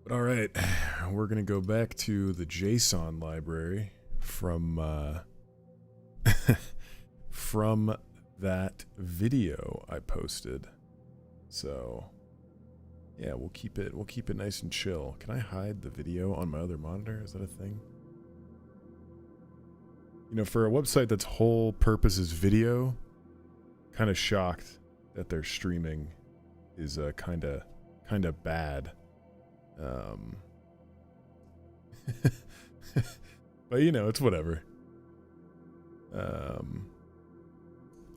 But all right, we're gonna go back to the JSON library from from that video I posted. So yeah, we'll keep it nice and chill. Can I hide the video on my other monitor? Is that a thing? You know, for a website that's whole purpose is video, kind of shocked that their streaming is kind of bad. But you know, it's whatever.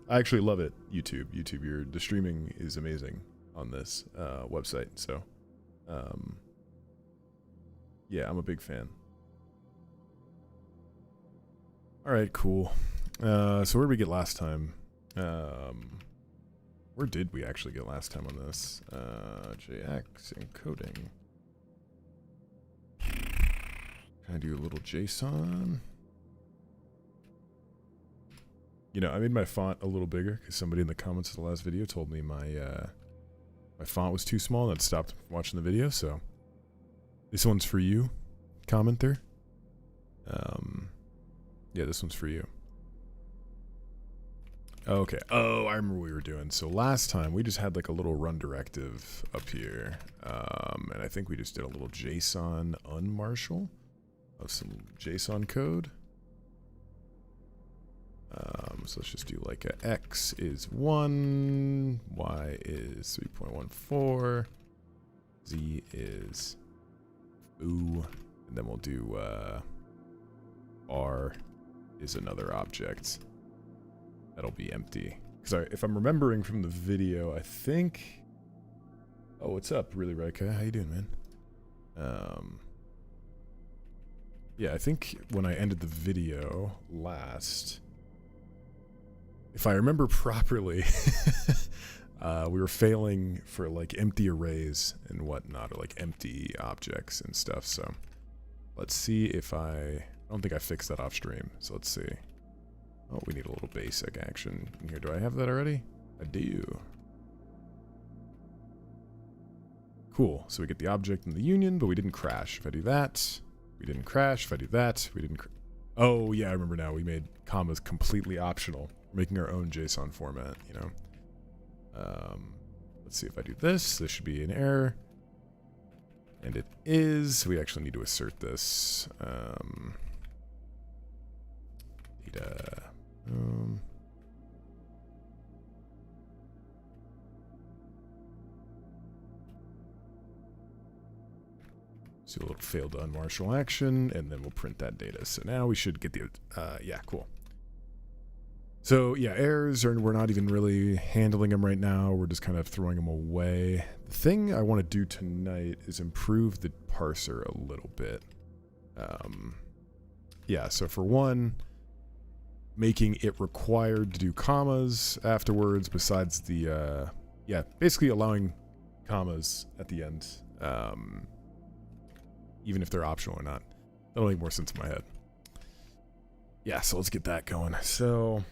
I actually love it. YouTube, the streaming is amazing on this website. So, yeah, I'm a big fan. All right, cool. So where did we get last time? Where did we actually get last time on this? JX encoding. Can I do a little JSON? You know, I made my font a little bigger because somebody in the comments of the last video told me my font was too small and it stopped watching the video. So this one's for you, commenter. Yeah, this one's for you. Okay. Oh, I remember what we were doing. So last time we just had like a little run directive up here, and I think we just did a little JSON unmarshal of some JSON code. So let's just do like a X is 1, Y is 3.14, Z is foo, and then we'll do R is another object. That'll be empty. Because if I'm remembering from the video, I think... Oh, what's up, Really Rika? How you doing, man? Yeah, I think when I ended the video last... If I remember properly, we were failing for like empty arrays and whatnot, or like empty objects and stuff, so... Let's see if I don't think I fixed that off stream, so let's see. Oh, we need a little basic action in here. Do I have that already? I do. Cool. So we get the object in the union, but we didn't crash. If I do that, we didn't crash. If I do that, we didn't Oh, yeah, I remember now. We made commas completely optional. We're making our own JSON format, you know. Let's see if I do this. This should be an error. And it is. We actually need to assert this. Data. So a little failed to unmarshal action, and then we'll print that data. So now we should get the, yeah, cool. So yeah, errors, we're not even really handling them right now. We're just kind of throwing them away. The thing I want to do tonight is improve the parser a little bit. Yeah, so for one, making it required to do commas afterwards besides the, yeah, basically allowing commas at the end, even if they're optional or not. That'll make more sense in my head. Yeah, so let's get that going. So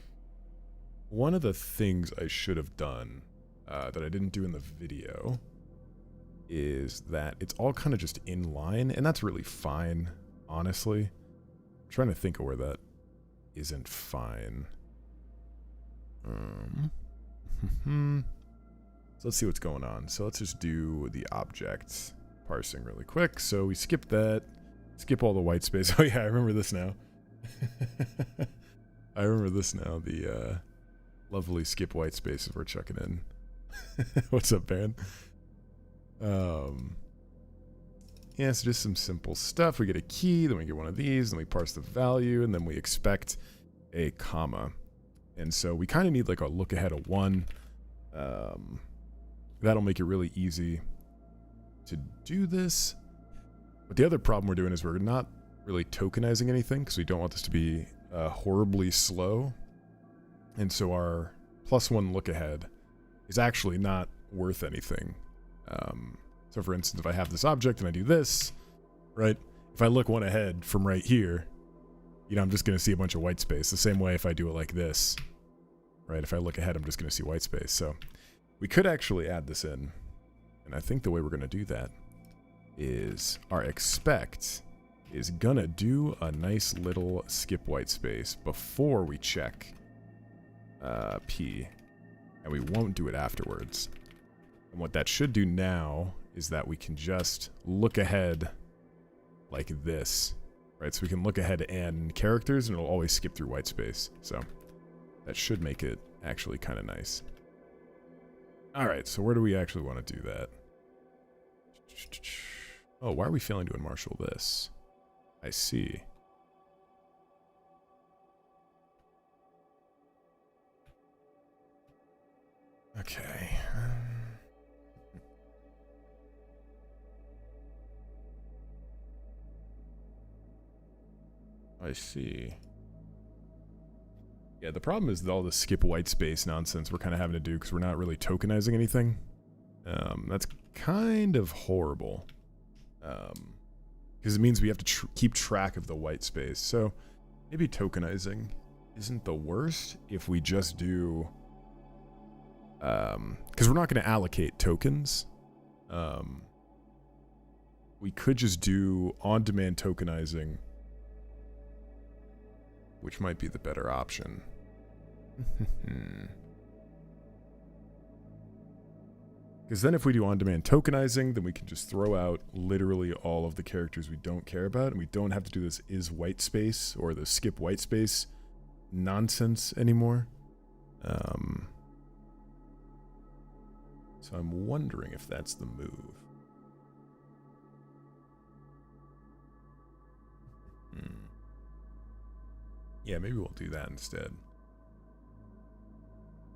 one of the things I should have done that I didn't do in the video is that it's all kind of just in line, and that's really fine, honestly. I'm trying to think of where that isn't fine. So let's see what's going on. So let's just do the object parsing really quick. So we skip that, skip all the white space. Oh yeah, I remember this now. I remember this now. The lovely skip white spaces we're checking in. What's up, Baron? Yeah, so just some simple stuff. We get a key, then we get one of these, then we parse the value, and then we expect a comma. And so we kind of need like a look ahead of 1. That'll make it really easy to do this. But the other problem we're doing is we're not really tokenizing anything because we don't want this to be horribly slow. And so our +1 look ahead is actually not worth anything. So for instance, if I have this object and I do this, right? If I look 1 ahead from right here, you know, I'm just going to see a bunch of white space. The same way if I do it like this, right? If I look ahead, I'm just going to see white space. So we could actually add this in. And I think the way we're going to do that is our expect is gonna do a nice little skip white space before we check P, and we won't do it afterwards. And what that should do now is that we can just look ahead like this, right? So we can look ahead and characters, and it'll always skip through white space. So that should make it actually kind of nice. All right, so where do we actually want to do that? Oh, why are we failing to unmarshal this? I see. Okay. I see. Yeah, the problem is all the skip white space nonsense we're kind of having to do because we're not really tokenizing anything. That's kind of horrible. Because it means we have to keep track of the white space. So maybe tokenizing isn't the worst if we just do... because we're not going to allocate tokens. We could just do on-demand tokenizing, which might be the better option. Because then if we do on-demand tokenizing, then we can just throw out literally all of the characters we don't care about, and we don't have to do this is white space or the skip white space nonsense anymore. So I'm wondering if that's the move. Yeah, maybe we'll do that instead.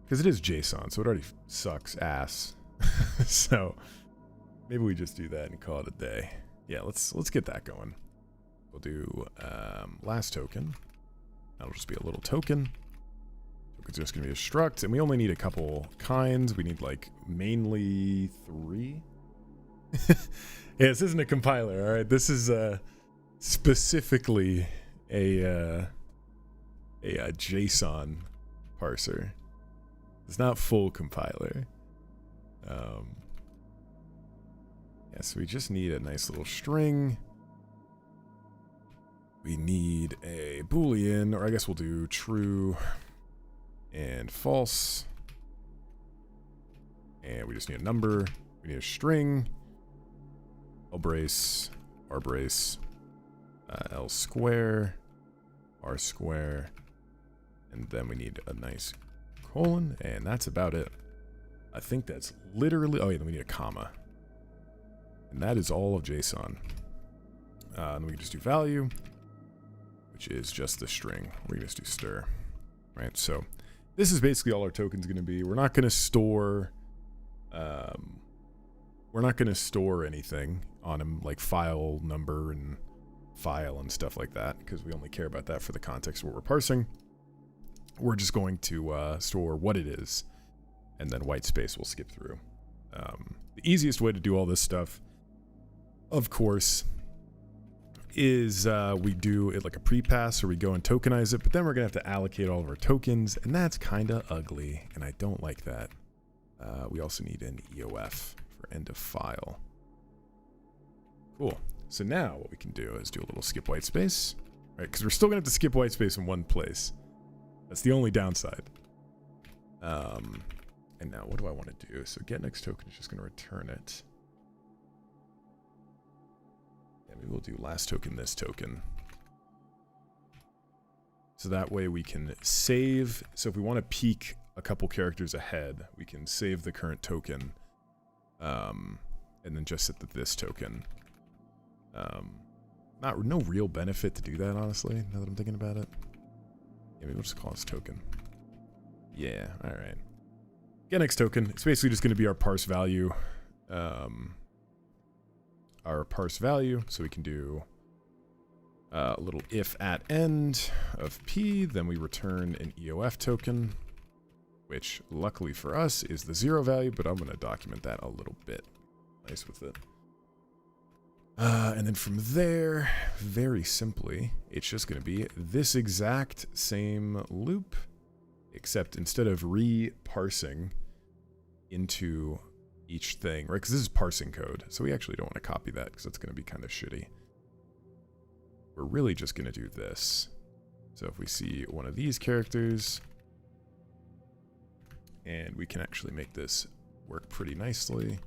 Because it is JSON, so it already sucks ass. So maybe we just do that and call it a day. Yeah, let's get that going. We'll do last token. That'll just be a little token. Token's just gonna be a struct, and we only need a couple kinds. We need like mainly 3. Yeah, this isn't a compiler. All right, this is specifically a JSON parser. It's not full compiler. Yeah, so we just need a nice little string. We need a boolean, or I guess we'll do true and false. And we just need a number. We need a string. L brace, R brace, L square, R square, and then we need a nice colon, and that's about it. I think that's literally... Oh, yeah, then we need a comma. And that is all of JSON. And we can just do value, which is just the string. We're going to just do stir. Right, so this is basically all our token's going to be. We're not going to store... we're not going to store anything on them, like file number and file and stuff like that, because we only care about that for the context of what we're parsing. We're just going to store what it is, and then white space will skip through. The easiest way to do all this stuff, of course, is we do it like a pre-pass, or we go and tokenize it, but then we're going to have to allocate all of our tokens, and that's kind of ugly, and I don't like that. We also need an EOF for end of file. Cool. So now what we can do is do a little skip white space, right? Because we're still going to have to skip white space in one place. That's the only downside. And now what do I want to do? So get next token is just going to return it. Yeah, maybe we'll do last token, this token. So that way we can save. So if we want to peek a couple characters ahead, we can save the current token. And then just set this token. No real benefit to do that, honestly, now that I'm thinking about it. Yeah, maybe we'll just call this token. Yeah, alright. Get next token. It's basically just going to be our parse value. Our parse value. So we can do a little if at end of P. Then we return an EOF token, which luckily for us is the 0 value, but I'm going to document that a little bit. Nice with it. And then from there, very simply, it's just going to be this exact same loop, except instead of re-parsing into each thing, right? Because this is parsing code, so we actually don't want to copy that because that's going to be kind of shitty. We're really just going to do this. So if we see one of these characters, and we can actually make this work pretty nicely.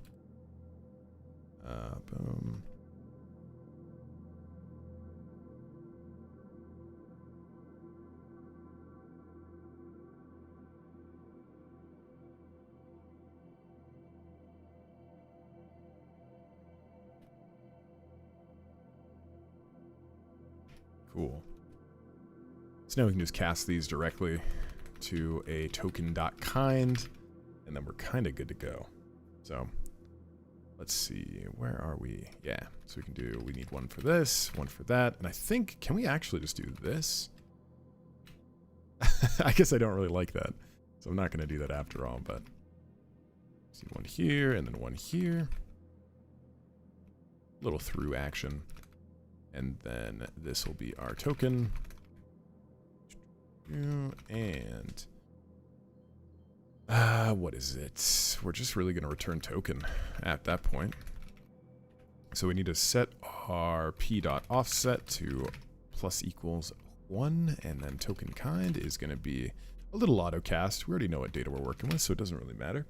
Boom. Cool. So now we can just cast these directly to a token.kind, and then we're kind of good to go. So let's see, where are we? Yeah, so we can do, we need one for this, one for that, and I think, can we actually just do this? I guess I don't really like that, so I'm not going to do that after all, but see one here, and then one here. Little through action. And then this will be our token. And what is it? We're just really going to return token at that point. So we need to set our p.offset to +=1, and then token kind is going to be a little autocast. We already know what data we're working with, so it doesn't really matter.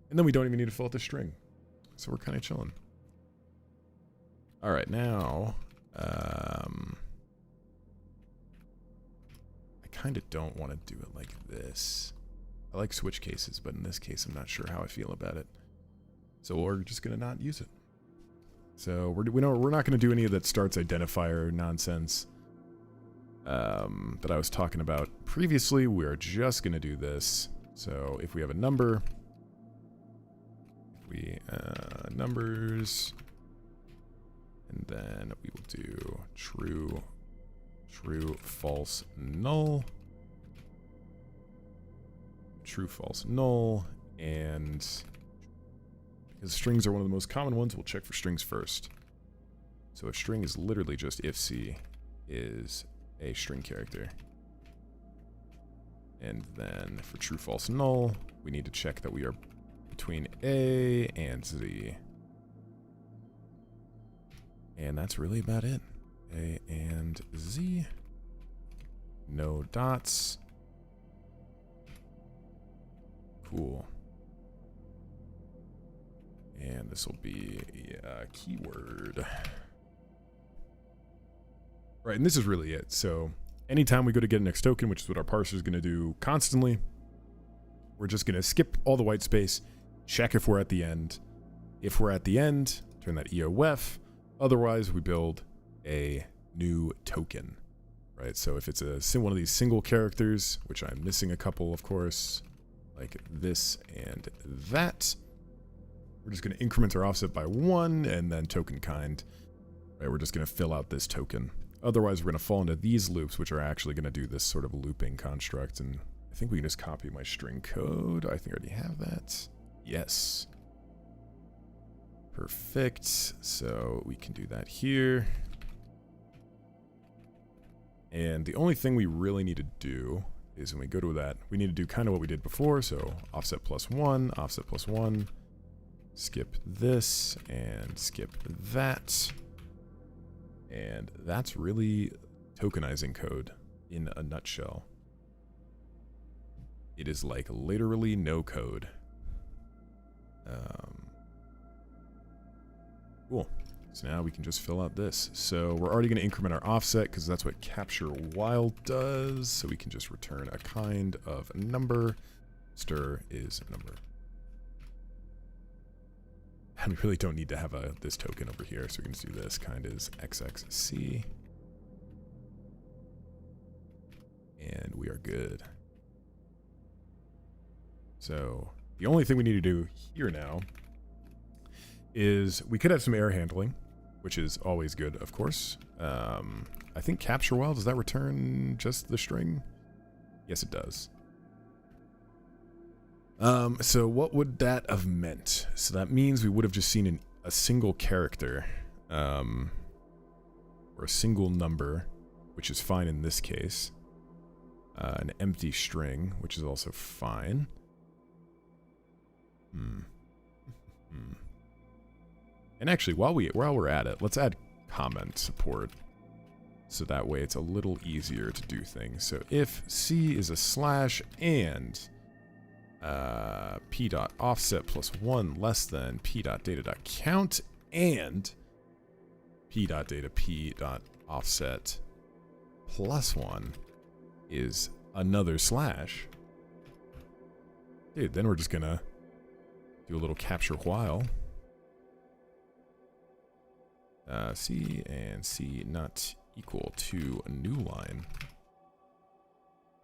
And then we don't even need to fill out the string. So we're kind of chilling. All right, now I kind of don't want to do it like this. I like switch cases, but in this case, I'm not sure how I feel about it. So we're just going to not use it. So we're not going to do any of that starts identifier nonsense that I was talking about previously. We're just going to do this. So if we have a number, numbers, and then we will do true, false, null. True, false, null. And because strings are one of the most common ones, we'll check for strings first. So a string is literally just if C is a string character. And then for true, false, null, we need to check that we are between A and Z. And that's really about it. A and Z. No dots. Cool. And this will be a keyword. Right, and this is really it. So anytime we go to get an X token, which is what our parser is going to do constantly, we're just going to skip all the white space, check if we're at the end. If we're at the end, turn that EOF. Otherwise, we build a new token, right? So if it's one of these single characters, which I'm missing a couple, of course, like this and that, we're just going to increment our offset by 1 and then token kind, right? We're just going to fill out this token. Otherwise, we're going to fall into these loops, which are actually going to do this sort of looping construct. And I think we can just copy my string code. I think I already have that. Yes. Perfect. So we can do that here. And the only thing we really need to do is when we go to that, we need to do kind of what we did before. So offset +1, offset +1, skip this and skip that. And that's really tokenizing code in a nutshell. It is like literally no code. Cool. So now we can just fill out this. So we're already going to increment our offset because that's what capture while does. So we can just return a kind of number. Stir is number. And we really don't need to have this token over here, so we can just do this. Kind is XXC. And we are good. So the only thing we need to do here now is we could have some error handling, which is always good, of course. I think capture while, does that return just the string? Yes, it does. So what would that have meant? So that means we would have just seen a single character, or a single number, which is fine in this case. An empty string, which is also fine. And actually, while we're at it, let's add comment support. So that way it's a little easier to do things. So if C is a slash and p dot offset plus 1 less than p dot data dot count and p dot data p dot offset plus 1 is another slash. Dude, then we're just gonna do a little capture while. C and C not equal to a new line.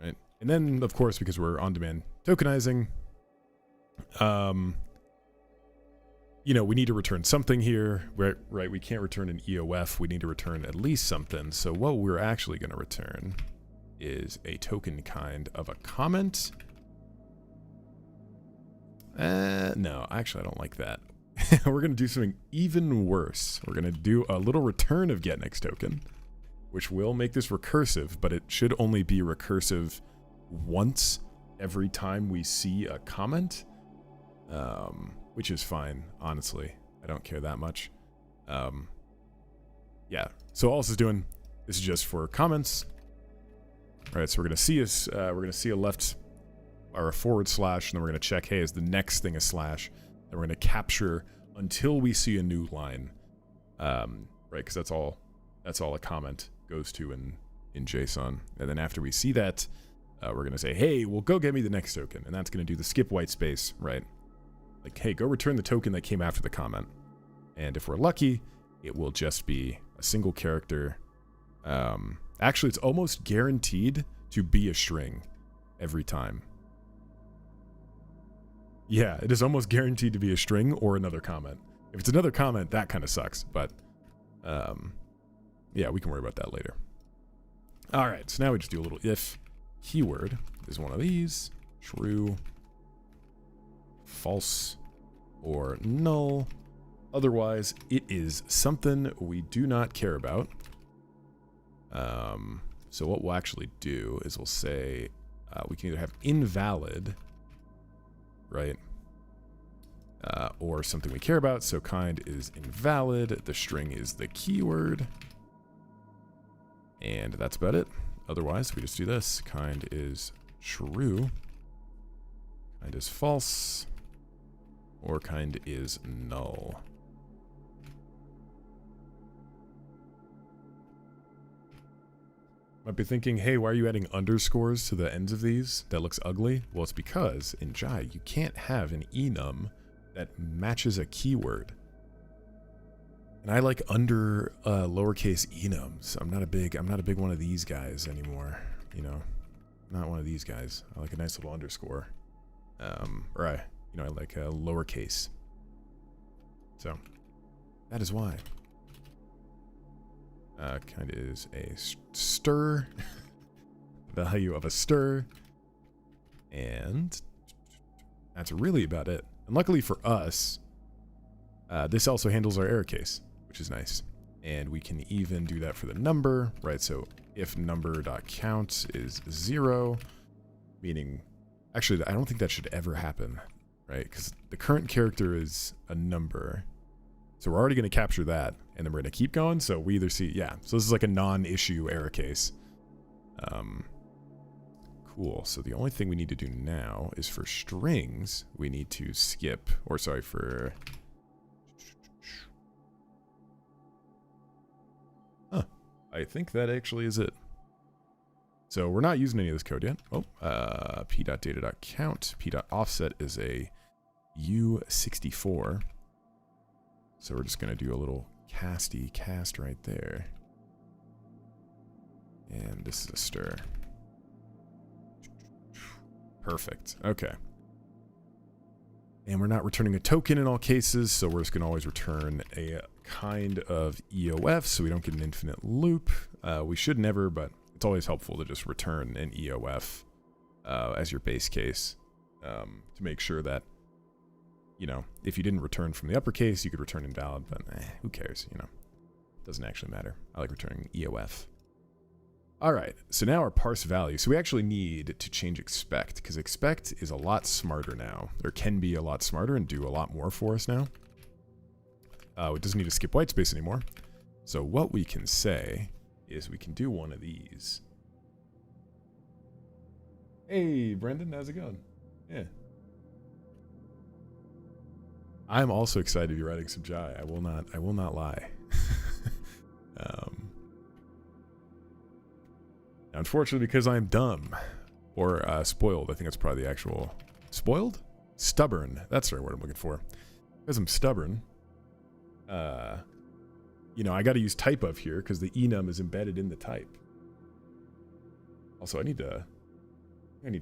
Right? And then, of course, because we're on-demand tokenizing, you know, we need to return something here, right? We can't return an EOF. We need to return at least something. So what we're actually going to return is a token kind of a comment. No, actually, I don't like that. We're going to do something even worse. We're going to do a little return of getNext token, which will make this recursive, but it should only be recursive once every time we see a comment, which is fine, honestly. I don't care that much. Yeah, so all this is doing, this is just for comments. All right, so we're going to see a left or a forward slash, and then we're going to check, hey, is the next thing a slash? Then we're going to capture until we see a new line, right? Because that's all a comment goes to in JSON. And then after we see that, we're going to say, hey, well, go get me the next token. And that's going to do the skip white space, right? Like, hey, go return the token that came after the comment. And if we're lucky, it will just be a single character. Actually, it's almost guaranteed to be a string every time. Yeah, it is almost guaranteed to be a string or another comment. If it's another comment, that kind of sucks. But, yeah, we can worry about that later. All right, so now we just do a little if. Keyword is one of these. True, false, or null. Otherwise, it is something we do not care about. So what we'll actually do is we'll say we can either have invalid, right? Or something we care about. So kind is invalid. The string is the keyword. And that's about it. Otherwise, we just do this. Kind is true. Kind is false. Or kind is null. Might be thinking, hey, why are you adding underscores to the ends of these? That looks ugly. Well, it's because in Jai, you can't have an enum that matches a keyword. And I like under lowercase enums. I'm not a big one of these guys anymore. You know, not one of these guys. I like a nice little underscore. I like a lowercase. So that is why. Kind of is a stir. Value of a stir. And that's really about it. And luckily for us, this also handles our error case, which is nice. And we can even do that for the number, right? So if number.count is 0, meaning, actually, I don't think that should ever happen, right? Because the current character is a number. So we're already going to capture that, and then we're going to keep going. So we either see, yeah. So this is like a non-issue error case. Cool. So the only thing we need to do now is for strings, we need to skip, or sorry, for... I think that actually is it. So we're not using any of this code yet. Oh, p.data.count, p.offset is a U64. So we're just going to do a little cast right there. And this is a stir. Perfect. Okay. And we're not returning a token in all cases, so we're just going to always return a kind of EOF so we don't get an infinite loop. We should never, but it's always helpful to just return an EOF as your base case to make sure that, you know, if you didn't return from the uppercase, you could return invalid, but who cares, you know? Doesn't actually matter. I like returning EOF. All right, so now our parse value. So we actually need to change expect, because expect is a lot smarter now. Or can be a lot smarter and do a lot more for us now. It doesn't need to skip white space anymore. So what we can say is we can do one of these. Hey, Brendan, how's it going? Yeah. I'm also excited to be writing some Jai. I will not lie. Unfortunately, because I'm dumb or spoiled, I think that's probably the actual spoiled? Stubborn. That's the right word I'm looking for. Because I'm stubborn, you know, I got to use type of here because the enum is embedded in the type. Also, I need to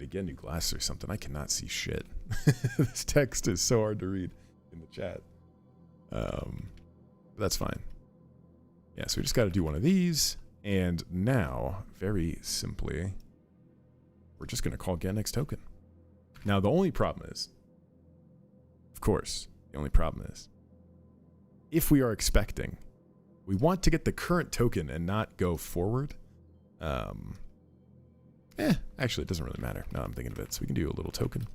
get new glasses or something. I cannot see shit. This text is so hard to read in the chat. But that's fine. Yeah, so we just got to do one of these. And now, very simply, we're just going to call getNextToken. Now, the only problem is, of course, the only problem is, if we are expecting, we want to get the current token and not go forward. Actually, it doesn't really matter. Now I'm thinking of it. So we can do a little token.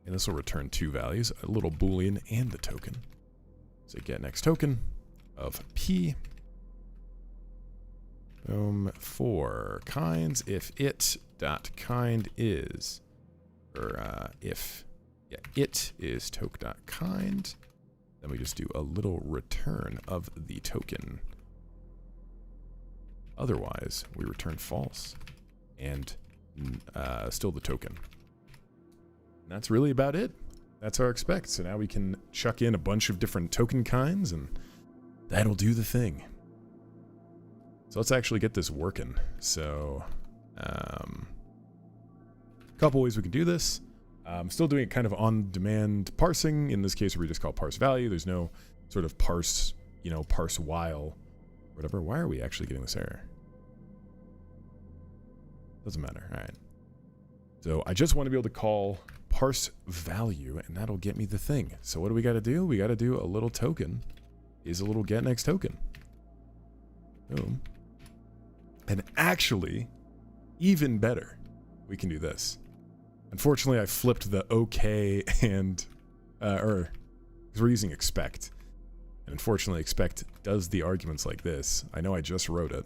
And this will return two values, a little boolean and the token. So getNextToken of P. Boom, for kinds, if it dot kind is, or if it is toke dot kind, then we just do a little return of the token. Otherwise, we return false and still the token. And that's really about it. That's our expect. So now we can chuck in a bunch of different token kinds and that'll do the thing. So let's actually get this working. So, a couple ways we can do this. I'm still doing it kind of on-demand parsing. In this case, we just call parse value. There's no sort of parse, you know, parse while, whatever. Why are we actually getting this error? Doesn't matter. All right. So I just want to be able to call parse value, and that'll get me the thing. So what do we got to do? We got to do a little token is a little getNextToken. Boom. And actually, even better, we can do this. Unfortunately, I flipped the OK and, because we're using expect. And unfortunately, expect does the arguments like this. I know I just wrote it.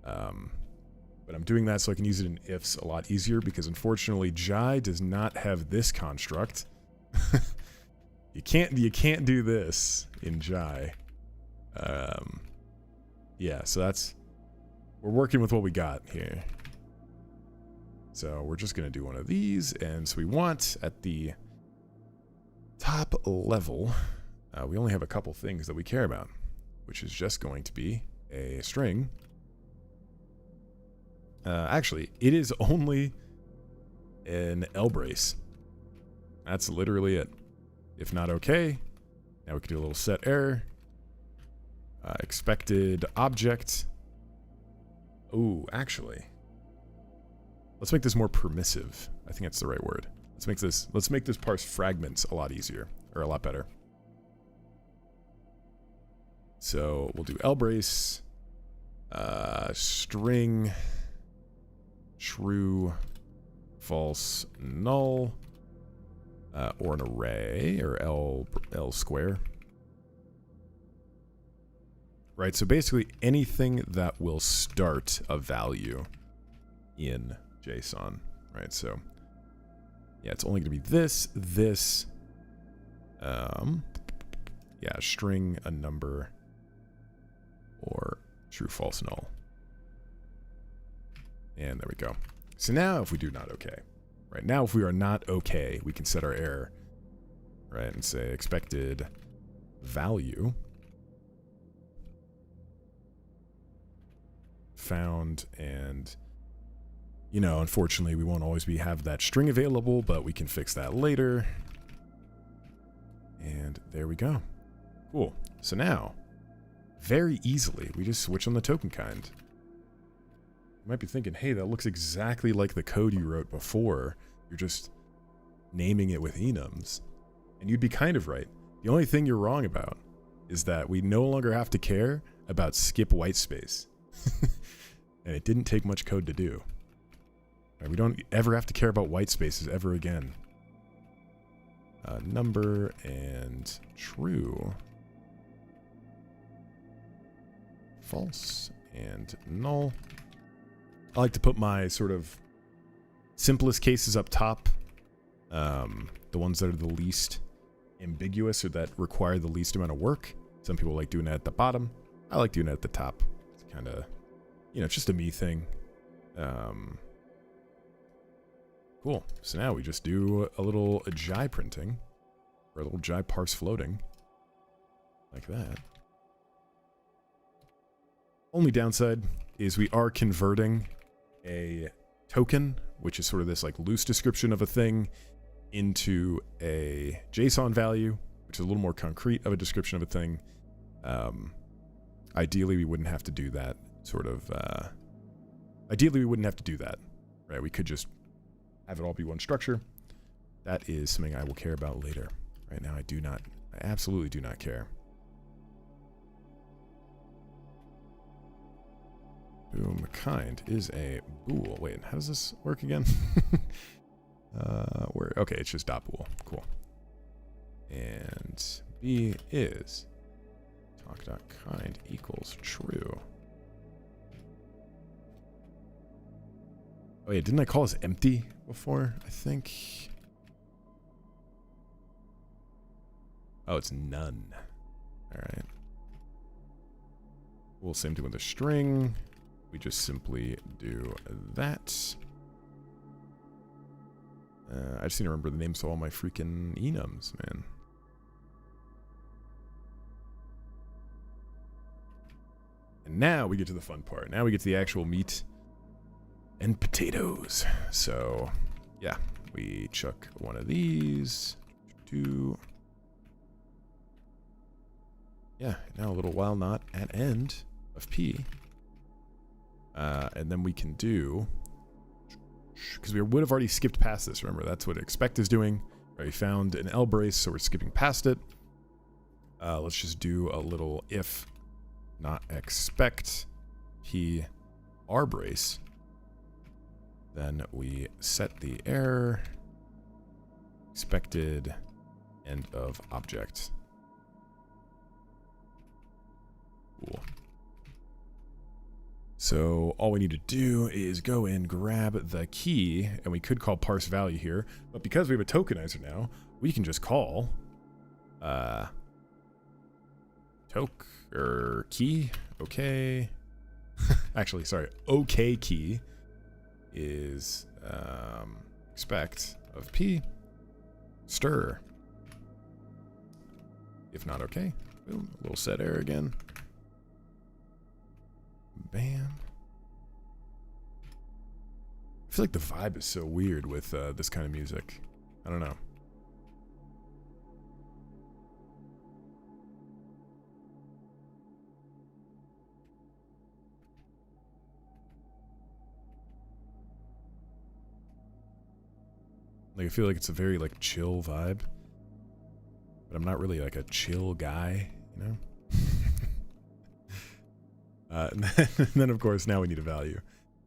But I'm doing that so I can use it in ifs a lot easier because unfortunately, Jai does not have this construct. You can't do this in Jai. Yeah, so we're working with what we got here. So we're just going to do one of these. And so we want at the top level, we only have a couple things that we care about, which is just going to be a string. Actually, it is only an L brace. That's literally it. If not okay, now we can do a little set error. Expected object. Ooh, actually, let's make this more permissive. I think that's the right word. Let's make this parse fragments a lot easier, or a lot better. So we'll do lbrace, string, true, false, null, or an array, or L square. Right, so basically anything that will start a value in JSON, right? So, yeah, it's only going to be this, yeah, string, a number, or true, false, null. And there we go. So now if we do not okay, right? Now if we are not okay, we can set our error, right? And say expected value found, and you know, unfortunately we won't always have that string available, but we can fix that later. And there we go. Cool. So now very easily we just switch on the token kind. You might be thinking, hey, that looks exactly like the code you wrote before. You're just naming it with enums. And you'd be kind of right. The only thing you're wrong about is that we no longer have to care about skip white space. And it didn't take much code to do. Right, we don't ever have to care about white spaces ever again. Number and true. false and null. I like to put my sort of simplest cases up top. The ones that are the least ambiguous or that require the least amount of work. Some people like doing it at the bottom. I like doing it at the top. It's kind of, you know, it's just a me thing. Cool. So now we just do a little Jai printing, or a little Jai parse floating, like that. Only downside is we are converting a token, which is sort of this like loose description of a thing, into a JSON value, which is a little more concrete of a description of a thing. Ideally, we wouldn't have to do that sort of... ideally, we wouldn't have to do that, right? We could just have it all be one structure. That is something I will care about later. Right now, I absolutely do not care. Boom, kind is a bool. Wait, how does this work again? Okay, it's just dot bool. Cool. And B is talk.kind equals true. Oh yeah, didn't I call this empty before? I think. Oh, it's none. All right. We'll same thing with a string. We just simply do that. I just need to remember the names of all my freaking enums, man. And now we get to the fun part. Now we get to the actual meat and potatoes. So, yeah, we chuck one of these. Two. Yeah, now a little while not at end of P. And then we can do, because we would have already skipped past this, remember, that's what expect is doing. Right, we found an L brace, so we're skipping past it. Let's just do a little if not expect P R brace. Then we set the error expected end of object. Cool. So all we need to do is go and grab the key, and we could call parse value here, but because we have a tokenizer now, we can just call key. Okay. Actually, sorry. Okay key is expect of P stir. If not okay. Boom. A little set error again. Bam. I feel like the vibe is so weird with this kind of music. I don't know. Like, I feel like it's a very, like, chill vibe. But I'm not really, like, a chill guy, you know? And then, of course, now we need a value.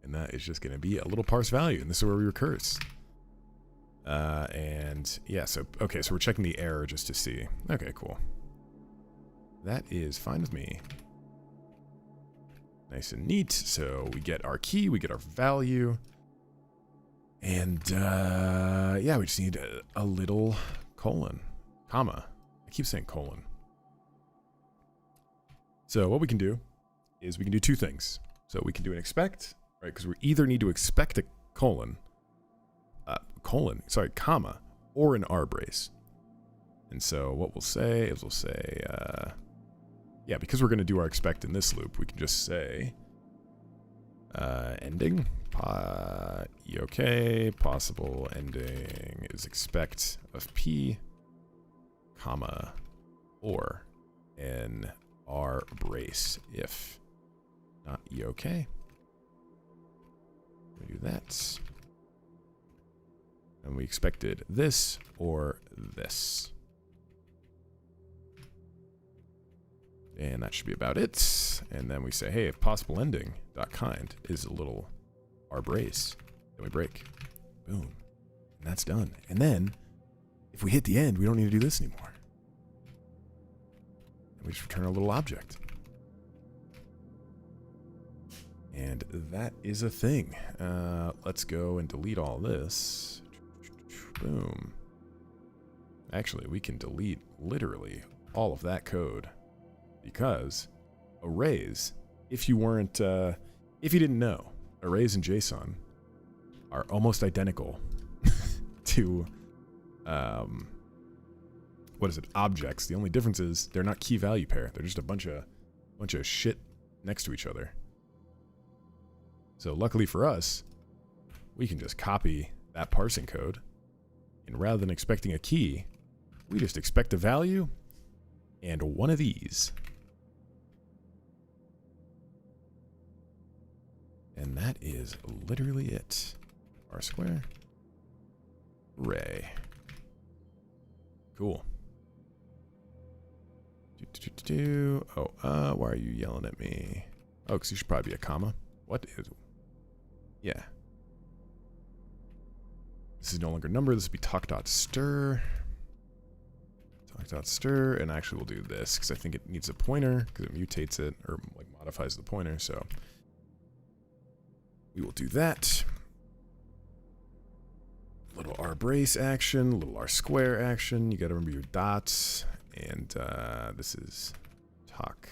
And that is just going to be a little parse value. And this is where we recurse. And, yeah, so, okay, so we're checking the error just to see. Okay, cool. That is fine with me. Nice and neat. So we get our key, we get our value. And, yeah, we just need a little colon, comma. I keep saying colon. So what we can do is we can do two things. So we can do an expect, right? Because we either need to expect a comma, or an R brace. And so what we'll say is yeah, because we're going to do our expect in this loop, we can just say ending. Okay, possible ending is expect of P, comma, or an R brace if not okay. We do that. And we expected this or this. And that should be about it. And then we say, hey, if possible ending dot kind is a little R brace, then we break. Boom. And that's done. And then if we hit the end, we don't need to do this anymore. And we just return a little object. And that is a thing. Let's go and delete all this. Boom. Actually, we can delete literally all of that code because arrays, if you didn't know, arrays in JSON are almost identical to, objects. The only difference is they're not key value pair. They're just a bunch of shit next to each other. So luckily for us, we can just copy that parsing code, and rather than expecting a key, we just expect a value and one of these. And that is literally it. R square. Array. Cool. Oh, why are you yelling at me? Oh, because you should probably be a comma. What is... Yeah. This is no longer number. This will be talk.stir. Talk.stir. And actually we'll do this because I think it needs a pointer because it mutates it or like modifies the pointer. So we will do that. Little R brace action, little R square action. You got to remember your dots. And this is talk.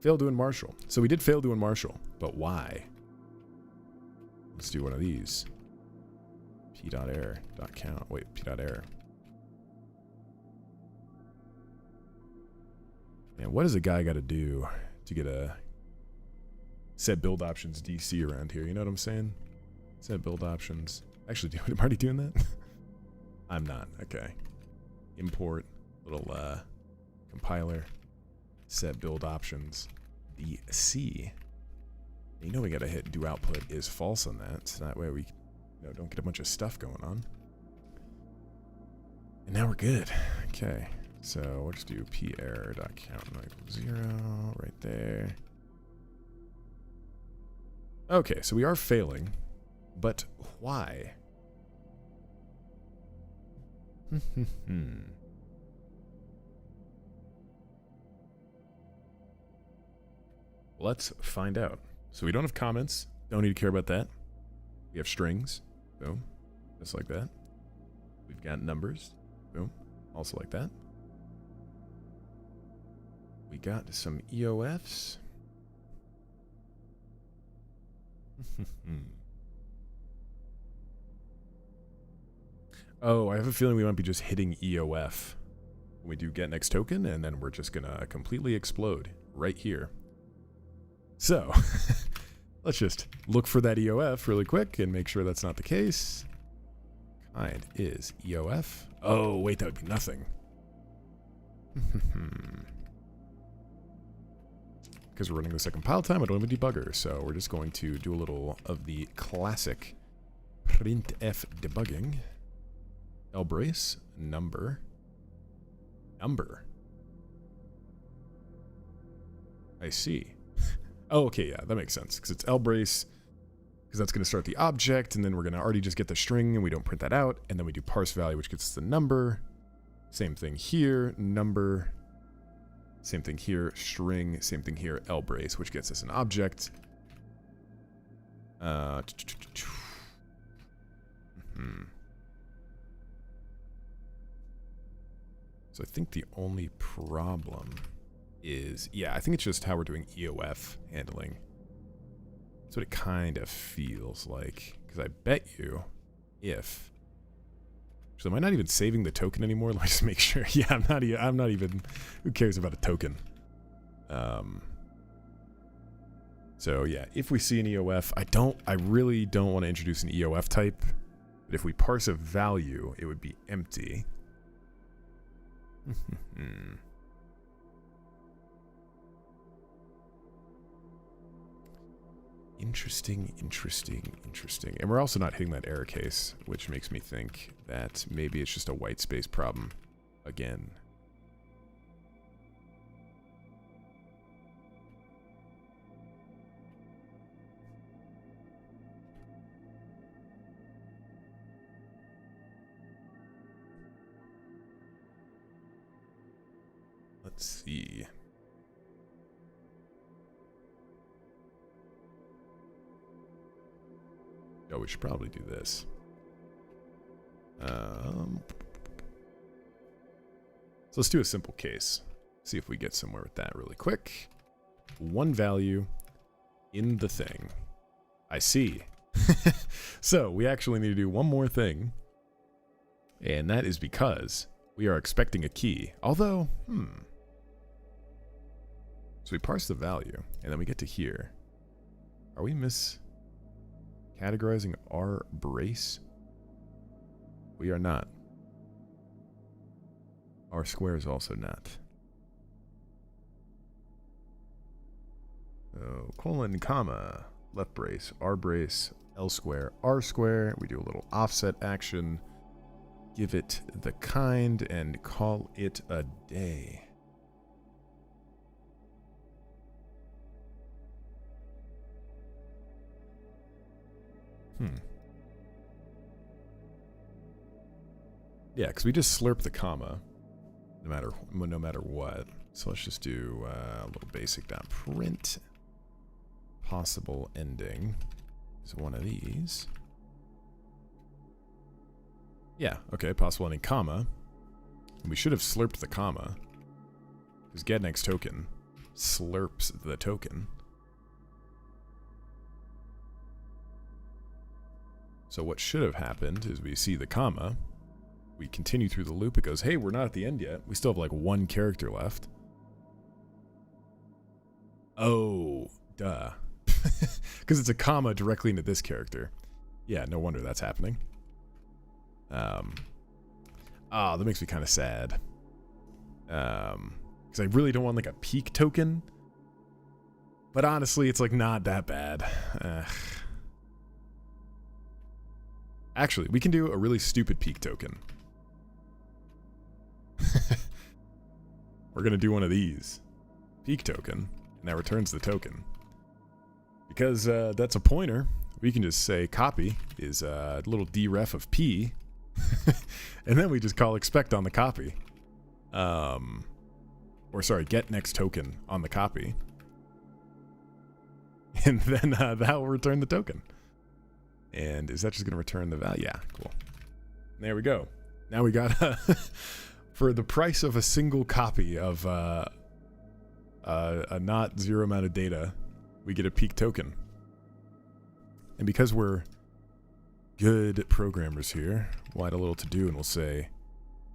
Failed doing Marshall. So we did fail doing Marshall, but why? Let's do one of these. P.error.count. Wait, P.error. And what does a guy got to do to get a set build options DC around here? You know what I'm saying? Set build options. Actually, I'm already doing that? I'm not. Okay. Import little compiler. Set build options DC. You know we gotta hit do output is false on that, so that way we don't get a bunch of stuff going on. And now we're good. Okay, so we'll just do p_error.count equals 0 right there. Okay, so we are failing, but why? Let's find out. So we don't have comments. Don't need to care about that. We have strings. Boom. Just like that. We've got numbers. Boom. Also like that. We got some EOFs. Oh, I have a feeling we might be just hitting EOF when we do get next token, and then we're just gonna completely explode right here. So, let's just look for that EOF really quick and make sure that's not the case. Kind is EOF. Oh, wait, that would be nothing. Because we're running the second compile time, I don't have a debugger, so we're just going to do a little of the classic printf debugging. Lbrace, number. I see. Oh, okay, yeah, that makes sense. Because it's lbrace, because that's going to start the object, and then we're going to already just get the string, and we don't print that out, and then we do parse value, which gets us the number. Same thing here, number. Same thing here, string. Same thing here, lbrace, which gets us an object. So I think the only problem is, yeah, I think it's just how we're doing EOF handling. That's what it kind of feels like. Because I bet you if... So am I not even saving the token anymore? Let me just make sure. Yeah, I'm not even... Who cares about a token? So yeah, if we see an EOF, I really don't want to introduce an EOF type. But if we parse a value, it would be empty. Interesting. And we're also not hitting that error case, which makes me think that maybe it's just a white space problem again. Let's see. Oh, we should probably do this. So let's do a simple case. See if we get somewhere with that really quick. One value in the thing. I see. So we actually need to do one more thing. And that is because we are expecting a key. Although, So we parse the value, and then we get to here. Are we miscategorizing our brace? We are not. Our square is also not. So, colon, comma, left brace, R brace, L square, R square. We do a little offset action. Give it the kind and call it a day. Yeah, because we just slurp the comma no matter what. So let's just do a little basic.print. Possible ending is one of these. Yeah, okay, possible ending comma. And we should have slurped the comma, because getNext token slurps the token. So what should have happened is we see the comma, we continue through the loop, it goes, hey, we're not at the end yet. We still have like one character left. Oh, duh. Because it's a comma directly into this character. Yeah, no wonder that's happening. That makes me kind of sad. Because I really don't want like a peak token. But honestly, it's like not that bad. Actually, we can do a really stupid peak token. We're going to do one of these. Peak token. And that returns the token. Because that's a pointer. We can just say copy is a little deref of P. And then we just call expect on the copy. Or sorry, get next token on the copy. And then that will return the token. And is that just going to return the value? Yeah, cool. There we go. Now we got, for the price of a single copy of a not zero amount of data, we get a peak token. And because we're good programmers here, we'll add a little to do and we'll say,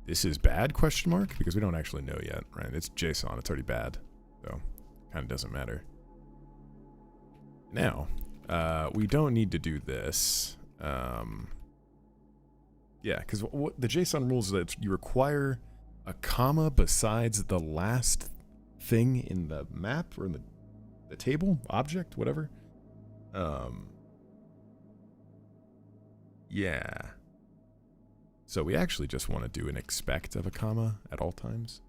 this is bad, question mark? Because we don't actually know yet, right? It's JSON, it's already bad. So, kind of doesn't matter. Now, we don't need to do this. Yeah, because what the JSON rules is that you require a comma besides the last thing in the map or in the table, object, whatever. Yeah. So we actually just want to do an expect of a comma at all times.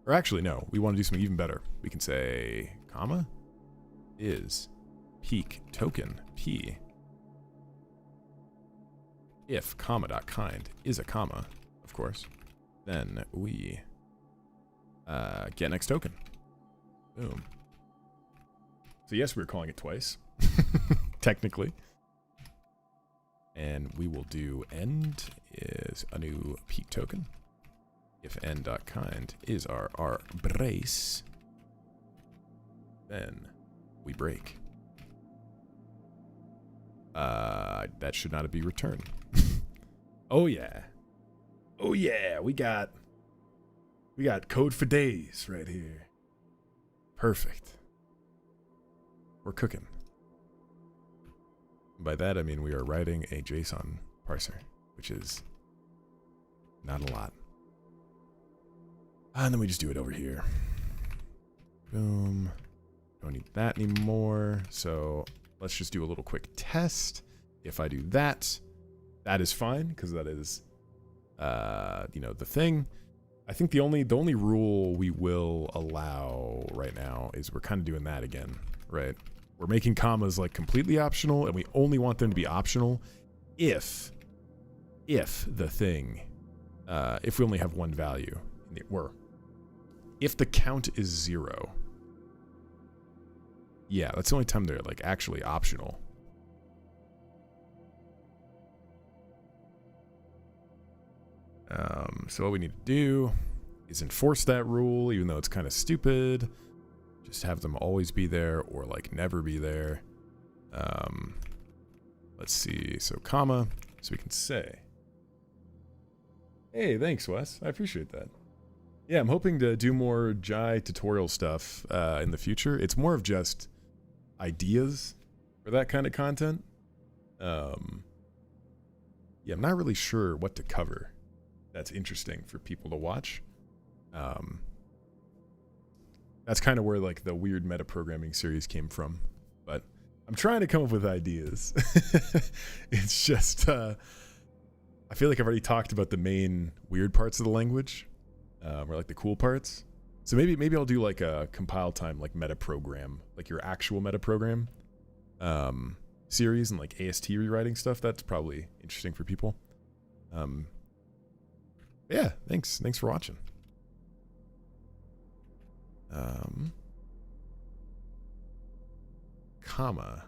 Or actually, no, we want to do something even better. We can say comma is peak token P if comma.kind is a comma, of course, then we get next token. Boom. So yes, we're calling it twice, technically. And we will do end is a new peak token. If end.kind is our brace, then we break. That should not be returned. Oh yeah. Oh yeah, we got code for days right here. Perfect. We're cooking. By that I mean we are writing a JSON parser, which is not a lot. And then we just do it over here. Boom. Don't need that anymore. So let's just do a little quick test. If I do that, that is fine because that is, the thing. I think the only rule we will allow right now is we're kind of doing that again, right? We're making commas like completely optional, and we only want them to be optional if the thing, if we only have one value, or if the count is 0. Yeah, that's the only time they're like actually optional. So what we need to do is enforce that rule, even though it's kind of stupid. Just have them always be there or like never be there. Let's see. So comma. So we can say, hey, thanks, Wes. I appreciate that. Yeah, I'm hoping to do more Jai tutorial stuff in the future. It's more of just ideas for that kind of content. Yeah, I'm not really sure what to cover that's interesting for people to watch. That's kind of where like the weird metaprogramming series came from. But I'm trying to come up with ideas. It's just, I feel like I've already talked about the main weird parts of the language, or like the cool parts. So maybe I'll do like a compile time, like metaprogram, like your actual metaprogram series and like AST rewriting stuff. That's probably interesting for people. Yeah, thanks for watching. Comma.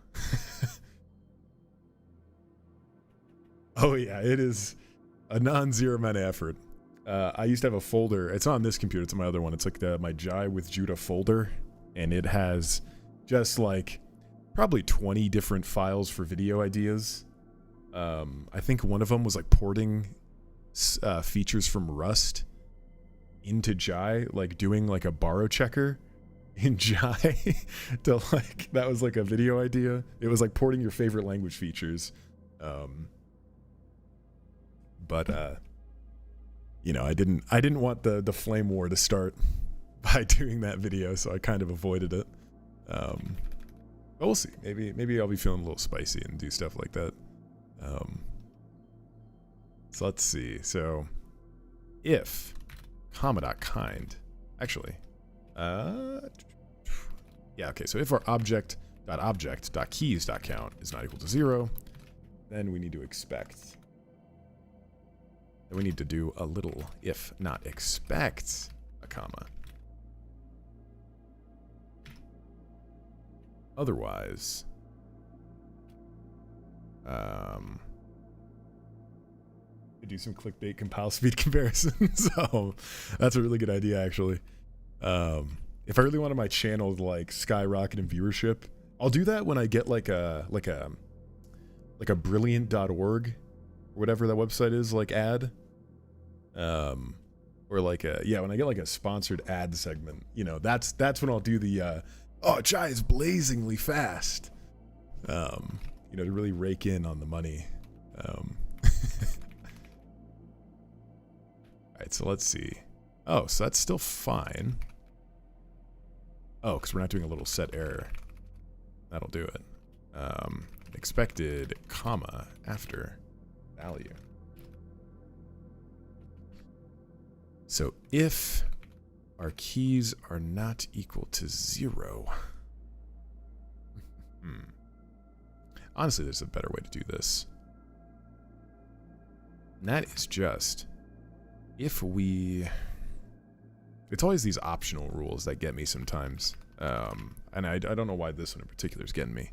Oh yeah, it is a non-zero amount of effort. I used to have a folder. It's not on this computer. It's on my other one. It's like my Jai with Judah folder, and it has just like probably 20 different files for video ideas. I think one of them was like porting features from Rust into Jai, like doing like a borrow checker in Jai to like, that was like a video idea. It was like porting your favorite language features. But you know, I didn't want the flame war to start by doing that video, so I kind of avoided it. But we'll see. Maybe I'll be feeling a little spicy and do stuff like that. So let's see. So if comma.kind, actually, yeah, okay. So if our object.object.keys.count is not equal to 0, then we need to expect. Then we need to do a little if not expect a comma. Otherwise, do some clickbait compile speed comparisons. So that's a really good idea, actually. If I really wanted my channel to like skyrocket in viewership, I'll do that when I get like a brilliant.org or whatever that website is, like ad. Or like when I get like a sponsored ad segment, you know, that's when I'll do the oh, Jai is blazingly fast. You know, to really rake in on the money. Alright, so let's see. Oh, so that's still fine. Oh, because we're not doing a little set error. That'll do it. Expected, comma, after value. So if our keys are not equal to 0. Honestly, there's a better way to do this. And that is just if we... It's always these optional rules that get me sometimes. And I don't know why this one in particular is getting me.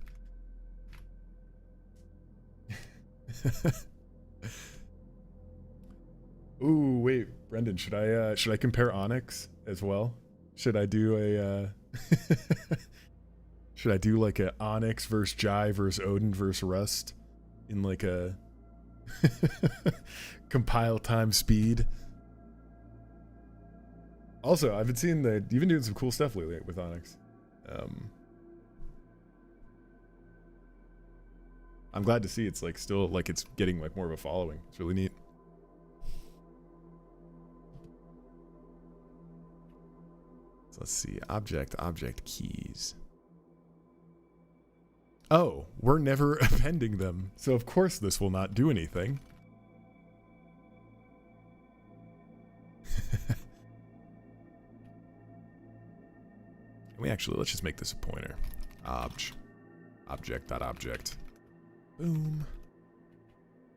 Ooh, wait, Brendan, should I compare Onyx as well? Should I do a should I do like a Onyx versus Jai versus Odin versus Rust in like a compile time speed? Also, I've been seeing that you've been doing some cool stuff lately with Onyx. I'm glad to see it's like still like it's getting like more of a following. It's really neat. So let's see, object keys. Oh, we're never appending them, so of course this will not do anything. Let's just make this a pointer. Object.object. Boom.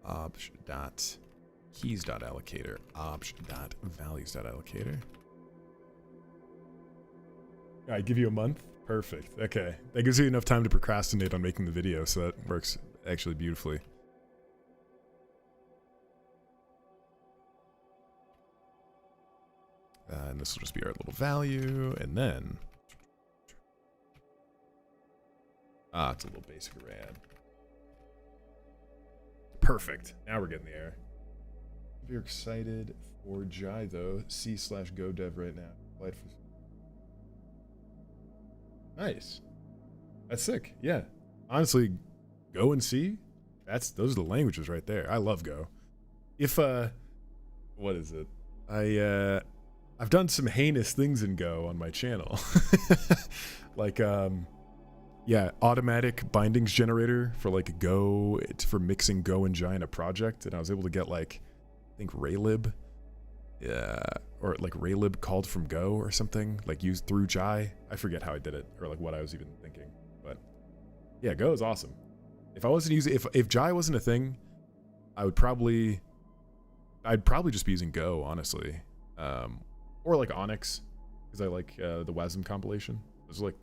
Obj.keys.allocator. Obj.values.allocator. I give you a month? Perfect. Okay. That gives you enough time to procrastinate on making the video, so that works actually beautifully. then this will just be our little value, and then it's a little basic array add. Perfect. Now we're getting the air. If you're excited for Jai though, C/go dev right now. Nice. That's sick. Yeah. Honestly, Go and C, those are the languages right there. I love Go. If what is it? I've done some heinous things in Go on my channel. Like yeah, automatic bindings generator for like Go, it's for mixing Go and Jai in a project, and I was able to get like I think raylib, yeah, or like raylib called from Go or something, like used through Jai. I forget how I did it or like what I was even thinking, but yeah, Go is awesome. If I wasn't using, if Jai wasn't a thing, I'd probably just be using Go, honestly, or like Onyx, because I like the WASM compilation. Those are like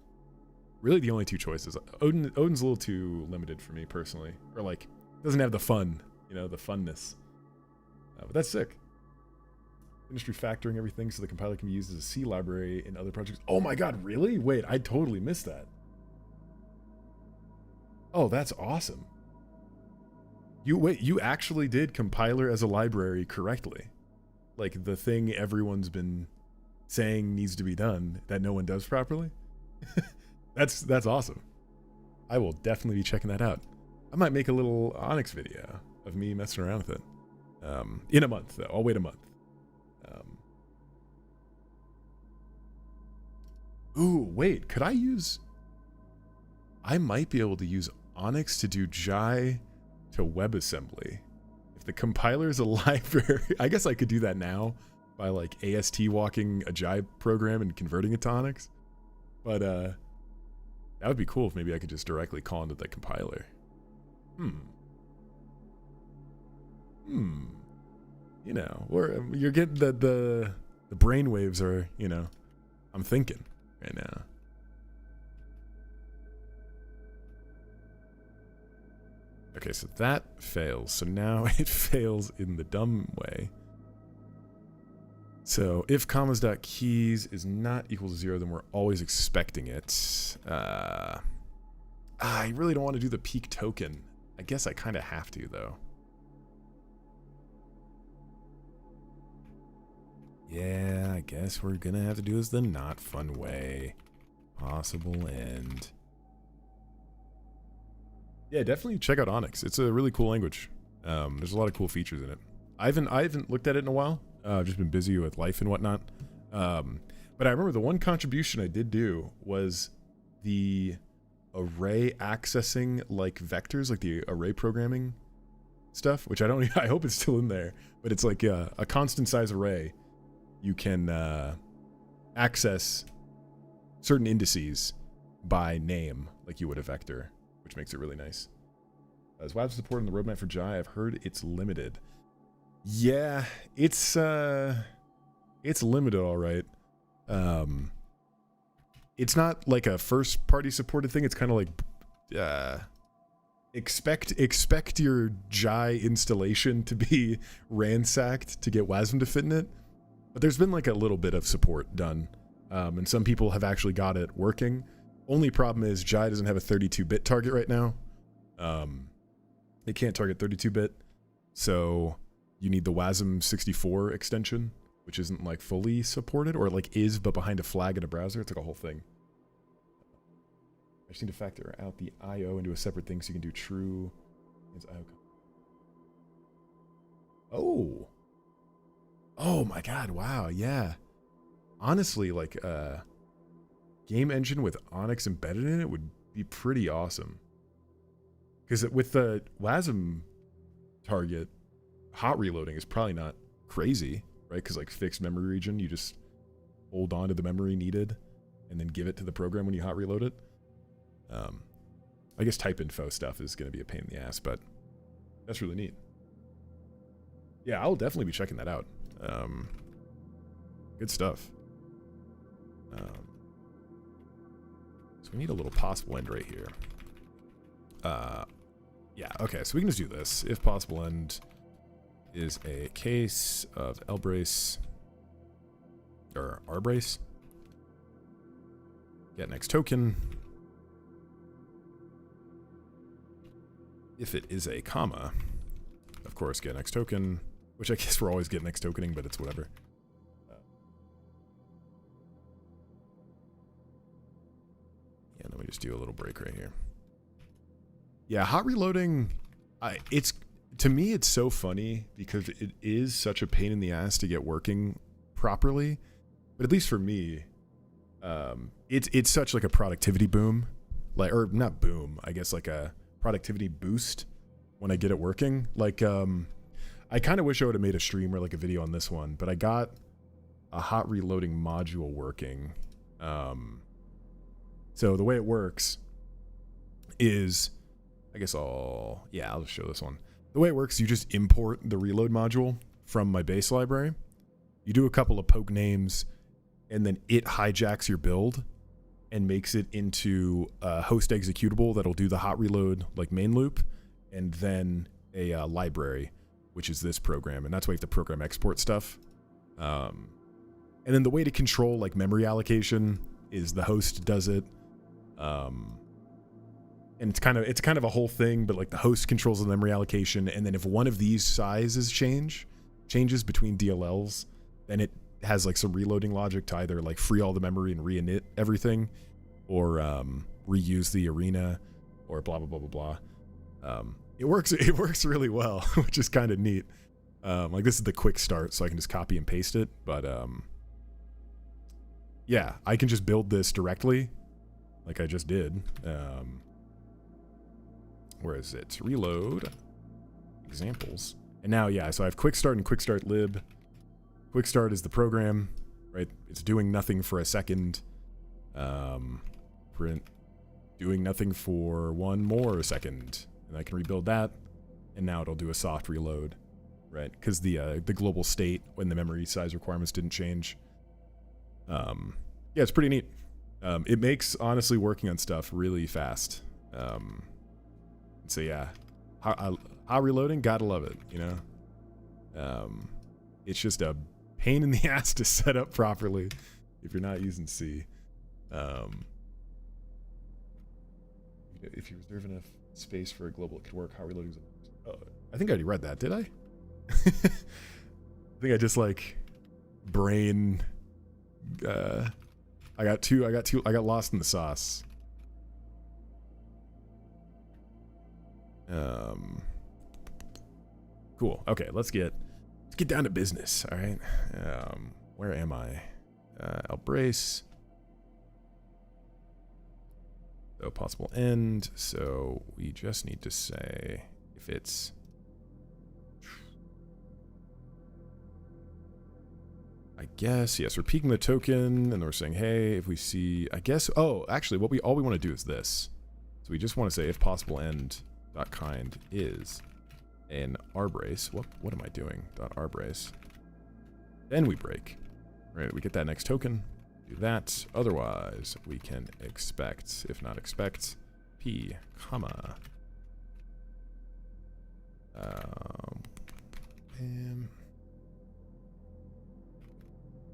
really the only two choices. Odin's a little too limited for me personally, or like doesn't have the fun, you know, the funness. But that's sick. Industry factoring everything so the compiler can be used as a C library in other projects. Oh my god, really? Wait, I totally missed that. Oh, that's awesome. You actually did compiler as a library correctly. Like the thing everyone's been saying needs to be done that no one does properly. That's awesome. I will definitely be checking that out. I might make a little Onyx video of me messing around with it. In a month though. I'll wait a month. Ooh, wait, could I use... I might be able to use Onyx to do Jai to WebAssembly. If the compiler is a library, I guess I could do that now by like AST walking a Jai program and converting it to Onyx. But that would be cool if maybe I could just directly call into the compiler. You know, or you're getting the brain waves are, you know, I'm thinking right now. Okay, so that fails. So now it fails in the dumb way. So if commas.keys is not equal to 0, then we're always expecting it. I really don't want to do the peak token. I guess I kind of have to, though. Yeah, I guess we're gonna have to do this the not fun way. Possible end. Yeah, definitely check out Onyx. It's a really cool language. There's a lot of cool features in it. I haven't looked at it in a while. I've just been busy with life and whatnot. But I remember the one contribution I did do was the array accessing like vectors, like the array programming stuff, which I hope it's still in there, but it's like a constant size array. You can access certain indices by name, like you would a vector, which makes it really nice. Is WASM support on the roadmap for Jai? I've heard it's limited. Yeah, it's limited, all right. It's not like a first-party supported thing. It's kind of like expect your Jai installation to be ransacked to get WASM to fit in it. But there's been like a little bit of support done, and some people have actually got it working. Only problem is Jai doesn't have a 32-bit target right now. It can't target 32-bit, so you need the WASM 64 extension, which isn't like fully supported, or like is but behind a flag in a browser. It's like a whole thing. I just need to factor out the I/O into a separate thing so you can do true. Oh my god, wow, yeah. Honestly, like game engine with Onyx embedded in it would be pretty awesome. Because with the WASM target, hot reloading is probably not crazy, right? Because like fixed memory region, you just hold on to the memory needed and then give it to the program when you hot reload it. I guess type info stuff is going to be a pain in the ass, but that's really neat. Yeah, I'll definitely be checking that out. Good stuff. So we need a little possible end right here. Yeah, okay, so we can just do this. If possible end is a case of lbrace or rbrace. Get next token. If it is a comma, of course, get next token, which I guess we're always get next tokening, but it's whatever. Yeah, let me just do a little break right here. Yeah, hot reloading, it's, to me, it's so funny because it is such a pain in the ass to get working properly. But at least for me, it's such like a productivity boom, like, or not boom, I guess like a productivity boost when I get it working. Like, I kind of wish I would have made a stream or like a video on this one, but I got a hot reloading module working. So the way it works is, I guess I'll just show this one. The way it works, you just import the reload module from my base library. You do a couple of poke names, and then it hijacks your build and makes it into a host executable that'll do the hot reload like main loop, and then a library, which is this program, and that's why you have to program export stuff. And then the way to control like memory allocation is the host does it. And it's kind of a whole thing, but like the host controls the memory allocation, and then if one of these sizes changes between DLLs, then it has like some reloading logic to either like free all the memory and re-init everything, or reuse the arena, or blah blah blah blah blah. It works really well, which is kind of neat. Like this is the quick start, so I can just copy and paste it. But yeah, I can just build this directly, like I just did. Where is it? Reload examples, and now so I have quick start and quick start lib. Quick start is the program, right? It's doing nothing for a second. Print doing nothing for one more second, and I can rebuild that, and now it'll do a soft reload, right? Because the global state when the memory size requirements didn't change. Yeah, it's pretty neat. It makes honestly working on stuff really fast. So yeah, how reloading, gotta love it, you know. It's just a pain in the ass to set up properly if you're not using C. If you reserve enough space for a global, it could work. How reloading? I think I already read that. Did I? I think I just like brain. I got lost in the sauce. Cool. Okay, let's get down to business. All right. Where am I? I'll brace. So possible end. So we just need to say if it's I guess, yes, we're peeking the token, and we're saying, hey, if we see, I guess, oh, actually, all we want to do is this. So we just want to say if possible end dot kind is an rbrace. What am I doing? Dot rbrace. Then we break. Right, we get that next token. Do that. Otherwise, we can expect, if not expect, p, comma.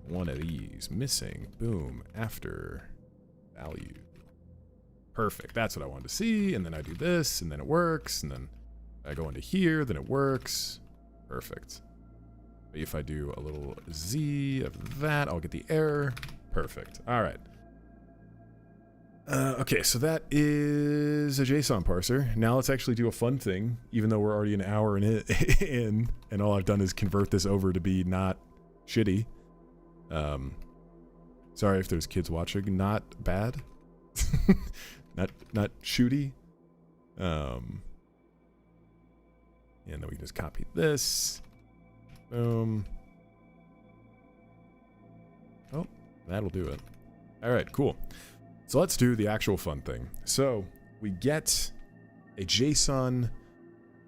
One of these missing. Boom. After value. Perfect. That's what I wanted to see. And then I do this, and then it works. And then I go into here, then it works. Perfect. If I do a little Z of that, I'll get the error. Perfect. All right. Okay, so that is a JSON parser. Now let's actually do a fun thing, even though we're already an hour in, and all I've done is convert this over to be not shitty. Sorry if there's kids watching. Not bad. not shooty. And then we can just copy this. Boom. Oh, that'll do it. All right, cool. So let's do the actual fun thing. So we get a JSON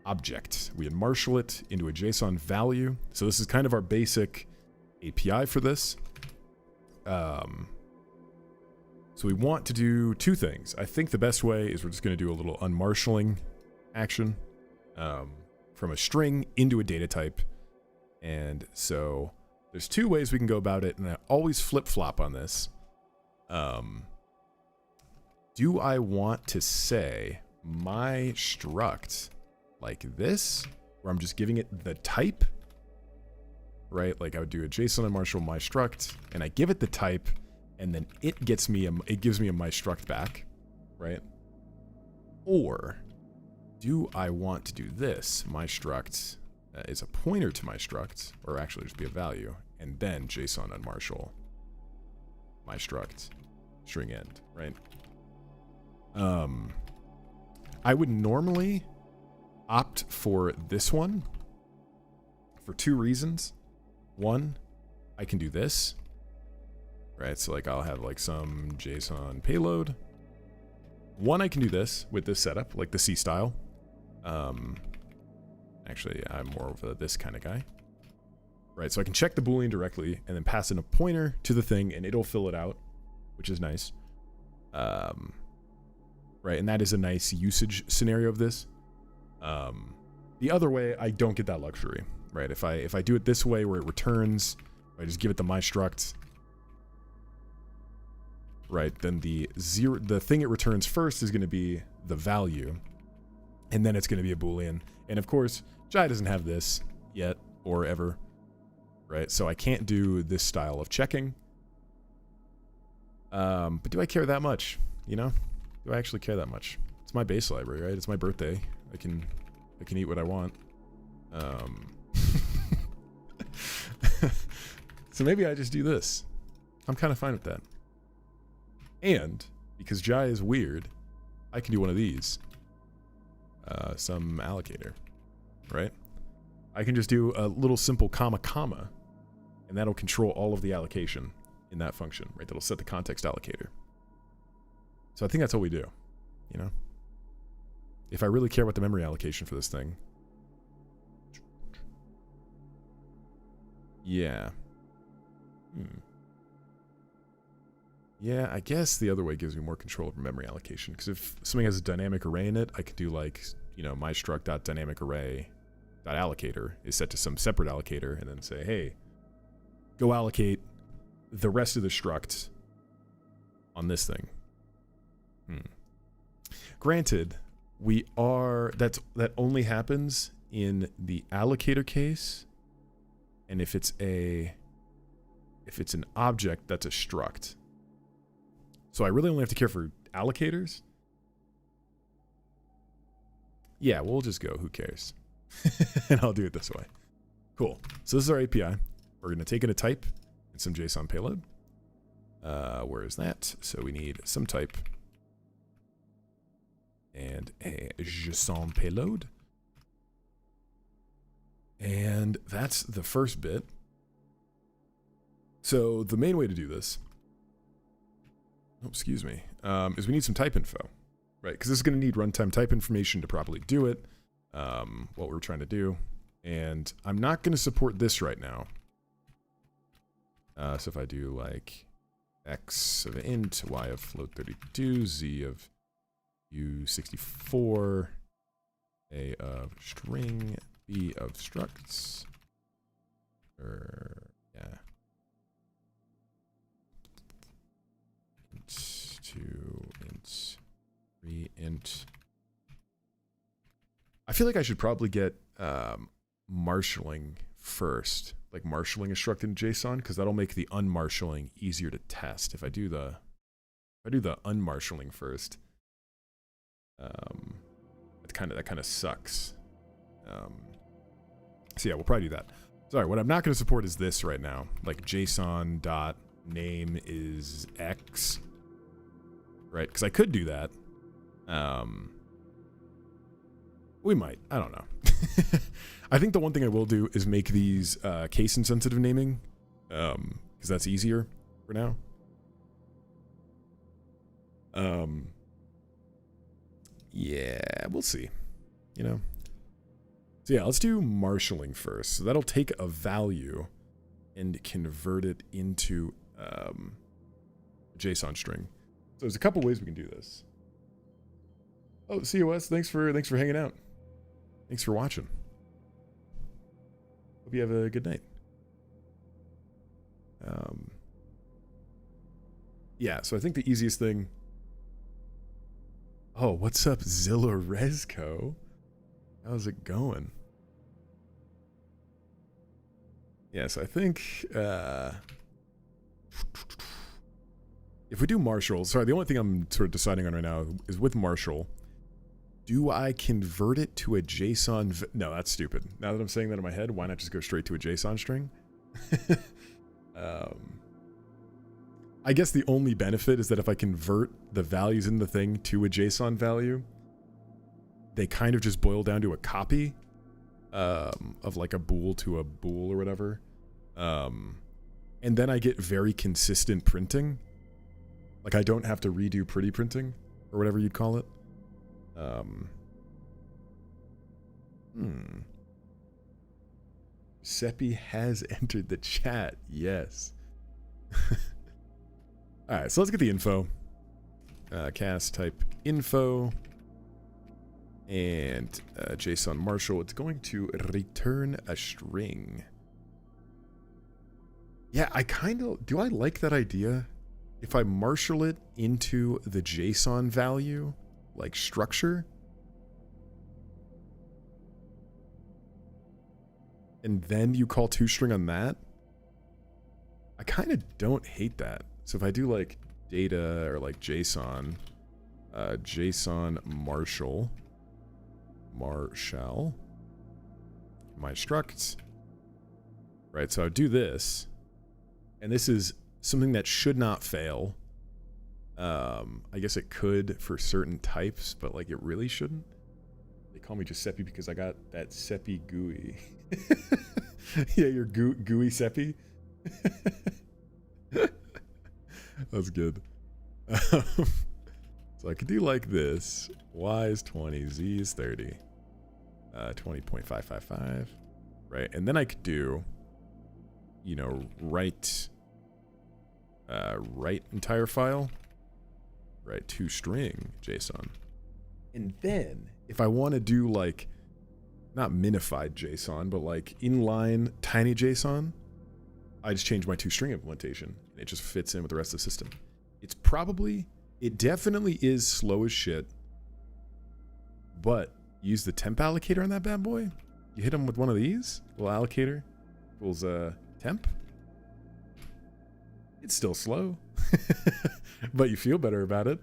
object. We marshal it into a JSON value. So this is kind of our basic API for this. So we want to do two things. I think the best way is we're just going to do a little unmarshalling action from a string into a data type. And so there's two ways we can go about it, and I always flip-flop on this. Do I want to say my struct like this, where I'm just giving it the type, right? Like I would do a JSON unmarshal my struct, and I give it the type, and then it gives me a my struct back, right? Or do I want to do this? My struct is a pointer to my struct, or actually just be a value, and then JSON unmarshal my struct string end, right? I would normally opt for this one for two reasons. One, I can do this, right? So like I'll have like some JSON payload. One, I can do this with this setup, like the C style. Actually, I'm more of a this kind of guy, right? So I can check the Boolean directly and then pass in a pointer to the thing, and it'll fill it out, which is nice. Right, and that is a nice usage scenario of this. The other way, I don't get that luxury, right? If I do it this way where it returns, I just give it the my struct, right? Then the thing it returns first is going to be the value, and then it's going to be a Boolean. And of course, Jai doesn't have this yet or ever, right? So I can't do this style of checking. But do I care that much? You know? Do I actually care that much? It's my base library, right? It's my birthday. I can eat what I want. So maybe I just do this. I'm kind of fine with that. And because Jai is weird, I can do one of these. Some allocator, right? I can just do a little simple comma, comma, and that'll control all of the allocation in that function, right? That'll set the context allocator. So I think that's what we do, you know? If I really care about the memory allocation for this thing. Yeah. Yeah, I guess the other way gives me more control over memory allocation, because if something has a dynamic array in it, I could do like, you know, my struct.dynamicArray.allocator is set to some separate allocator, and then say, hey, go allocate the rest of the struct on this thing. Granted, that only happens in the allocator case, and if it's an object, that's a struct. So I really only have to care for allocators. Yeah, we'll just go, who cares? And I'll do it this way. Cool. So this is our API. We're going to take in a type and some JSON payload. Where is that? So we need some type and a JSON payload. And that's the first bit. So the main way to do this, is we need some type info, right? Because this is going to need runtime type information to properly do it, what we're trying to do. And I'm not going to support this right now. So if I do like x of int, y of float 32, z of u64, a of string, b of structs, int 2, int 3, int. I feel like I should probably get marshalling first, like marshalling a struct in JSON, because that'll make the unmarshalling easier to test. If I do the unmarshalling first, that kind of sucks. So yeah, we'll probably do that. Sorry, what I'm not going to support is this right now, like JSON dot name is x, right? Because I could do that. We might. I don't know. I think the one thing I will do is make these case insensitive naming, because that's easier for now. Yeah, we'll see. You know. So yeah, let's do marshalling first. So that'll take a value and convert it into a JSON string. So there's a couple ways we can do this. Oh, COS, thanks for hanging out. Thanks for watching. Hope you have a good night. Yeah, so I think the easiest thing... Oh, what's up, Zilla Resco? How's it going? Yes, I think... if we do Marshall... Sorry, the only thing I'm sort of deciding on right now is with Marshall. Do I convert it to a JSON... No, that's stupid. Now that I'm saying that in my head, why not just go straight to a JSON string? I guess the only benefit is that if I convert the values in the thing to a JSON value, they kind of just boil down to a copy of like a bool to a bool or whatever. And then I get very consistent printing. Like I don't have to redo pretty printing or whatever you'd call it. Seppi has entered the chat. Yes. All right, so let's get the info. Cast type info and JSON Marshall. It's going to return a string. Yeah, I kind of... Do I like that idea? If I marshal it into the JSON value, like structure, and then you call toString on that, I kind of don't hate that. So if I do like data or like JSON, JSON Marshall, my struct, right? So I do this, and this is something that should not fail. I guess it could for certain types, but like it really shouldn't. They call me Giuseppe because I got that Seppi GUI. Yeah, your GUI Seppi. That's good. So I could do like this. Y is 20, Z is 30. 20.555. Right, and then I could do, you know, write entire file. Right, toString JSON. And then if I want to do like, not minified JSON, but like inline tiny JSON, I just change my toString implementation. And it just fits in with the rest of the system. It's probably, it definitely is slow as shit, but use the temp allocator on that bad boy. You hit them with one of these, little allocator equals temp. It's still slow, but you feel better about it.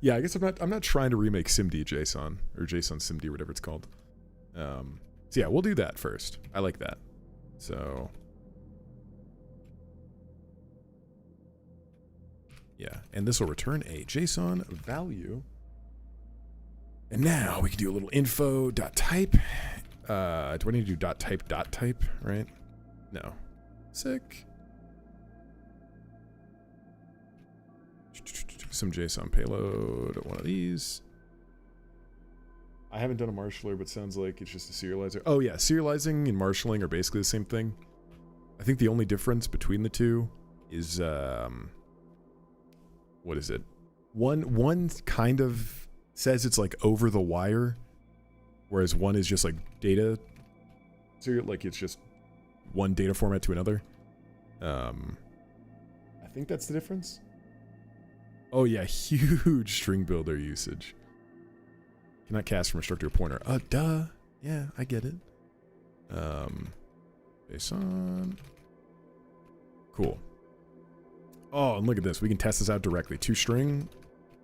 Yeah, I guess I'm not trying to remake SIMD JSON or JSON SIMD, whatever it's called. So yeah, we'll do that first. I like that. So yeah, and this will return a JSON value. And now we can do a little info.type. Do I need to do .type, right? No. Sick. Some JSON payload, one of these. I haven't done a marshaller, but sounds like it's just a serializer. Oh yeah, serializing and marshalling are basically the same thing. I think the only difference between the two is, what is it? One kind of says it's like over the wire, whereas one is just like data. So like it's just one data format to another. I think that's the difference. Oh yeah, huge string builder usage. Cannot cast from a structure pointer. Duh. Yeah, I get it. JSON. Cool. Oh, and look at this. We can test this out directly. toString.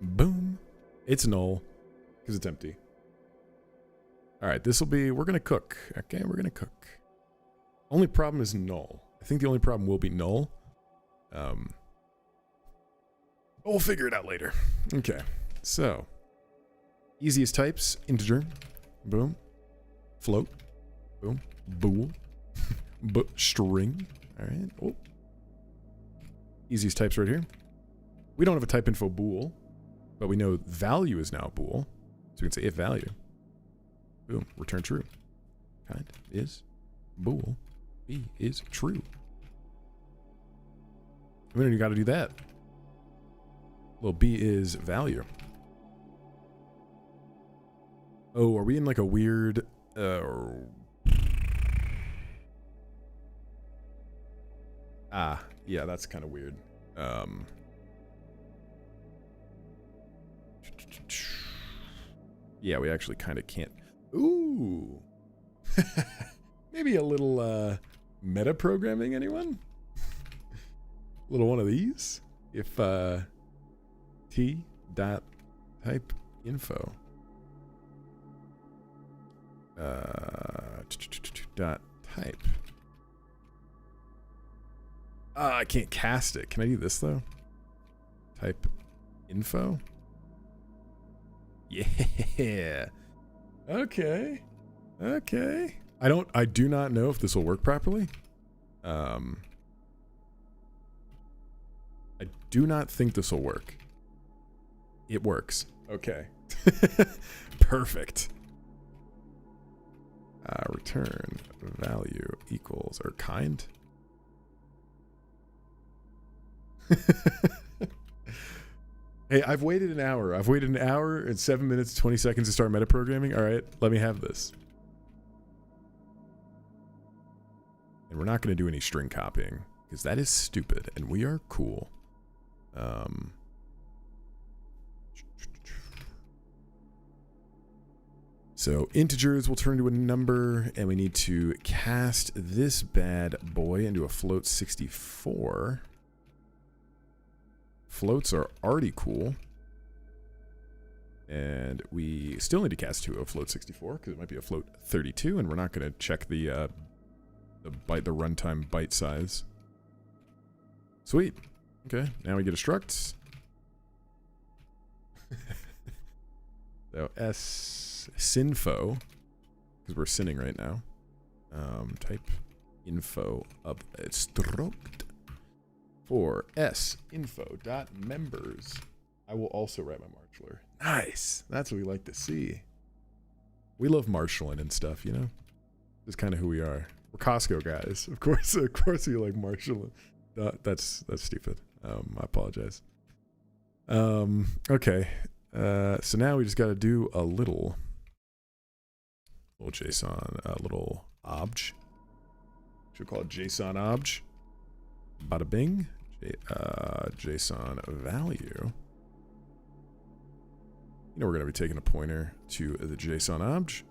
Boom. It's null because it's empty. All right, this will be, we're going to cook. Okay, we're going to cook. Only problem is null. I think the only problem will be null. We'll figure it out later. Okay, so easiest types, integer, boom, float, boom, bool, string. All right. Oh. Easiest types right here. We don't have a type info bool, but we know value is now bool, so we can say if value, boom, return true. Kind is bool, b is true. And then you got to do that. Well, b is value. Oh, are we in like a weird... Ah, yeah, that's kind of weird. Yeah, we actually kind of can't. Ooh. Maybe a little meta programming, anyone? Little one of these? If t dot type info dot type. I can't cast it. Can I do this though? Type info. Yeah. Okay. Okay. I do not know if this will work properly. I do not think this will work. It works. Okay. Perfect. Return value equals or kind. Hey, I've waited an hour. I've waited an hour and 7 minutes, 20 seconds to start metaprogramming. All right, let me have this. And we're not going to do any string copying because that is stupid and we are cool. So integers will turn to a number and we need to cast this bad boy into a float 64. Floats are already cool. And we still need to cast to a float 64 because it might be a float 32 and we're not going to check the runtime byte size. Sweet. Okay, now we get a struct. So sinfo, because we're sinning right now. Type info of struct for sinfo.members. I will also write my marshaller. Nice. That's what we like to see. We love marshalling and stuff, you know? This is kind of who we are. We're Costco guys. Of course we like marshalling. That's stupid. I apologize. Okay. So now we just got to do a little JSON, a little obj. Should we call it JSON obj? Bada bing. JSON value. You know we're going to be taking a pointer to the JSON obj.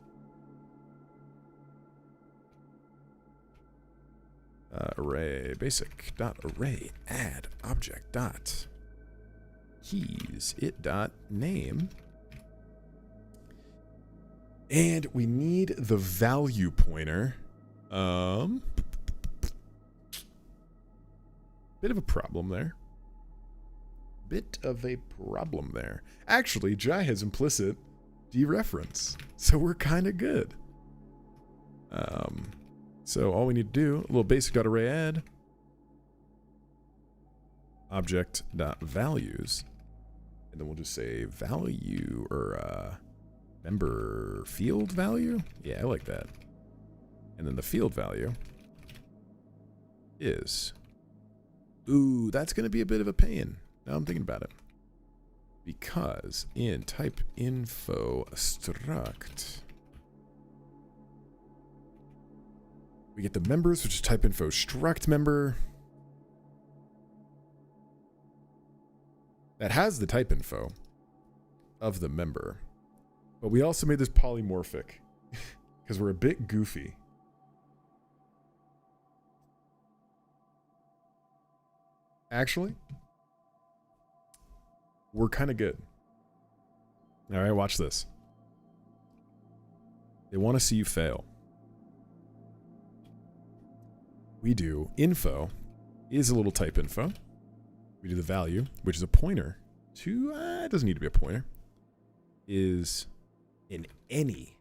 Array basic dot array add object dot keys it dot name, and we need the value pointer. Bit of a problem there. Actually, Jai has implicit dereference, so we're kind of good. So all we need to do, a little basic.array add object.values, and then we'll just say value or member field value. Yeah, I like that. And then the field value is, ooh, that's going to be a bit of a pain. Now I'm thinking about it. Because in type info struct, we get the members, which is type info struct member. That has the type info of the member. But we also made this polymorphic because we're a bit goofy. Actually, we're kind of good. All right, watch this. They want to see you fail. We do info is a little type info. We do the value, which is a pointer to, it doesn't need to be a pointer, is in any.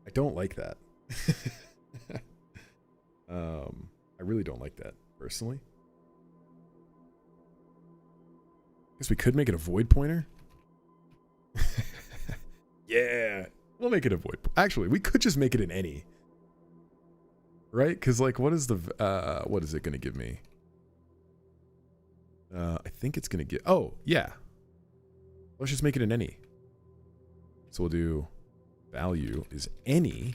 I don't like that. I really don't like that, personally. Guess we could make it a void pointer. Yeah, we'll make it a void. Actually, we could just make it an any. Right? Because, like, what is the, what is it going to give me? I think it's going to give, oh, yeah. Let's just make it an any. So we'll do value is any.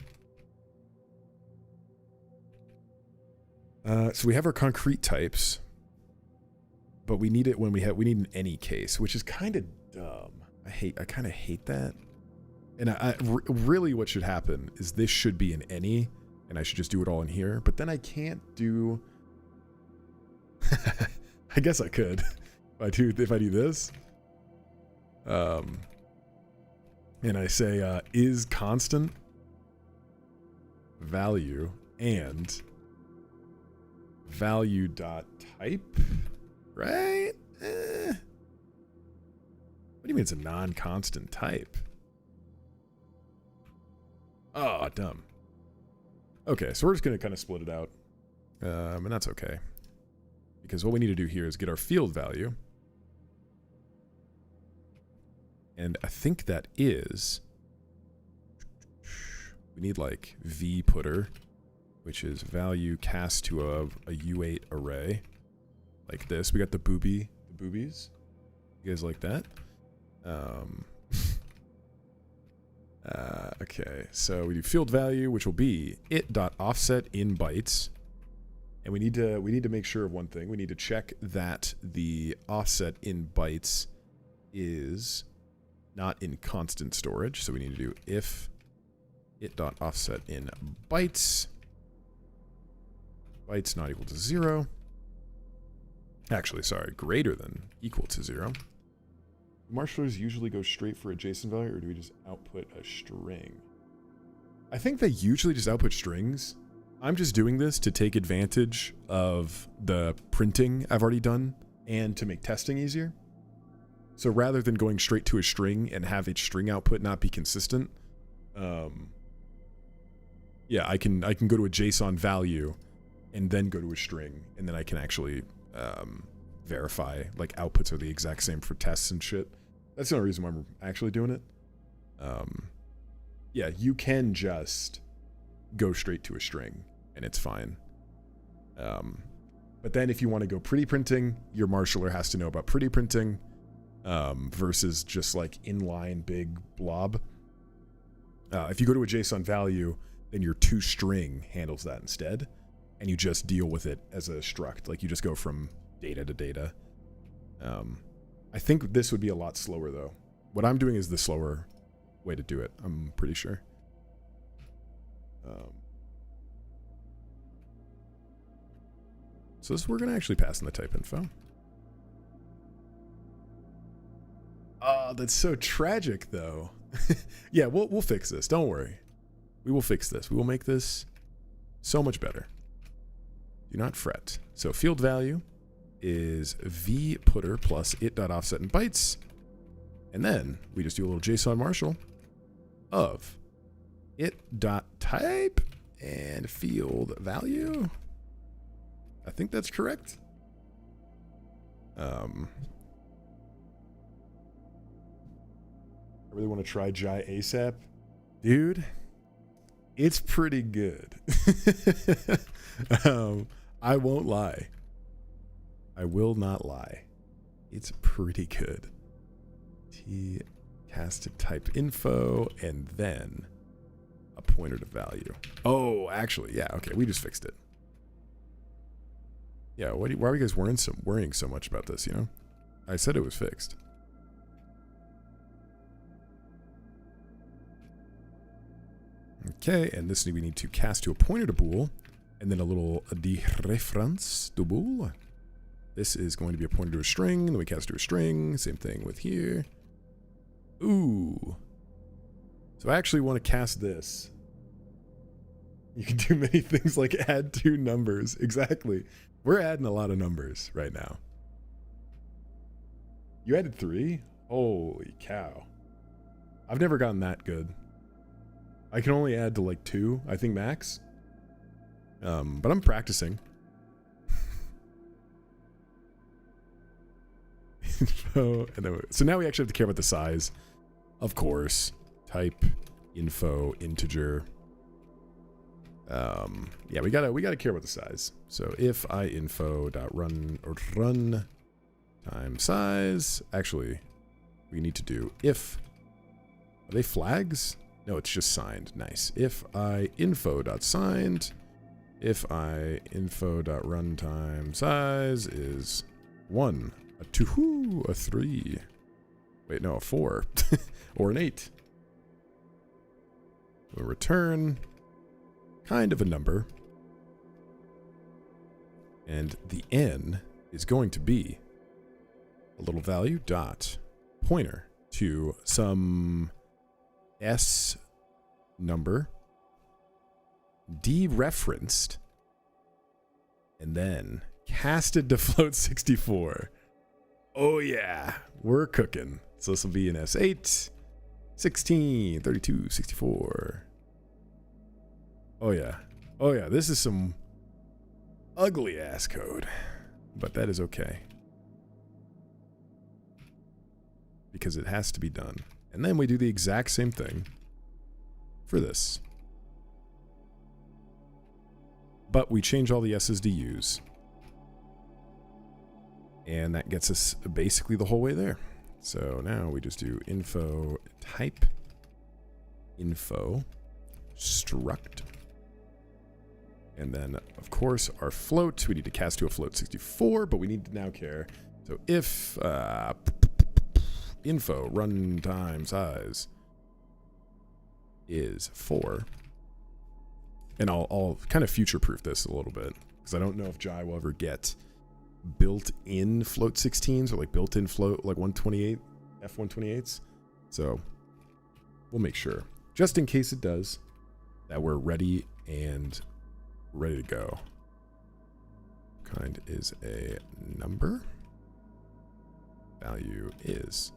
So we have our concrete types, but we need it when we need an any case, which is kind of dumb. I kind of hate that. And really what should happen is this should be an any, and I should just do it all in here. But then I can't do. I guess I could if I do this. And I say is constant value and value dot type, right? What do you mean it's a non-constant type? Oh, dumb. Okay, so we're just gonna kind of split it out, and that's okay, because what we need to do here is get our field value, and I think that is we need like v putter, which is value cast to a U8 array, like this. We got the boobies. You guys like that? Okay, so we do field value, which will be it.offset in bytes, and we need to make sure of one thing. We need to check that the offset in bytes is not in constant storage. So we need to do if it.offset in bytes not equal to 0. Actually, sorry, greater than equal to 0. Marshallers usually go straight for a JSON value, or do we just output a string? I think they usually just output strings. I'm just doing this to take advantage of the printing I've already done and to make testing easier. So rather than going straight to a string and have its string output not be consistent, yeah, I can go to a JSON value and then go to a string, and then I can actually verify like outputs are the exact same for tests and shit. That's the only reason why I'm actually doing it. Yeah, you can just go straight to a string and it's fine. But then if you want to go pretty printing, your marshaller has to know about pretty printing versus just like inline big blob. If you go to a JSON value, then your toString handles that instead, and you just deal with it as a struct. Like you just go from data to data. I think this would be a lot slower though. What I'm doing is the slower way to do it, I'm pretty sure. So this, we're gonna actually pass in the type info. Oh, that's so tragic though. Yeah, we'll fix this, don't worry. We will fix this. We will make this so much better. Do not fret. So field value is v putter plus it.offset in bytes, and then we just do a little JSON marshal of it.type and field value. I think that's correct. I really want to try Jai ASAP. Dude, it's pretty good. I won't lie. I will not lie. It's pretty good. T cast to type info and then a pointer to value. Oh, actually, yeah, okay, we just fixed it. Yeah, why are you guys worrying so much about this, you know? I said it was fixed. Okay, and this we need to cast to a pointer to bool, and then a little dereference to bool. This is going to be a pointer to a string, then we cast to a string, same thing with here. Ooh. So I actually want to cast this. You can do many things like add 2 numbers. Exactly. We're adding a lot of numbers right now. You added 3? Holy cow. I've never gotten that good. I can only add to like 2, I think max. But I'm practicing. Info, and then so now we actually have to care about the size. Of course. Type, info, integer. Yeah, we gotta care about the size. So if I info dot run or run time size. Actually, we need to do if. Are they flags? No, it's just signed. Nice. If I info dot signed if I info.runtime size is 1, a 2, a 3, wait, no, a 4, or an 8. We'll return kind of a number. And the n is going to be a little value dot pointer to some s number dereferenced and then casted to float 64. Oh yeah, we're cooking. So this will be an S8, 16, 32, 64. Oh yeah. Oh yeah, this is some ugly ass code, but that is okay. Because it has to be done. And then we do the exact same thing for this. But we change all the S's to U's. And that gets us basically the whole way there. So now we just do info type, info struct. And then, of course, our float, we need to cast to a float 64, but we need to now care. So if info runtime size is 4, and I'll kind of future-proof this a little bit, because I don't know if Jai will ever get built-in float 16s or like built-in float like 128 F128s. So we'll make sure, just in case it does, that we're ready and ready to go. Kind is a number. Value is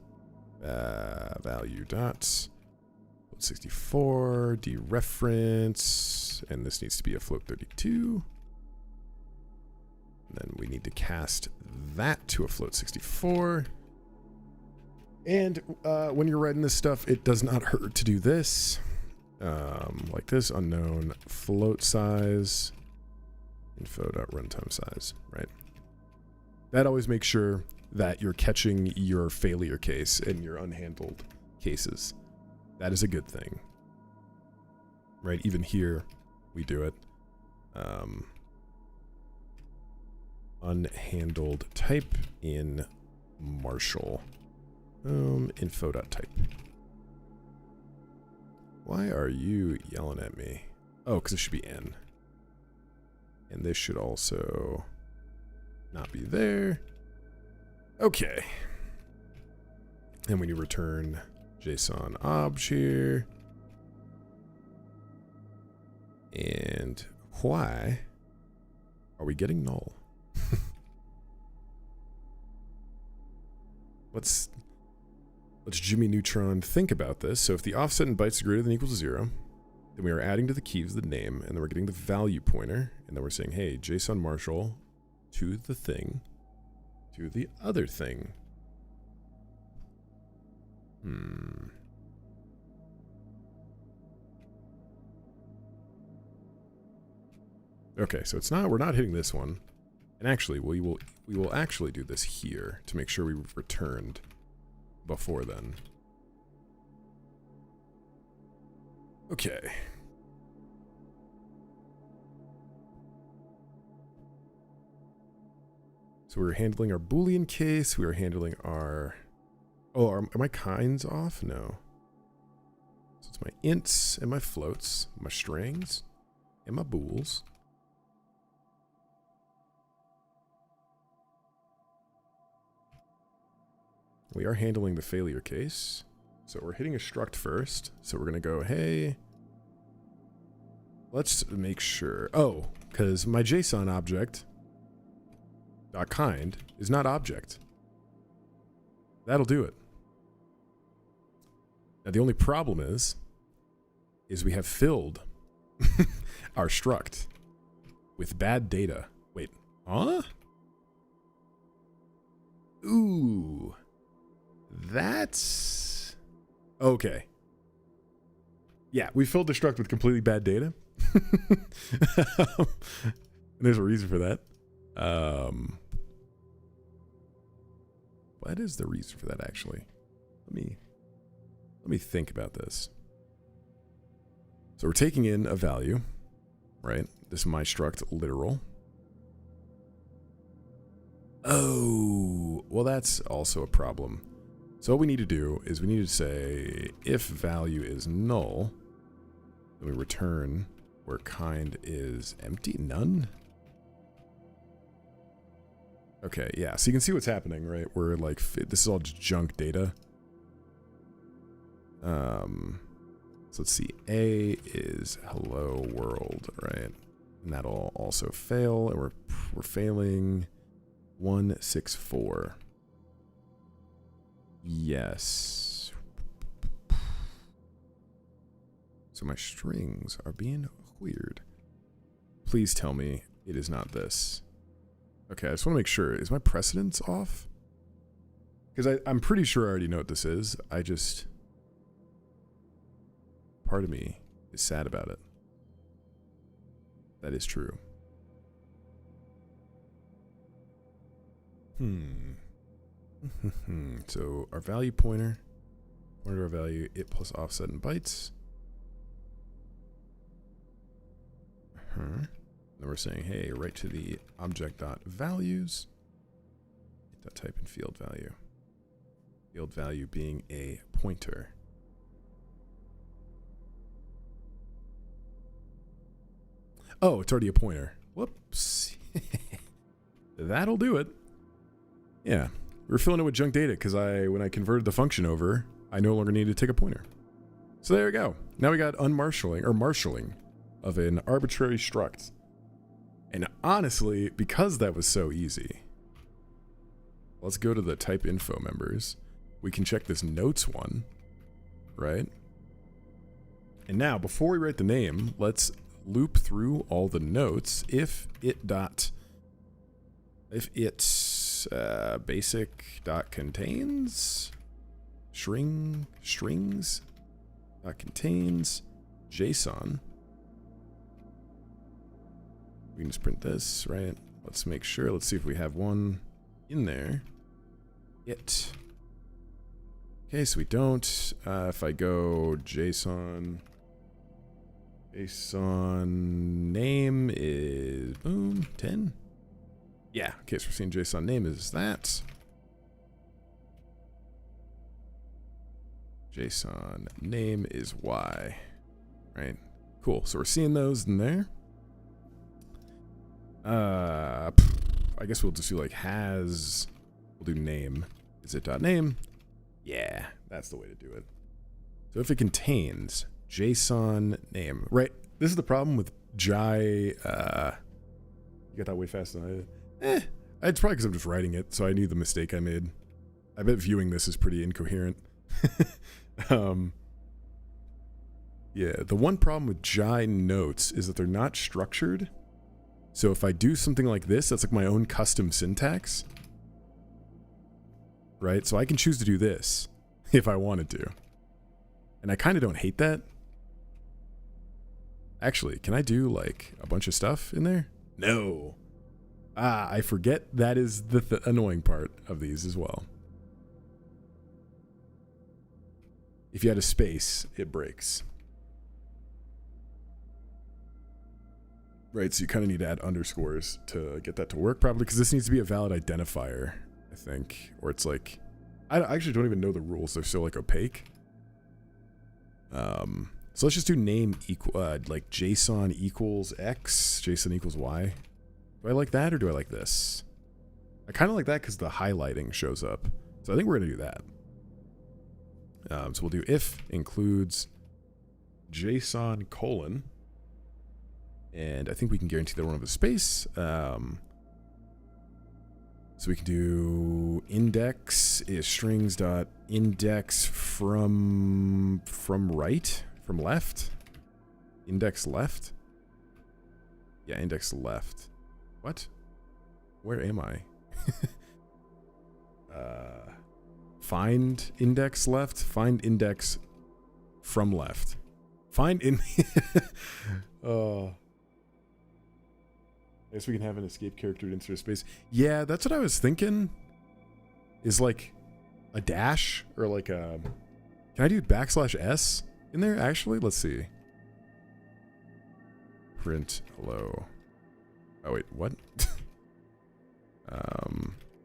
value dot 64 dereference, and this needs to be a float 32. And then we need to cast that to a float 64. And when you're writing this stuff, it does not hurt to do this. Like this, unknown float size, info.runtime size, right? That always makes sure that you're catching your failure case and your unhandled cases. That is a good thing, right? Even here, we do it. Unhandled type in Marshall. Info.type. Why are you yelling at me? Oh, because it should be n. And this should also not be there. Okay. And we need to return JSON obj here. And why are we getting null? Let's Jimmy Neutron think about this. So if the offset in bytes is greater than or equal to 0, then we are adding to the keys the name, and then we're getting the value pointer, and then we're saying, hey, JSON Marshall to the thing, to the other thing. Okay, so it's not, we're not hitting this one. And actually, we will actually do this here to make sure we've returned before then. Okay. So we're handling our Boolean case. We are handling our... Oh, are my kinds off? No. So it's my ints and my floats, my strings, and my bools. We are handling the failure case. So we're hitting a struct first. So we're going to go, hey, let's make sure. Oh, because my JSON object dot kind is not object. That'll do it. Now the only problem is we have filled our struct with bad data. Wait, huh? Ooh. That's okay. Yeah, we filled the struct with completely bad data. And there's a reason for that. What is the reason for that, actually? Let me think about this. So we're taking in a value, right? this my struct literal. Oh, well, that's also a problem. So what we need to do is we need to say if value is null, then we return where kind is empty, none. Okay, yeah, so you can see what's happening, right? We're like, this is all just junk data. So let's see, A is hello world, right? And that'll also fail, and we're failing 164. Yes. So my strings are being weird. Please tell me it is not this. Okay, I just want to make sure. Is my precedence off? Because I'm pretty sure I already know what this is. I just... Part of me is sad about it. That is true. So our value pointer to our value, it plus offset in bytes. Then we're saying, hey, write to the object.values. Type in field value. Field value being a pointer. Oh, it's already a pointer. Whoops. That'll do it. Yeah. We're filling it with junk data because when I converted the function over, I no longer needed to take a pointer. So there we go. Now we got unmarshalling or marshalling of an arbitrary struct. And honestly, because that was so easy, let's go to the type info members. We can check this notes one, right? And now, before we write the name, let's loop through all the notes. If it's basic dot contains strings dot contains JSON. We can just print this, right? Let's make sure. Let's see if we have one in there. Okay, so we don't. If I go JSON name is boom 10. Yeah, okay, so we're seeing JSON name is that. JSON name is Y. Right? Cool. So we're seeing those in there. I guess we'll just do like has. We'll do name. Is it .name? Yeah, that's the way to do it. So if it contains JSON name, right? This is the problem with Jai. You got that way faster than I did. It's probably because I'm just writing it, so I knew the mistake I made. I bet viewing this is pretty incoherent. Yeah, the one problem with Jai notes is that they're not structured. So if I do something like this, that's like my own custom syntax. Right? So I can choose to do this if I wanted to. And I kind of don't hate that. Actually, can I do like a bunch of stuff in there? No. I forget that is the annoying part of these as well. If you had a space, it breaks. Right, so you kind of need to add underscores to get that to work, probably, because this needs to be a valid identifier, I think. Or it's like, I actually don't even know the rules. They're so like opaque. So let's just do name equal, like JSON equals X, JSON equals Y. Do I like that or do I like this? I kind of like that because the highlighting shows up. So I think we're going to do that. So we'll do if includes JSON colon. And I think we can guarantee that we don't have a space. So we can do index is strings dot index from right, from left. Index left. Yeah, index left. What? Where am I? Find index left. Find index from left. Find in. I guess we can have an escape character to insert a space. Yeah, that's what I was thinking. Is like a dash or like a. Can I do \s in there? Actually, let's see. print hello. Oh wait, what?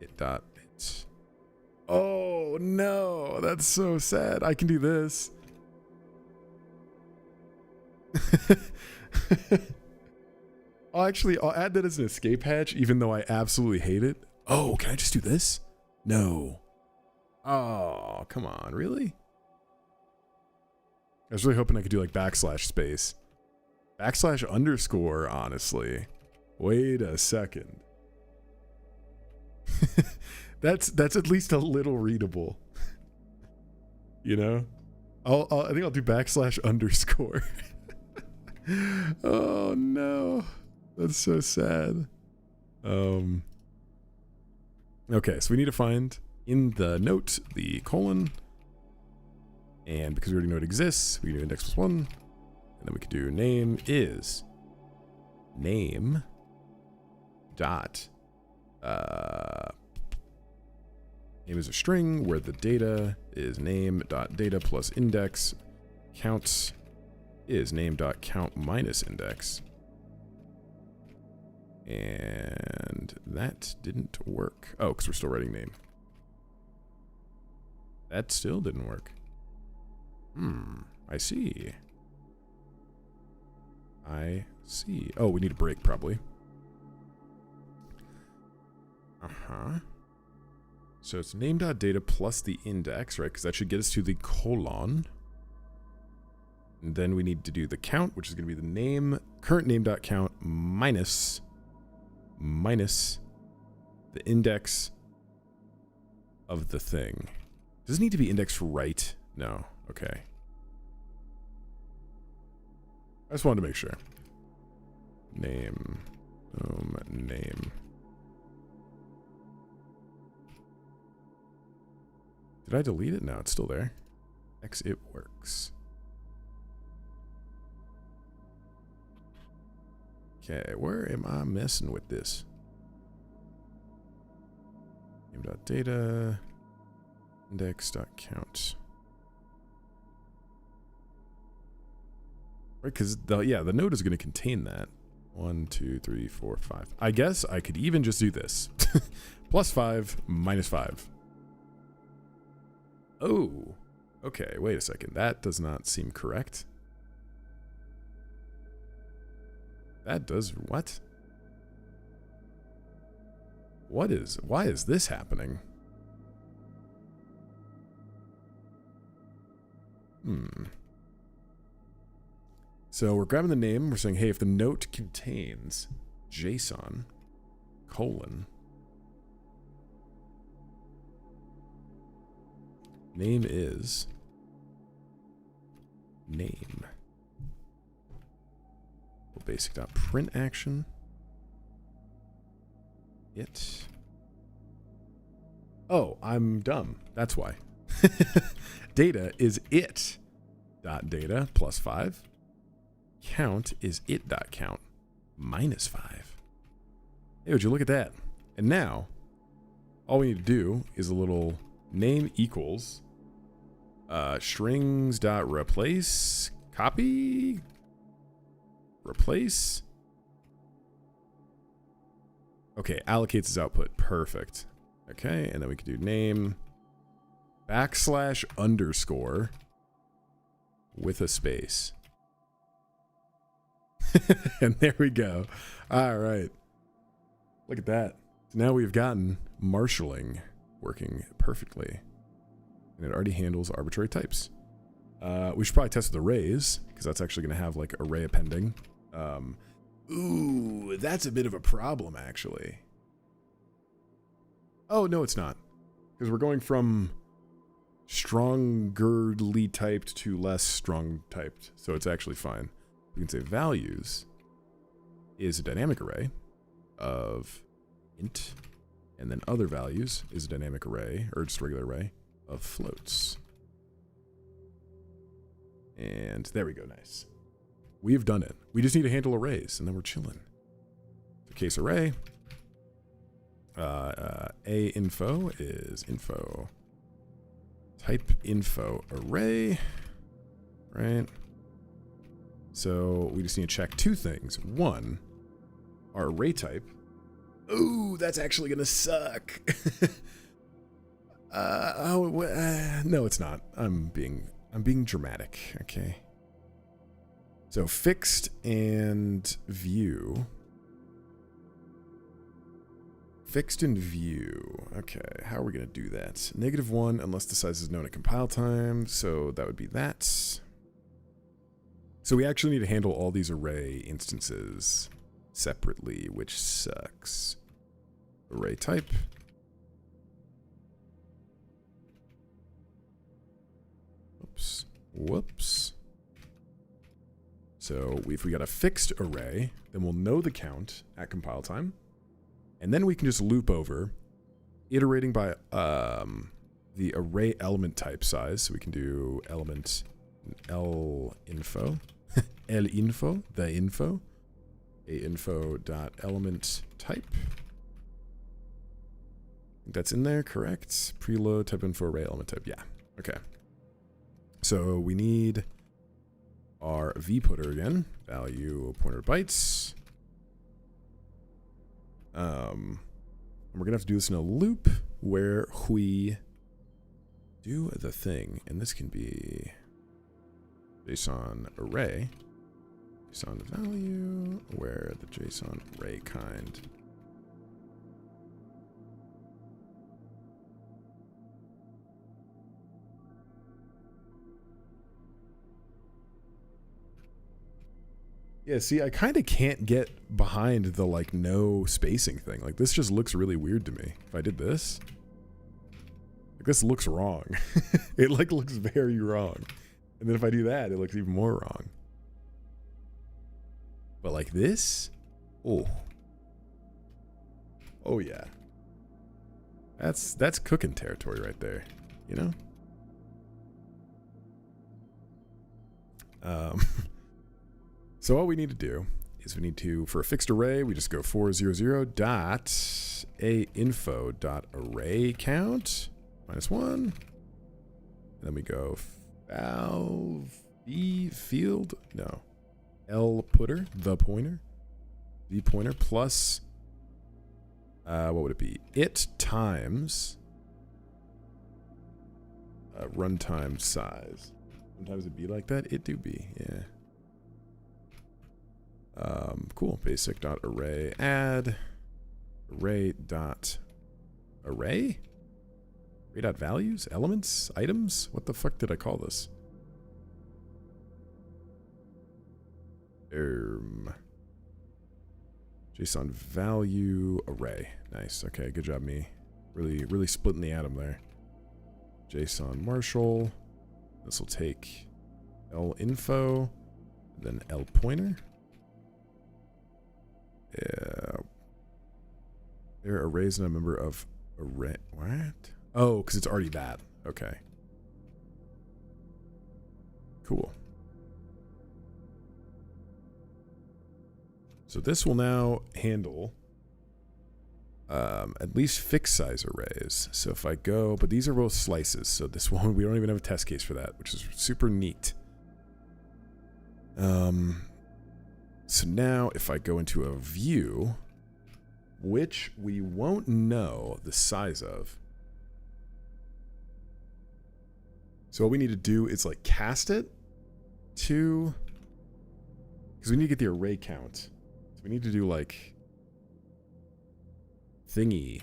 it. Oh no, that's so sad. I can do this. I'll add that as an escape hatch, even though I absolutely hate it. Oh, can I just do this? No. Oh, come on, really? I was really hoping I could do like \space. \_, honestly. Wait a second. That's at least a little readable. You know? I think I'll do \_. Oh no. That's so sad. Okay, so we need to find in the note the colon. And because we already know it exists, we can do index +1. And then we could do name is name dot name is a string where the data is name dot data plus index. Count is name dot count minus index. And that didn't work. Oh, because we're still writing name. That still didn't work. I see. Oh, we need a break probably. So it's name.data plus the index, right? Because that should get us to the colon. And then we need to do the count, which is going to be the name, current name.count minus the index of the thing. Does it need to be indexed right? No. Okay. I just wanted to make sure. Name. Name. Did I delete it? No, it's still there. It works. Okay, where am I messing with this? Name.data. Index.count. Right, because the node is going to contain that. 1, 2, 3, 4, 5. I guess I could even just do this. +5 -5. Oh. Okay, wait a second. That does not seem correct. That does what? Why is this happening? So we're grabbing the name. We're saying, hey, if the note contains JSON, colon, name is name. Basic.print action. It. Oh, I'm dumb. That's why. Data is it. Data +5. Count is it.count -5. Hey, would you look at that? And now, all we need to do is a little name equals strings.replace copy replace. Okay, allocates as output. Perfect. Okay, and then we can do name \__ with a space. And there we go. All right. Look at that. So now we've gotten marshalling working perfectly. And it already handles arbitrary types. We should probably test with arrays, because that's actually going to have like array appending. Ooh, that's a bit of a problem, actually. Oh, no, it's not. Because we're going from strongerly typed to less strong typed. So it's actually fine. We can say values is a dynamic array of int, and then other values is a dynamic array, or just a regular array, of floats. And there we go, nice. We've done it. We just need to handle arrays, and then we're chilling. So case array, a info is info. Type info array, right? So we just need to check two things. One, our array type. Ooh, that's actually gonna suck. No, it's not. I'm being dramatic. Okay. So fixed and view. Fixed and view. Okay, how are we gonna do that? -1 unless the size is known at compile time. So that would be that. So we actually need to handle all these array instances separately, which sucks. Array type. Oops. Whoops. So if we got a fixed array, then we'll know the count at compile time. And then we can just loop over, iterating by the array element type size. So we can do element linfo, linfo, the info, ainfo.element type. That's in there, correct? Preload type info array element type. Yeah. Okay. So we need our vputter again, value pointer bytes. And we're gonna have to do this in a loop where we do the thing, and this can be JSON array, JSON value, where the JSON array kind. Yeah, see, I kind of can't get behind the, like, no spacing thing. Like, this just looks really weird to me. If I did this, like, this looks wrong. It, like, looks very wrong. And then if I do that, it looks even more wrong. But, like, this? Oh. Oh, yeah. That's cooking territory right there, you know? So what we need to do is we need to, for a fixed array, we just go 400.ainfo.array count -1. And then we go field, no, lputter, the pointer, the pointer plus, what would it be? It times runtime size. Sometimes it'd be like that. It do be, yeah. Cool. Basic.array add array.values, elements, items. What the fuck did I call this? JSON value array. Nice. Okay, good job, me. Really splitting the atom there. JSON Marshall. This will take linfo, then lpointer. Yeah. There arrays in a member of array. What? Oh, because it's already that. Okay. Cool. So this will now handle at least fixed size arrays. So if I go, but these are both slices, so this one, we don't even have a test case for that, which is super neat. So now if I go into a view, which we won't know the size of. So what we need to do is like cast it to, because we need to get the array count. So we need to do like thingy.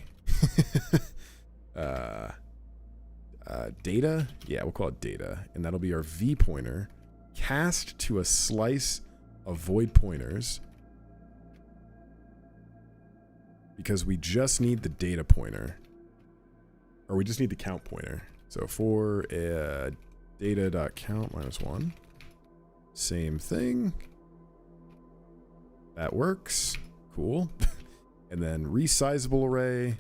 Data? Yeah, we'll call it data. And that'll be our V pointer. Cast to a slice of void pointers. Because we just need the data pointer. Or we just need the count pointer. So for data.count -1. Same thing. That works. Cool. And then resizable array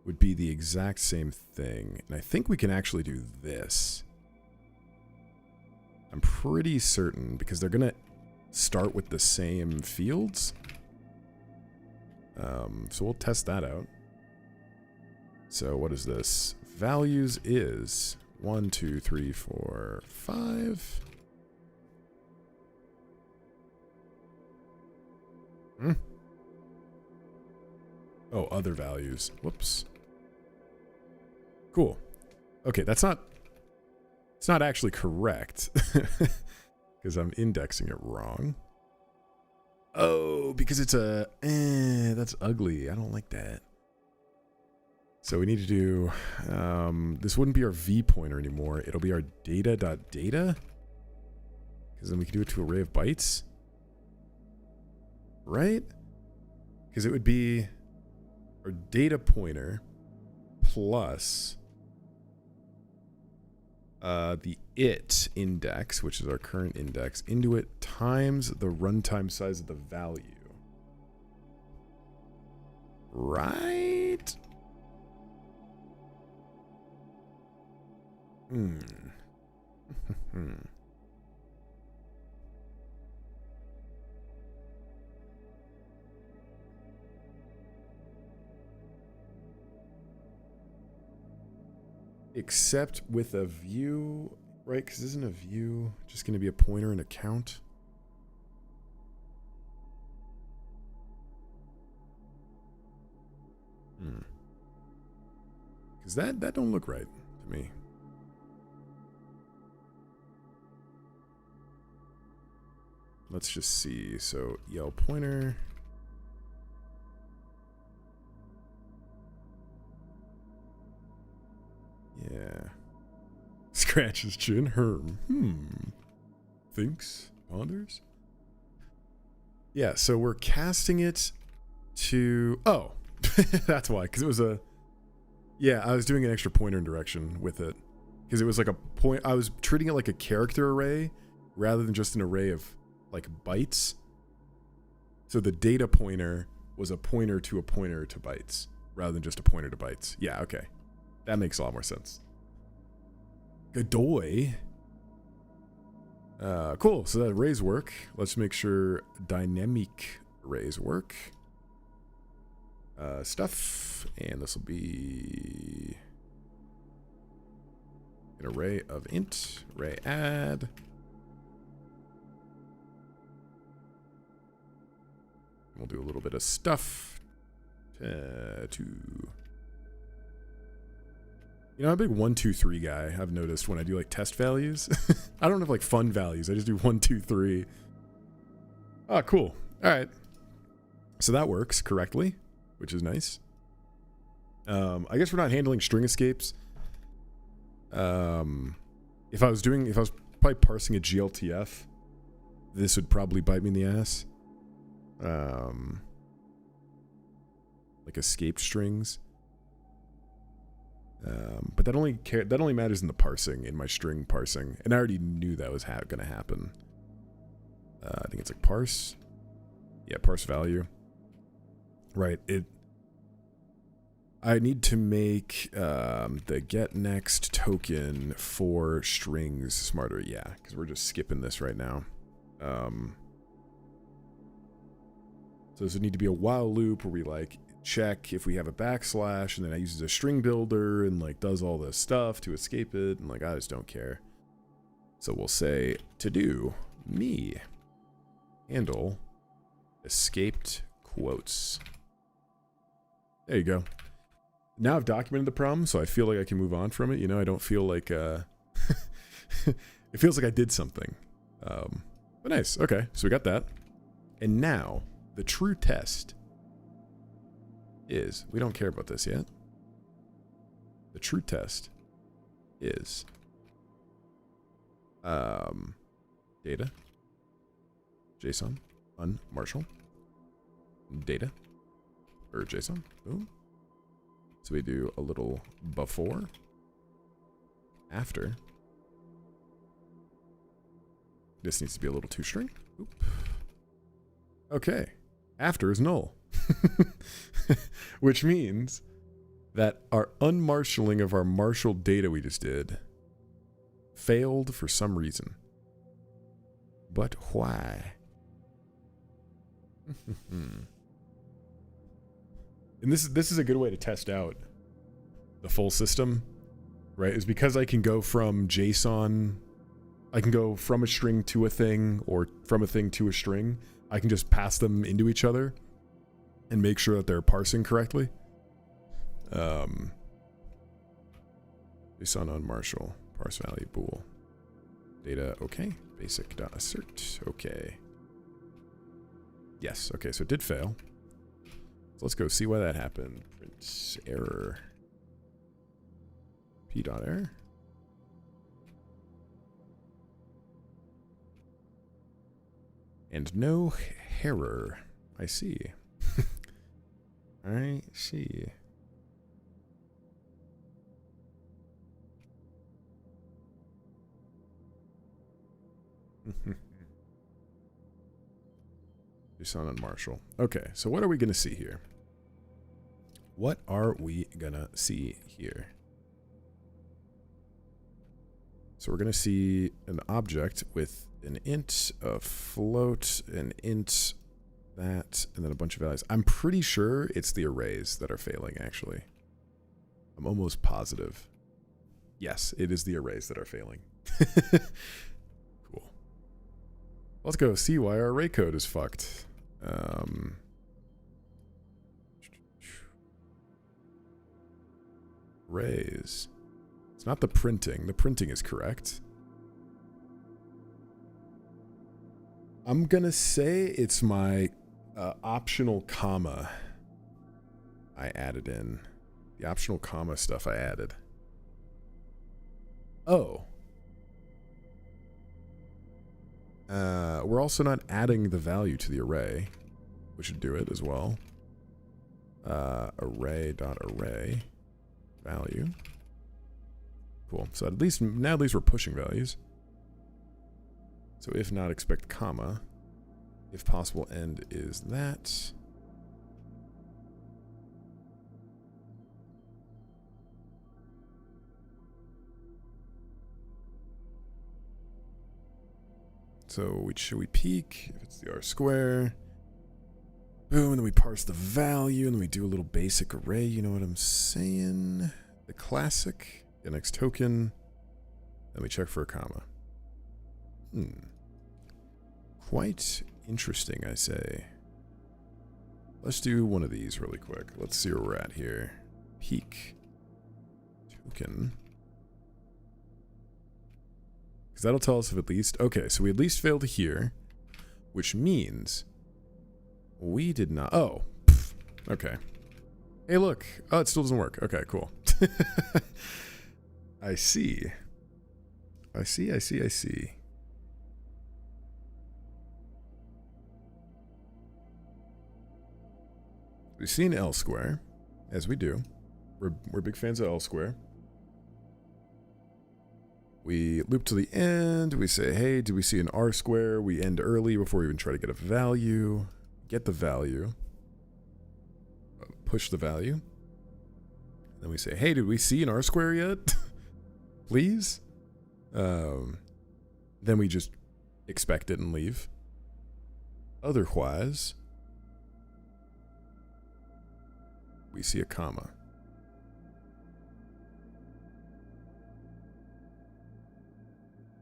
would be the exact same thing. And I think we can actually do this. I'm pretty certain because they're going to start with the same fields. So we'll test that out. So what is this? Values is 1, 2, 3, 4, 5. Oh, other values. Whoops. Cool. Okay, it's not actually correct because I'm indexing it wrong. Oh, because it's that's ugly. I don't like that. So we need to do, this wouldn't be our v pointer anymore. It'll be our data.data. Because then we can do it to array of bytes. Right? Because it would be our data pointer plus the it index, which is our current index, into it times the runtime size of the value. Right? Except with a view, right? Because isn't a view just going to be a pointer and a count? Because that don't look right to me. Let's just see. So yell pointer. Yeah. Scratches chin. Thinks. Ponders. Yeah, so we're casting it to... Oh. That's why. Because it was a... Yeah, I was doing an extra pointer in direction with it. Because it was like a point... I was treating it like a character array rather than just an array of, like, bytes. So the data pointer was a pointer to bytes rather than just a pointer to bytes. Yeah, okay. That makes a lot more sense. Godoy. Cool. So that arrays work. Let's make sure dynamic arrays work. Stuff. And this will be an array of int. Array add. We'll do a little bit of stuff. To... You know, I'm a big 1, 2, 3 guy, I've noticed when I do like test values. I don't have like fun values. I just do 1, 2, 3. Ah, cool. All right. So that works correctly, which is nice. I guess we're not handling string escapes. If I was probably parsing a GLTF, this would probably bite me in the ass. Like escaped strings. But that only matters in the parsing, in my string parsing, and I already knew that was going to happen. I think it's like parse. Yeah, parse value. Right. I need to make the get next token for strings smarter. Yeah, because we're just skipping this right now. So this would need to be a while loop where we like check if we have a backslash, and then it uses a string builder and like does all this stuff to escape it, and like I just don't care. So we'll say to do me handle escaped quotes. There you go. Now I've documented the problem, so I feel like I can move on from it. You know, I don't feel like it feels like I did something. But nice. Okay, so we got that. And now the true test is, we don't care about this yet. The true test is data JSON unmarshal data or JSON. Boom. So we do a little before, after. This needs to be a little toString. Oop. Okay. After is null. Which means that our unmarshalling of our marshal data we just did failed for some reason. But why? And this is a good way to test out the full system, right? Is because I can go from JSON, I can go from a string to a thing, or from a thing to a string. I can just pass them into each other and make sure that they're parsing correctly. JSON on Marshall, parse value bool. Data, okay. Basic.assert, okay. Yes, okay, so it did fail. So let's go see why that happened. Print error. P.error. And no error. I see. I see. JSON on Marshall. Okay, so what are we going to see here? What are we going to see here? So we're going to see an object with an int, a float, an int, that, and then a bunch of values. I'm pretty sure it's the arrays that are failing, actually. I'm almost positive. Yes, it is the arrays that are failing. Cool. Let's go see why our array code is fucked. Arrays. It's not the printing. The printing is correct. I'm gonna say it's my optional comma I added in. The optional comma stuff I added. Oh. We're also not adding the value to the array. We should do it as well. Array.array value. Cool. So at least we're pushing values. So if not, expect comma. If possible, end is that. So should we peek if it's the R square? Boom, and then we parse the value, and then we do a little basic array, you know what I'm saying? The classic, the next token, then we check for a comma. Quite interesting, I say. Let's do one of these really quick. Let's see where we're at here. Peek. Token. Because that'll tell us if at least... Okay, so we at least failed here, which means we did not... Oh. Pff, okay. Hey, look. Oh, it still doesn't work. Okay, cool. I see. I see. We've seen L square, as we do. We're big fans of L square. We loop to the end. We say, hey, do we see an R square? We end early before we even try to get a value. Get the value. Push the value. Then we say, hey, did we see an R square yet? Please? Then we just expect it and leave. Otherwise, we see a comma.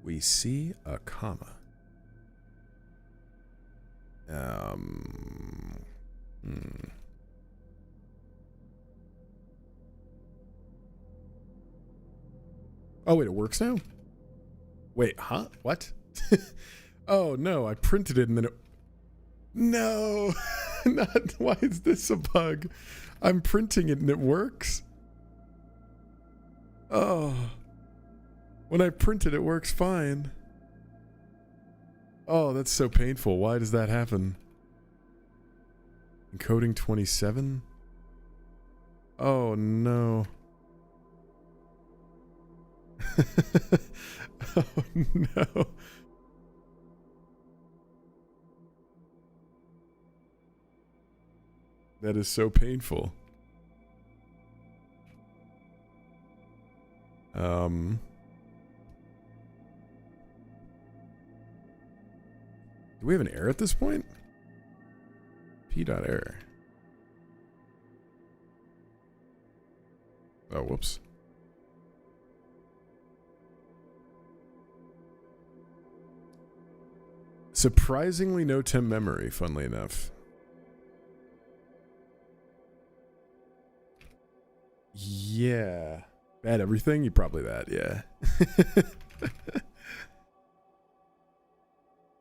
We see a comma. Oh, wait, it works now? Wait, huh? What? Oh, no, I printed it and then it... No! Not... Why is this a bug? I'm printing it and it works? Oh... When I print it, it works fine. Oh, that's so painful. Why does that happen? Encoding 27? Oh, no. Oh, no. That is so painful. Do we have an error at this point? P.error. Oh, whoops. Surprisingly no temp memory, funnily enough. Yeah. Bad everything? You probably that, yeah.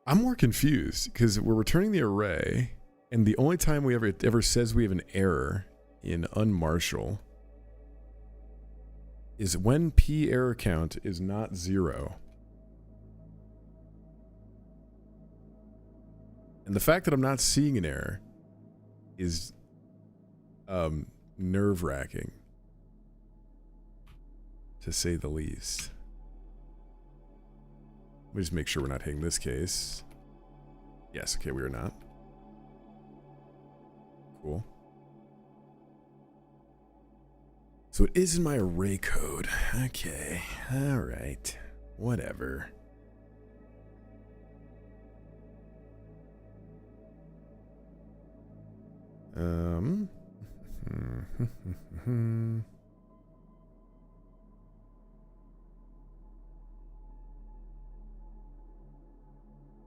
I'm more confused because we're returning the array, and the only time we ever says we have an error in unmarshal is when p error count is not 0. And the fact that I'm not seeing an error is nerve-wracking, to say the least. Let me just make sure we're not hitting this case. Yes, okay, we are not. Cool. So it is in my array code. Okay, alright. Whatever. I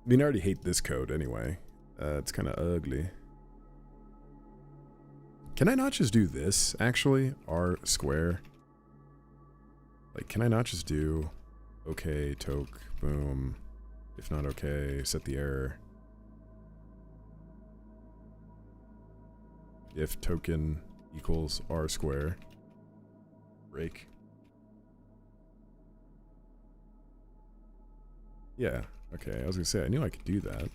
mean, I already hate this code anyway. It's kind of ugly. Can I not just do this, actually? R square. Like, can I not just do okay, toke, boom. If not okay, set the error. If token equals R square. Break. Yeah. Okay, I was gonna say, I knew I could do that.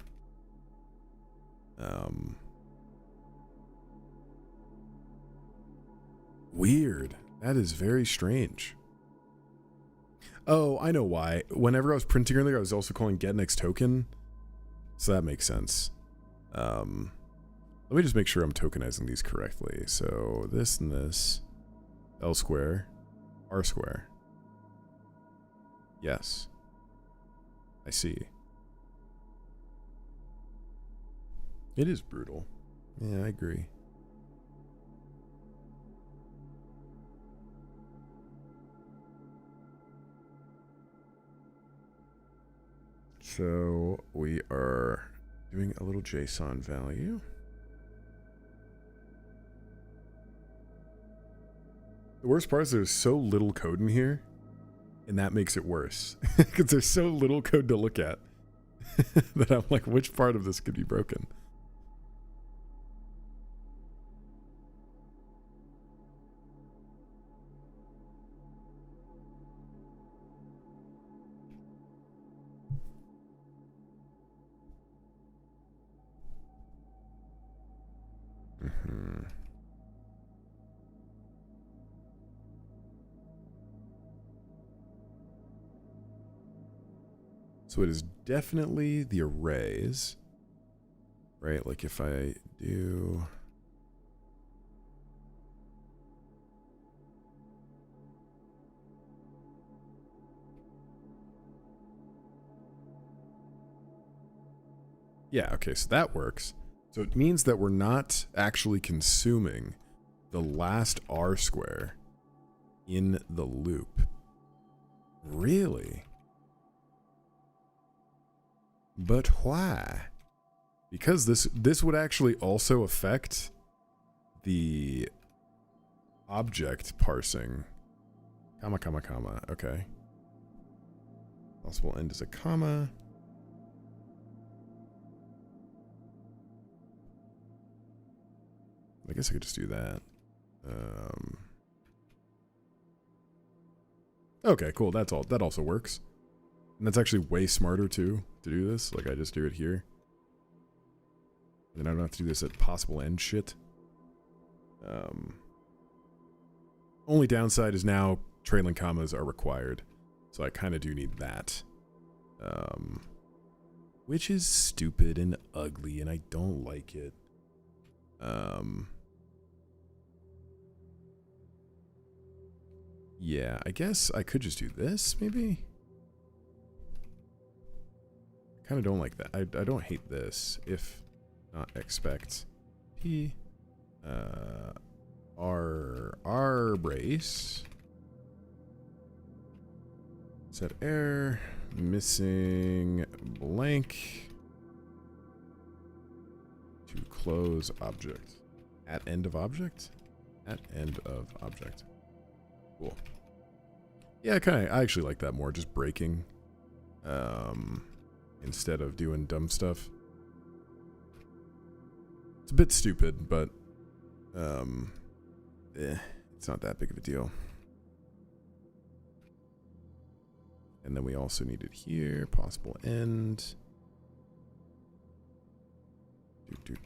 Weird. That is very strange. Oh, I know why. Whenever I was printing earlier, I was also calling getNextToken. So that makes sense. Let me just make sure I'm tokenizing these correctly. So this and this. L square. R square. Yes. I see. It is brutal. Yeah, I agree. So we are doing a little JSON value. The worst part is there's so little code in here, and that makes it worse. Because there's so little code to look at that I'm like, which part of this could be broken? So it is definitely the arrays, right? Like if I do... Yeah, okay, so that works. So it means that we're not actually consuming the last R square in the loop. Really? But why? Because this would actually also affect the object parsing. Comma, comma, comma. Okay. Possible end is a comma. I guess I could just do that. Okay, cool. That's all. That also works. And that's actually way smarter too, to do this. Like I just do it here. And then I don't have to do this at possible end shit. Only downside is now trailing commas are required. So I kind of do need that. Which is stupid and ugly, and I don't like it. Yeah, I guess I could just do this, maybe? I kind of don't like that. I don't hate this. If not expect P R brace set error missing blank to close object. At end of object? At end of object. Cool. Yeah, I actually like that more, just breaking. Instead of doing dumb stuff. It's a bit stupid, but it's not that big of a deal. And then we also need it here, possible end.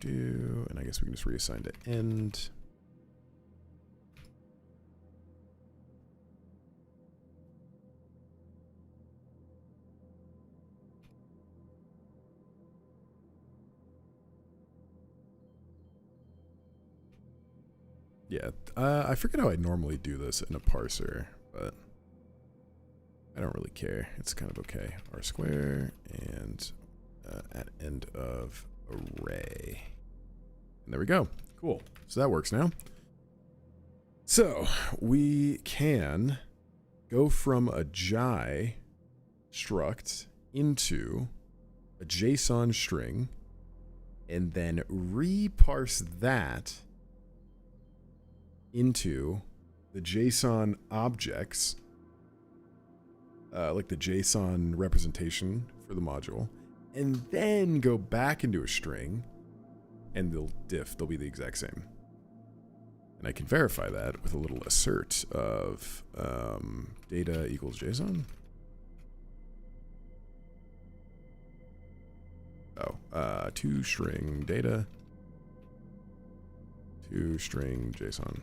And I guess we can just reassign to end. Yeah, I forget how I normally do this in a parser, but I don't really care. It's kind of okay. R square and at end of array. And there we go. Cool. So that works now. So we can go from a Jai struct into a JSON string and then reparse that into the JSON objects, like the JSON representation for the module, and then go back into a string, and they'll be the exact same. And I can verify that with a little assert of data equals JSON. Oh, to string data, to string JSON.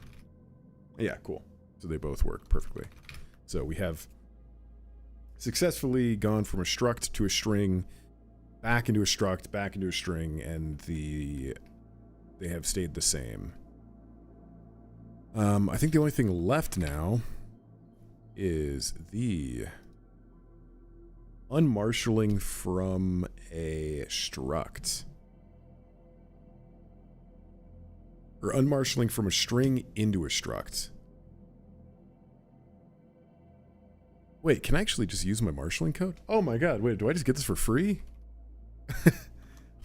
Yeah, cool. So they both work perfectly. So we have successfully gone from a struct to a string, back into a struct, back into a string, and they have stayed the same. I think the only thing left now is the unmarshalling from a struct. Or unmarshalling from a string into a struct. Wait, can I actually just use my marshalling code? Oh my god, wait, do I just get this for free?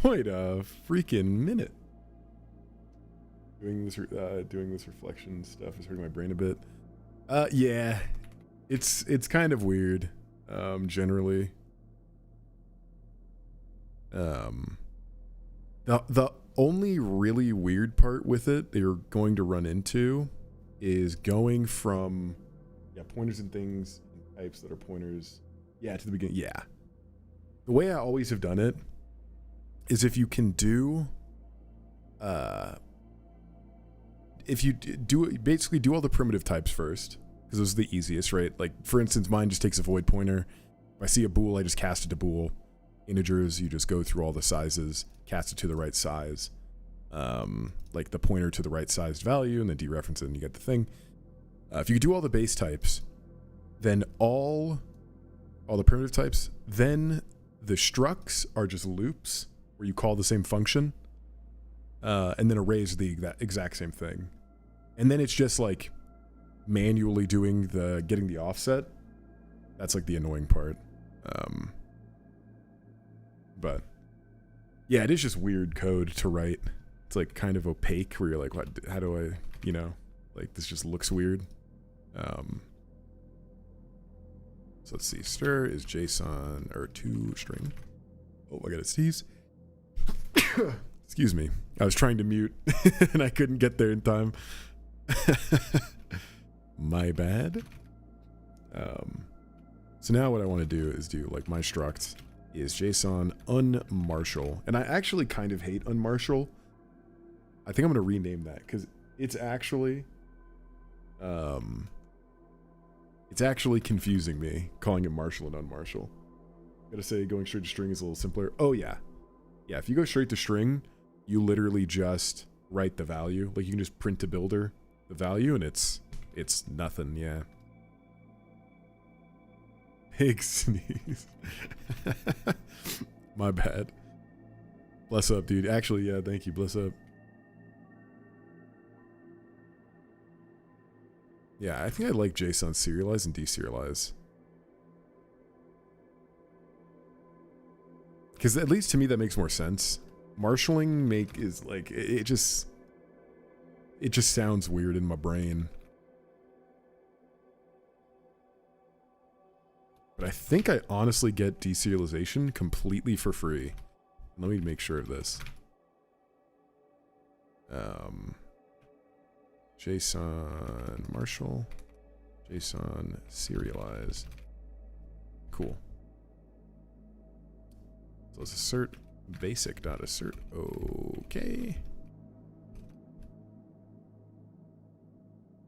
Wait a freaking minute. Doing this reflection stuff is hurting my brain a bit. Yeah. It's kind of weird, generally. The only really weird part with it that you're going to run into is going from pointers and things and types that are pointers to the beginning. Yeah. The way I always have done it is if you can do basically do all the primitive types first, because those are the easiest, right? Like, for instance, mine just takes a void pointer. If I see a bool, I just cast it to bool. Integers, you just go through all the sizes, cast it to the right size, like the pointer to the right sized value, and then dereference it, and you get the thing. If you do all the base types, then all the primitive types, then the structs are just loops where you call the same function, and then arrays are the exact same thing. And then it's just like manually doing getting the offset. That's like the annoying part. But yeah, it is just weird code to write. It's like kind of opaque where you're like, what, how do I, like this just looks weird. So let's see, stir is JSON or to string. Oh, I gotta sneeze. Excuse me. I was trying to mute and I couldn't get there in time. My bad. So now what I want to do is do like my struct is JSON unmarshal. And I actually kind of hate unmarshal. I think I'm going to rename that because it's actually confusing me calling it marshal and unmarshal. Gotta say going straight to string is a little simpler. Oh yeah. Yeah, if you go straight to string, you literally just write the value. Like you can just print to builder the value and it's nothing, yeah. Big sneeze. My bad. Bless up, dude. Actually, yeah, thank you. Bless up. Yeah, I think I like JSON serialize and deserialize. Because at least to me that makes more sense. marshalling is like, it just sounds weird in my brain. But I think I honestly get deserialization completely for free. Let me make sure of this. JSON marshal, JSON serialize. Cool. So let's assert basic.assert. Okay.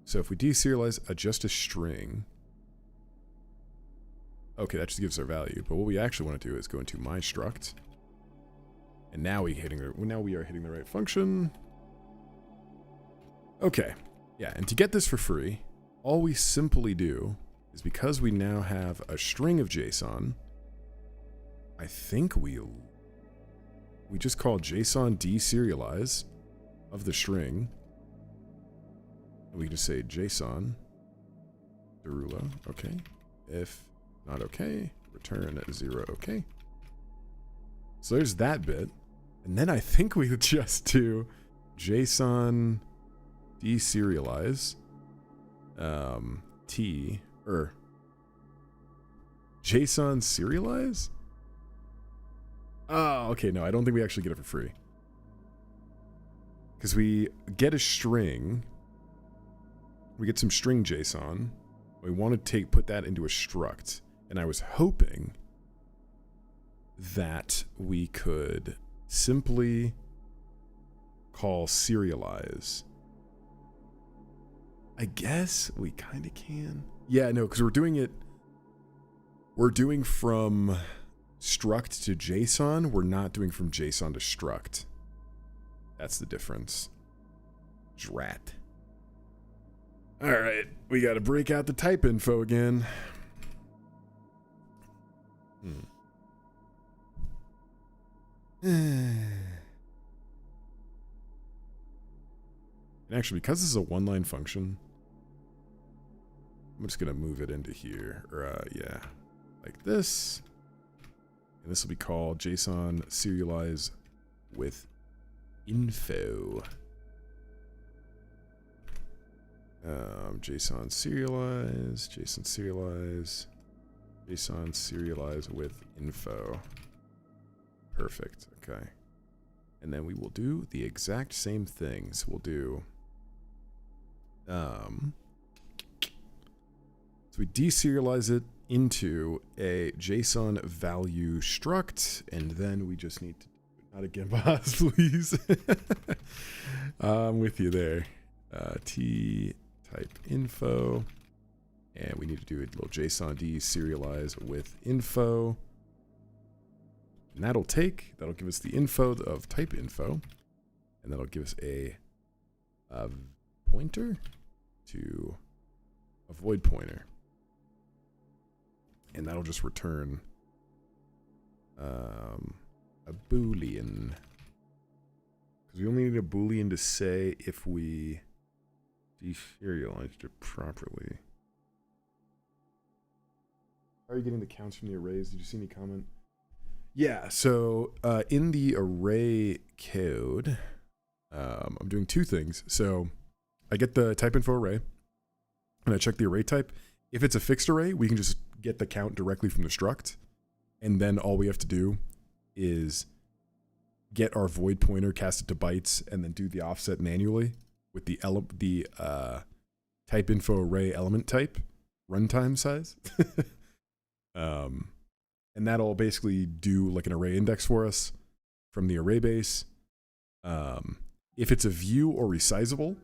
So if we deserialize adjust a string. Okay, that just gives our value. But what we actually want to do is go into my struct. And now we are hitting the right function. Okay. Yeah, and to get this for free, all we simply do is because we now have a string of JSON, I think we just call JSON deserialize of the string. And we just say JSON Derulo, okay. If not okay, return at 0, okay. So there's that bit. And then I think we just do JSON deserialize JSON serialize? Oh, okay, no, I don't think we actually get it for free. Because we get a string, we get some string JSON, we want to put that into a struct, and I was hoping that we could simply call serialize. I guess we kind of can. Yeah, no, because we're doing from struct to JSON. We're not doing from JSON to struct. That's the difference. Drat. All right, we got to break out the type info again. And actually, because this is a one-line function, I'm just going to move it into here. Or, yeah, like this. And this will be called JSON serialize with info. JSON serialize, JSON serialize, JSON serialize with info. Perfect, okay. And then we will do the exact same things. We'll do, so we deserialize it into a JSON value struct, and then we just need to, not again, boss, please. I'm with you there. T type info, and we need to do a little JSON deserialize with info. And that'll give us the info of type info, and that'll give us a pointer to a void pointer. And that'll just return a Boolean. Because we only need a Boolean to say if we deserialized it properly. How are you getting the counts from the arrays? Did you see any comment? Yeah, so in the array code, I'm doing two things. So I get the type info array, and I check the array type. If it's a fixed array, we can just get the count directly from the struct, and then all we have to do is get our void pointer, cast it to bytes, and then do the offset manually with the type info array element type runtime size. And that'll basically do like an array index for us from the array base. If it's a view or resizable,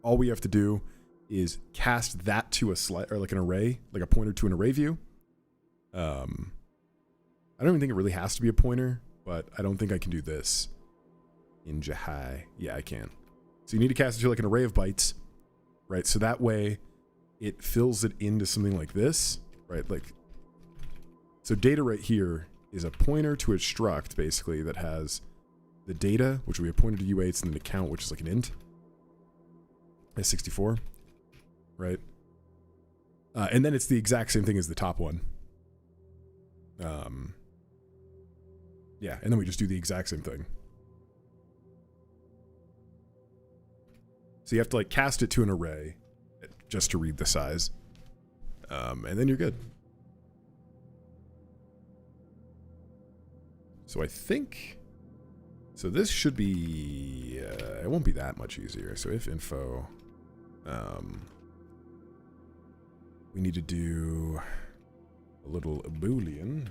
all we have to do is cast that to a or like an array, like a pointer to an array view. I don't even think it really has to be a pointer, but I don't think I can do this in Jai. Yeah, I can. So you need to cast it to like an array of bytes, right? So that way it fills it into something like this, right? Like, so data right here is a pointer to a struct basically that has the data, which will be a pointer to U8s, and then the count, which is like an int. That's 64, right? And then it's the exact same thing as the top one. Yeah, and then we just do the exact same thing. So you have to like cast it to an array just to read the size. And then you're good. So I think, so this should be, it won't be that much easier. So if info, we need to do a little Boolean.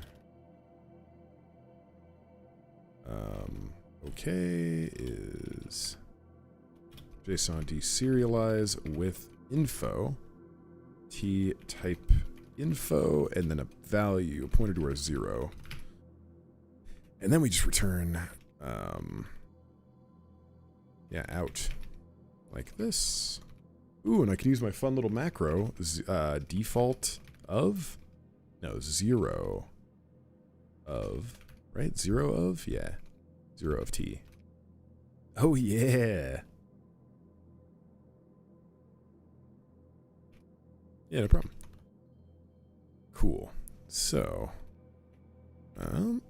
Okay is JSON deserialize with info, t type info, and then a value, a pointer to our 0. And then we just return, yeah, out like this. Ooh, and I can use my fun little macro, default of, no, 0 of, right? 0 of, yeah, 0 of t. Oh yeah. Yeah, no problem. Cool. So, all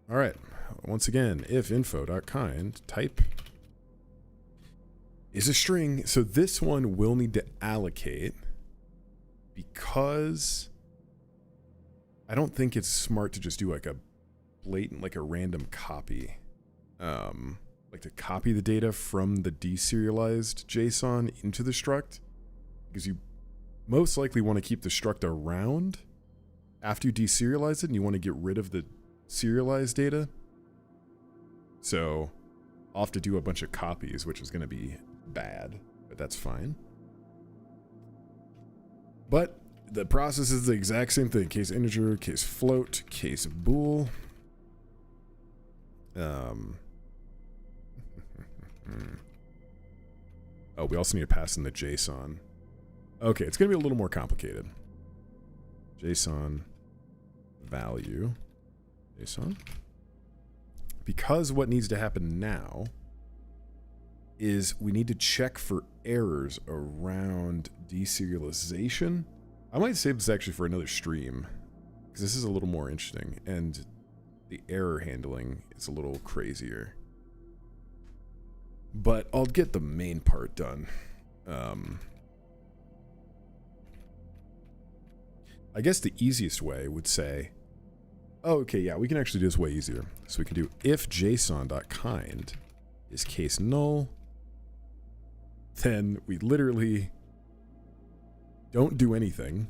right. Once again, if info.kind type is a string. So this one will need to allocate because I don't think it's smart to just do like a blatant, like a random copy. Like to copy the data from the deserialized JSON into the struct, because you most likely want to keep the struct around after you deserialize it, and you want to get rid of the serialized data. So I'll have to do a bunch of copies, which is going to be bad, but that's fine. But the process is the exact same thing. Case integer, case float, case bool. Oh, we also need to pass in the JSON. Okay, it's going to be a little more complicated. JSON value. JSON. Because what needs to happen now is we need to check for errors around deserialization. I might save this actually for another stream, because this is a little more interesting, and the error handling is a little crazier. But I'll get the main part done. I guess the easiest way would say, oh, okay, yeah, we can actually do this way easier. So we can do if JSON.kind is case null, then we literally don't do anything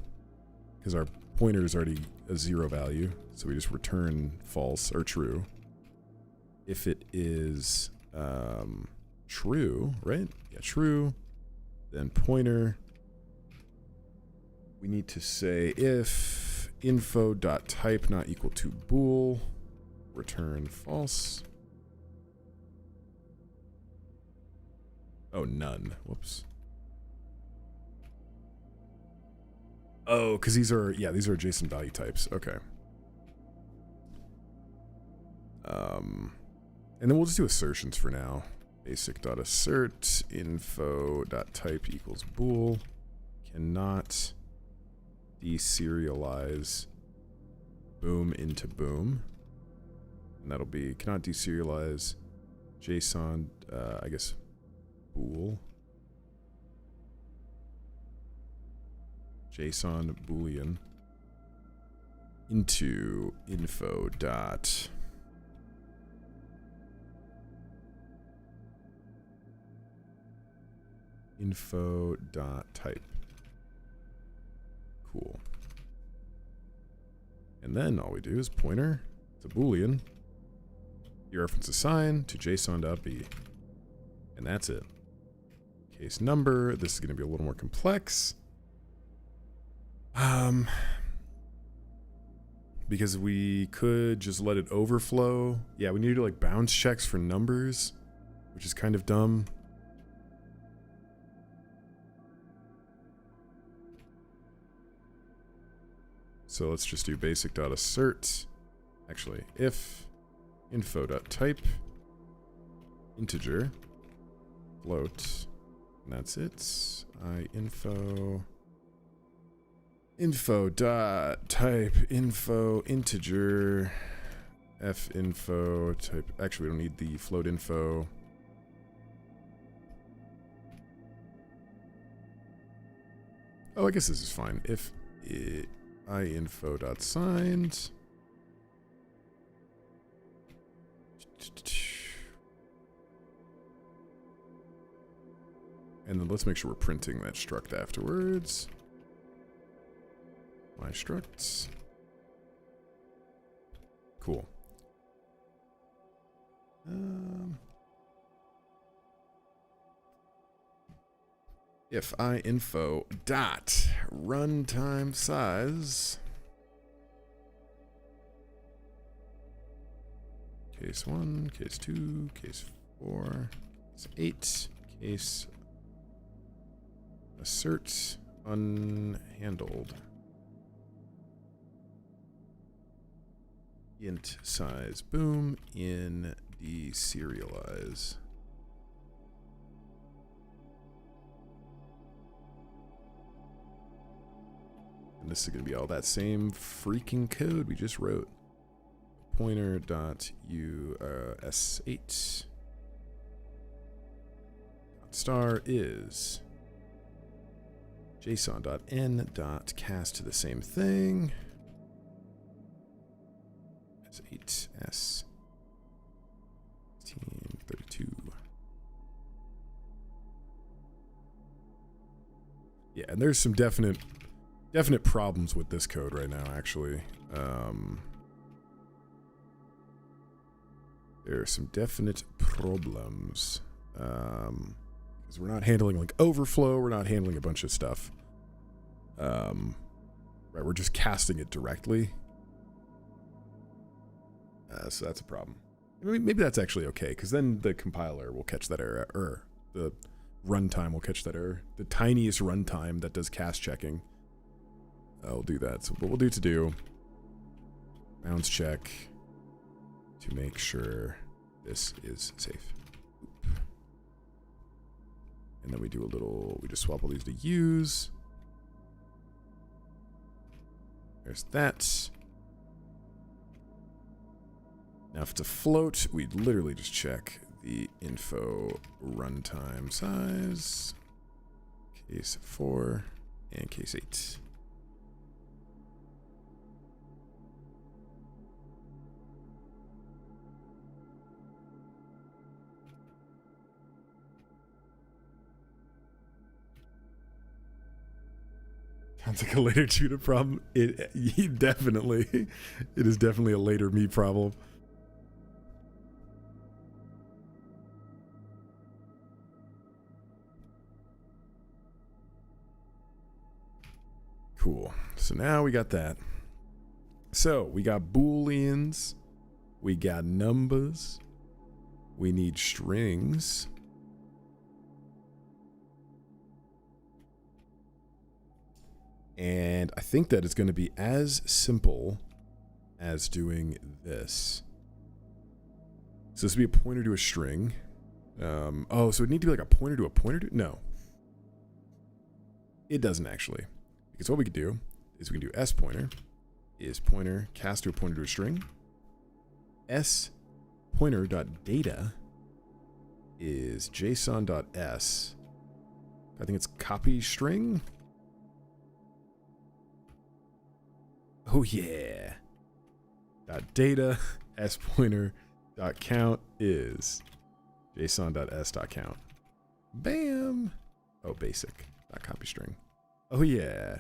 because our pointer is already a 0 value. So we just return false or true. If it is true, right? Yeah, true. Then pointer. We need to say if info.type not equal to bool, return false. Oh, none. Whoops. Oh, because these are, yeah, these are JSON value types. Okay. And then we'll just do assertions for now. Basic.assert info.type equals bool. Cannot deserialize boom into boom. And that'll be cannot deserialize JSON, I guess, bool. JSON boolean into info dot type. Cool. And then all we do is pointer to boolean, dereference assign to JSON.b. And that's it. Case number, this is going to be a little more complex. Because we could just let it overflow. Yeah, we need to do like bounds checks for numbers, which is kind of dumb. So let's just do basic.assert. Actually, if info.type integer float, and that's it. Info dot type info integer f info type. Actually, we don't need the float info. Oh, I guess this is fine. If I info dot signed. And then let's make sure we're printing that struct afterwards. My structs. Cool. If I info dot runtime size. Case 1, case 2, case 4, case 8, case assert unhandled. Int size, boom, in deserialize. And this is going to be all that same freaking code we just wrote. Pointer dot us8 star is json.n.cast to the same thing. S8 S 1632. Yeah, and there's some definite problems with this code right now, actually. There are some definite problems. Because we're not handling like overflow, we're not handling a bunch of stuff. Right, we're just casting it directly. So that's a problem. Maybe that's actually okay, because then the compiler will catch that error, or the runtime will catch that error. The tiniest runtime that does cast checking. I'll do that. So what we'll do to do, bounds check to make sure this is safe. Oop. And then we do a little, we just swap all these to use. There's that. Now if it's a float, we literally just check the info runtime size, case 4 and case 8. Sounds like a later Judah problem. It is definitely a later me problem. Cool. So now we got that. So we got booleans, we got numbers, we need strings. And I think that it's going to be as simple as doing this. So this would be a pointer to a string. Oh, so it would need to be like a pointer to a pointer to? No. It doesn't actually. Because what we could do is we can do s pointer is pointer cast to a pointer to a string. S pointer dot data is json.s. I think it's copy string. Oh yeah. Dot data s pointer dot count is json.s dot count. Bam. Oh, basic dot copy string. Oh yeah.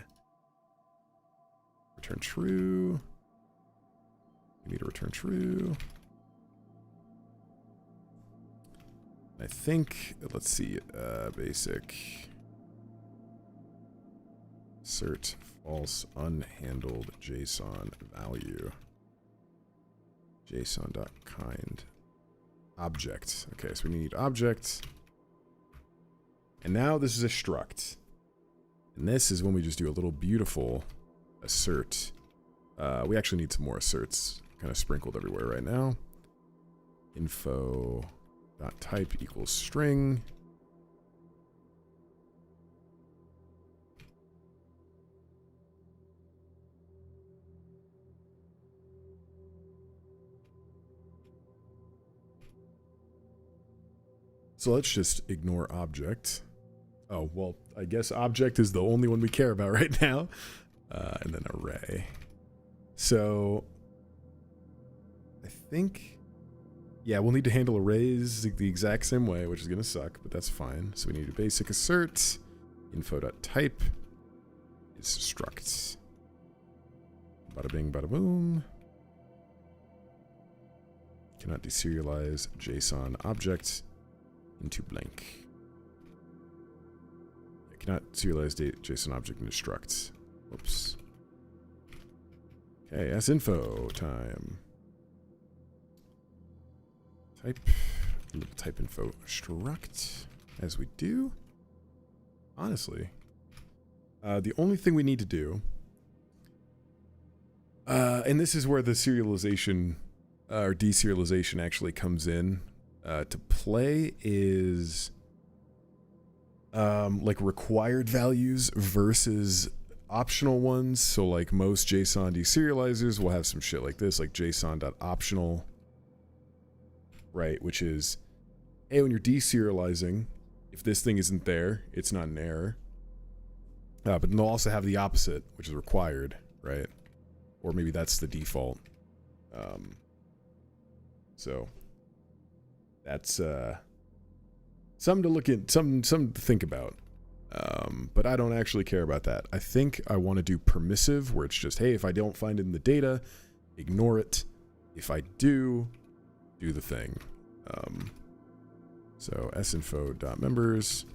Return true. We need to return true. I think, let's see, basic assert false unhandled JSON value. JSON.kind object. Okay, so we need object. And now this is a struct. And this is when we just do a little beautiful assert. We actually need some more asserts kind of sprinkled everywhere right now. Info dot type equals string. So let's just ignore object. Oh, well, I guess object is the only one we care about right now. And then array. So I think, yeah, we'll need to handle arrays the exact same way, which is going to suck, but that's fine. So we need a basic assert info.type is struct. Bada bing, bada boom. Cannot deserialize JSON object into blank. I cannot serialize JSON object into struct. Whoops. Okay, sinfo time. Type, little type info struct, as we do. Honestly, the only thing we need to do, and this is where the serialization or deserialization actually comes in to play, is like required values versus optional ones. So like most JSON deserializers will have some shit like this, like JSON.optional, right? Which is, hey, when you're deserializing, if this thing isn't there, it's not an error. But then they'll also have the opposite, which is required, right? Or maybe that's the default. So that's something to look at, something to think about. But I don't actually care about that. I think I want to do permissive, where it's just, hey, if I don't find it in the data, ignore it. If I do the thing. So sinfo.members.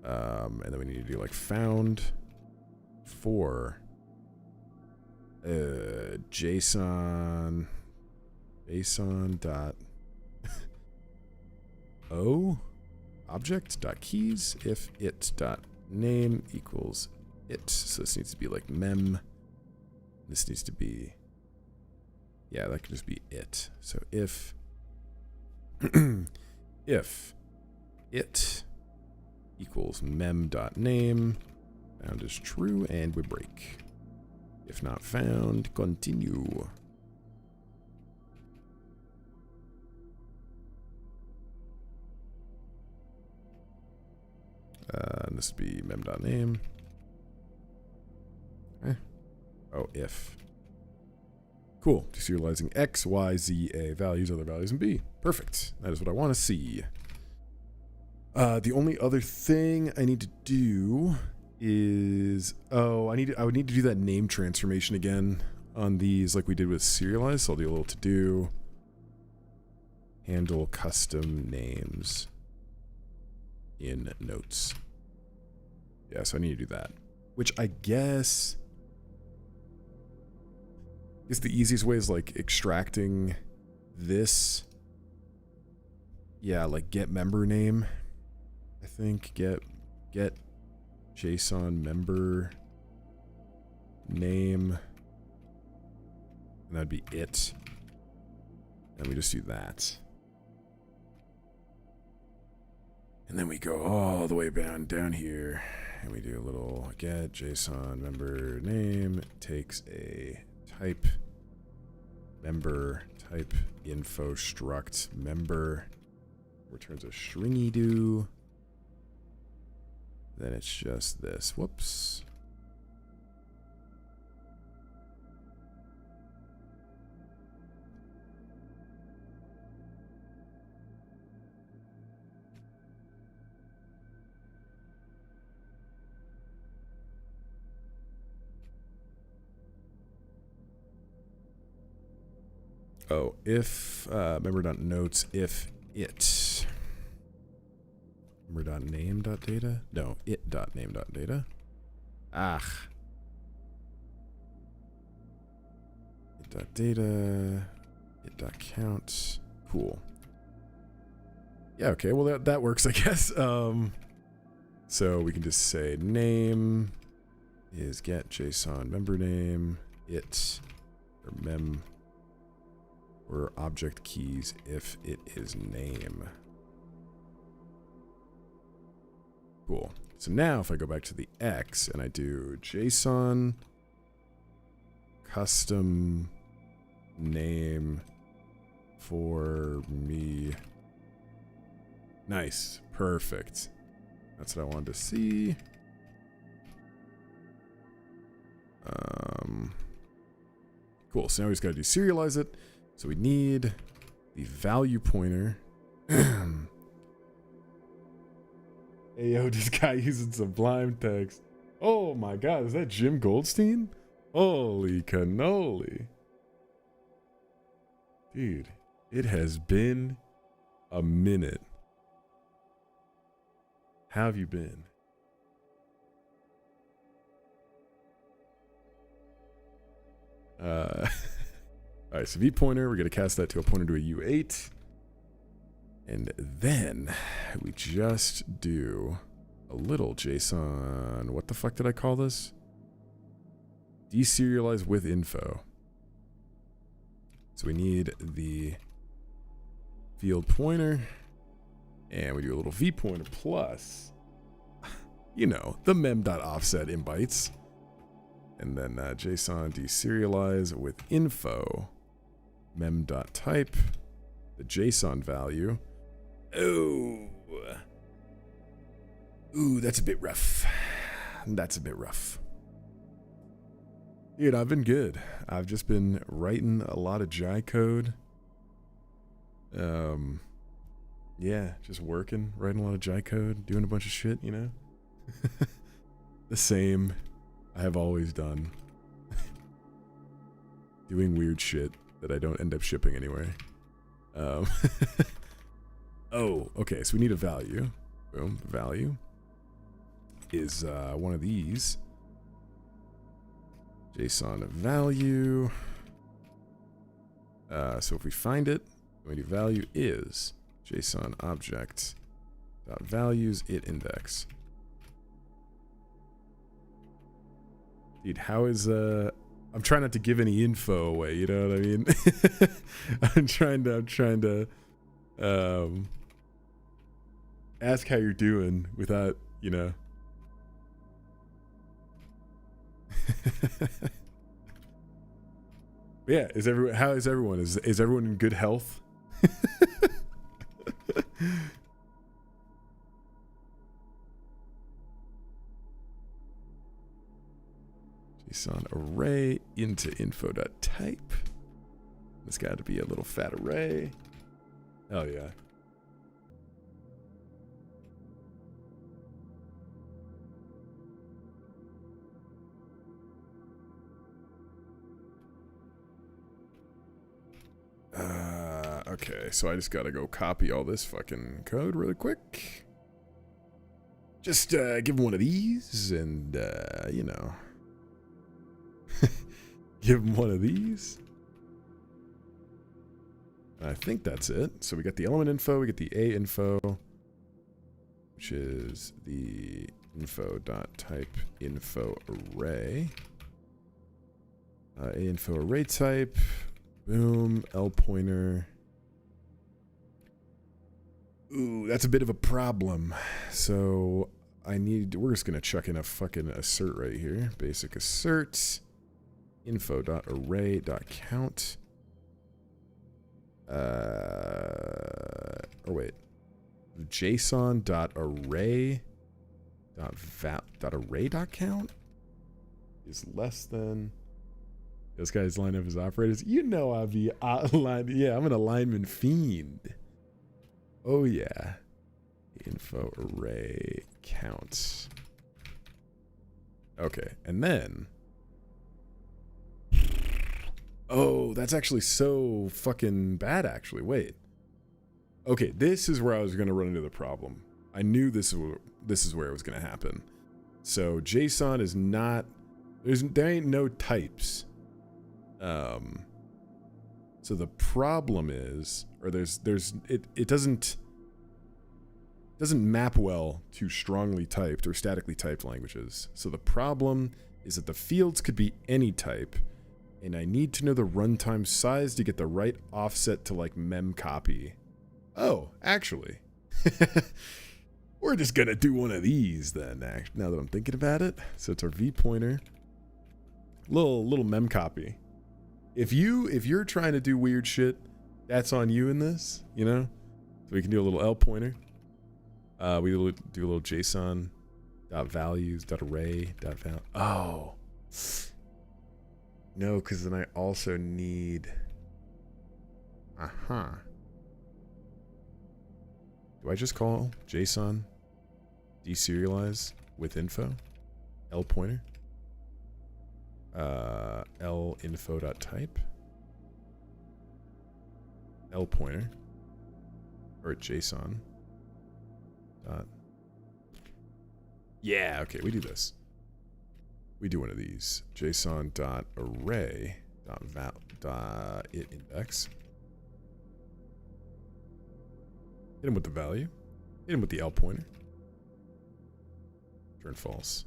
And then we need to do like found for JSON dot o object dot keys if it dot name equals it. So this needs to be like mem. This needs to be, yeah, that could just be it. So if if it equals mem.name, found is true, and we break. If not found, continue. And this would be mem.name. Okay. Oh, if. Cool. Deserializing X, Y, Z, A values, other values, and B. Perfect. That is what I want to see. The only other thing I need to do is, I would need to do that name transformation again on these, like we did with serialize. So I'll do a little to do. Handle custom names in notes. Yeah, so I need to do that. Which I guess is the easiest way, is like extracting this. Yeah, like get member name. I think get JSON member name. And that'd be it. And we just do that. And then we go all the way down here. And we do a little get JSON member name. Takes a type member type info struct member. Returns a stringy do. Then it's just this. Whoops. Oh, if member.notes if it member.name.data? No, it.name.data. It.data, it.count. Cool. Yeah, okay, well that works, I guess. So we can just say name is get JSON member name, it, or mem, or object keys if it is name. Cool. So now if I go back to the X and I do JSON custom name for me Nice. Perfect. That's what I wanted to see. Cool. So now we just got to deserialize it. So we need the value pointer. Ayo, this guy using Sublime text. Oh my god, is that Jim Goldstein? Holy cannoli. Dude, it has been a minute. How have you been? Alright, so V pointer, we're going to cast that to a pointer to a U8. And then we just do a little JSON. What the fuck did I call this? Deserialize with info. So we need the field pointer. And we do a little V pointer plus, you know, the mem.offset in bytes. And then JSON deserialize with info, mem.type, the JSON value. Oh. Ooh, that's a bit rough. That's a bit rough. Dude, I've been good. I've just been writing a lot of Jai code. Yeah, just working, writing a lot of Jai code, doing a bunch of shit, you know? The same I have always done. Doing weird shit that I don't end up shipping anyway. Oh, okay, so we need a value. Boom, value is one of these. JSON value. So if we find it, we do value is JSON object dot values it index. Dude, how is I'm trying not to give any info away, you know what I mean? I'm trying to ask how you're doing without, you know. Yeah, how is everyone? Is everyone in good health? JSON array into info.type. This got to be a little fat array. Hell yeah. Okay, so I just gotta go copy all this fucking code really quick. Just give him one of these and, you know. Give him one of these. I think that's it. So we got the element info, we get the A info, which is the info.type info array. A info array type. Boom, L pointer. Ooh, that's a bit of a problem. So we're just gonna chuck in a fucking assert right here. Basic assert. Info.array.count. Or wait. JSON.array.count is less than. This guy's line up his operators. You know I'll be aligned. Yeah, I'm an alignment fiend. Oh yeah. Info array count. Okay, and then. Oh, that's actually so fucking bad, actually. Wait. Okay, this is where I was going to run into the problem. I knew this is where it was going to happen. So JSON is not. There ain't no types. So the problem is, or it doesn't map well to strongly typed or statically typed languages. So the problem is that the fields could be any type, and I need to know the runtime size to get the right offset to like mem copy. Oh, actually, we're just gonna do one of these then. Now that I'm thinking about it, so it's our V pointer, little mem copy. If you're trying to do weird shit, that's on you in this, you know? So we can do a little L pointer. We do a little JSON dot values dot array dot val. Oh no, because then I also need. Do I just call JSON deserialize with info? L pointer? L info dot type? L pointer? Or JSON dot. Yeah, okay, we do this. We do one of these. JSON dot array dot val dot it index. Hit him with the value. Hit him with the L pointer. Turn false.